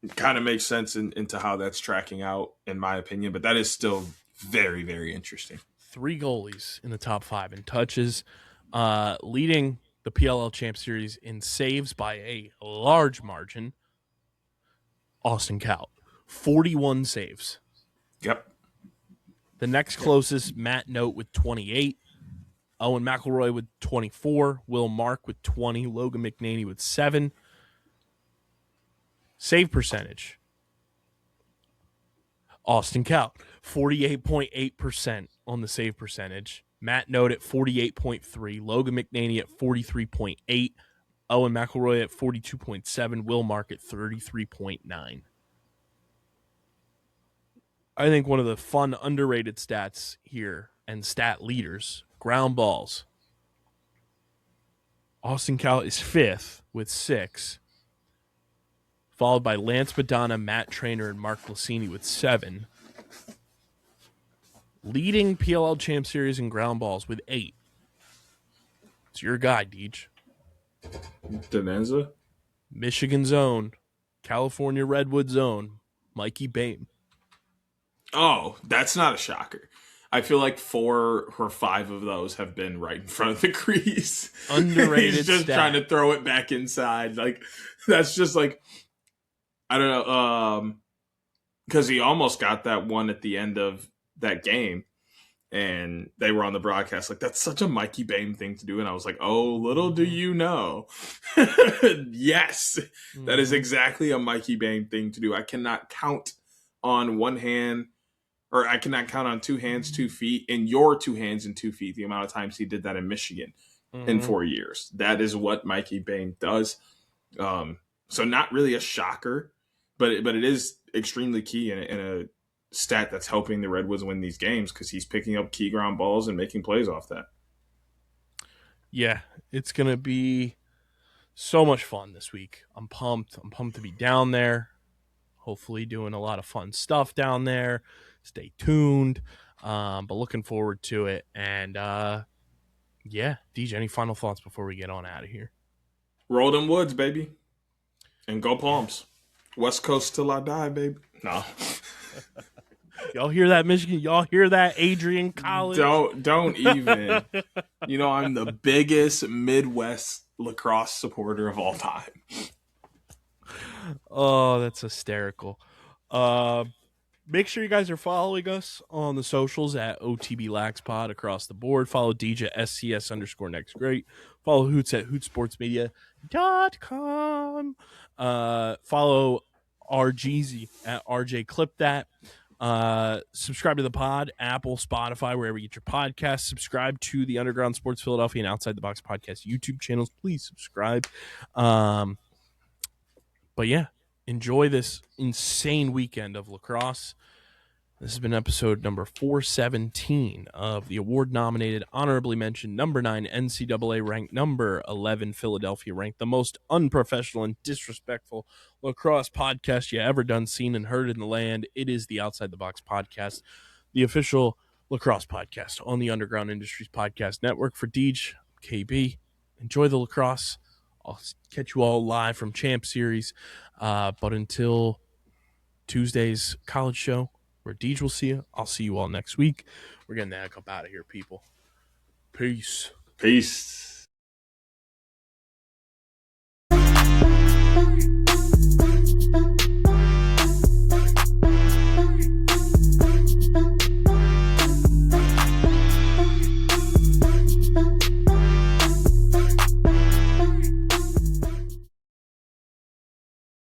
It kind of makes sense into how that's tracking out, in my opinion, but that is still very, very interesting. 3 goalies in the top 5 in touches, leading the PLL Champ Series in saves by a large margin. Austin Kaut, 41 saves. Yep. The next closest, Matt Note with 28. Owen McElroy with 24. Will Mark with 20. Logan McNaney with 7. Save percentage. Austin Kaut, 48.8% on the save percentage. Matt Note at 48.3%. Logan McNaney at 43.8%. Owen McElroy at 42.7%. Will Mark at 33.9%. I think one of the fun, underrated stats here and stat leaders, ground balls. Austin Cal is 5th with 6, followed by Lance Madonna, Matt Trainer, and Mark Lassini with 7. Leading PLL Champ Series in ground balls with 8. It's your guy, Deej. Denenza? Michigan's own, California Redwood's own, Mikey Boehm. Oh, that's not a shocker. I feel like 4 or 5 of those have been right in front of the crease. Underrated He's just stat. trying to throw it back inside. Like, that's just like, I don't know, because he almost got that one at the end of that game, and they were on the broadcast like, that's such a Mikey Boehm thing to do, and I was like, oh, little do you know. Yes, that is exactly a Mikey Boehm thing to do. I cannot count on one hand, or I cannot count on 2 hands, 2 feet, and your 2 hands and 2 feet, the amount of times he did that in Michigan in 4 years. That is what Mikey Boehm does. So not really a shocker, but it is extremely key in a stat that's helping the Redwoods win these games, because he's picking up key ground balls and making plays off that. Yeah, it's going to be so much fun this week. I'm pumped. I'm pumped to be down there. Hopefully doing a lot of fun stuff down there. Stay tuned. But looking forward to it. And, yeah, DJ, any final thoughts before we get on out of here? Roll them woods, baby. And go Palms. West Coast till I die, baby. No. Y'all hear that, Michigan? Y'all hear that, Adrian College? Don't even. You know, I'm the biggest Midwest lacrosse supporter of all time. Oh, that's hysterical. Make sure you guys are following us on the socials at OTB LaxPod across the board. Follow DJ at SCS_next great. Follow Hoots at HootsSportsMedia.com. Follow RGZ at RJ Clip That. Subscribe to the pod, Apple, Spotify, wherever you get your podcasts. Subscribe to the Underground Sports Philadelphia and Outside the Box podcast YouTube channels. Please subscribe. But yeah, enjoy this insane weekend of lacrosse. This has been episode number 417 of the award-nominated, honorably mentioned, number 9 NCAA ranked, number 11 Philadelphia ranked, the most unprofessional and disrespectful lacrosse podcast you ever done, seen, and heard in the land. It is the Outside the Box podcast, the official lacrosse podcast on the Underground Industries Podcast Network. For Deej, KB, enjoy the lacrosse. I'll catch you all live from Champ Series. But until Tuesday's college show, where Deej will see you, I'll see you all next week. We're getting the heck up out of here, people. Peace. Peace.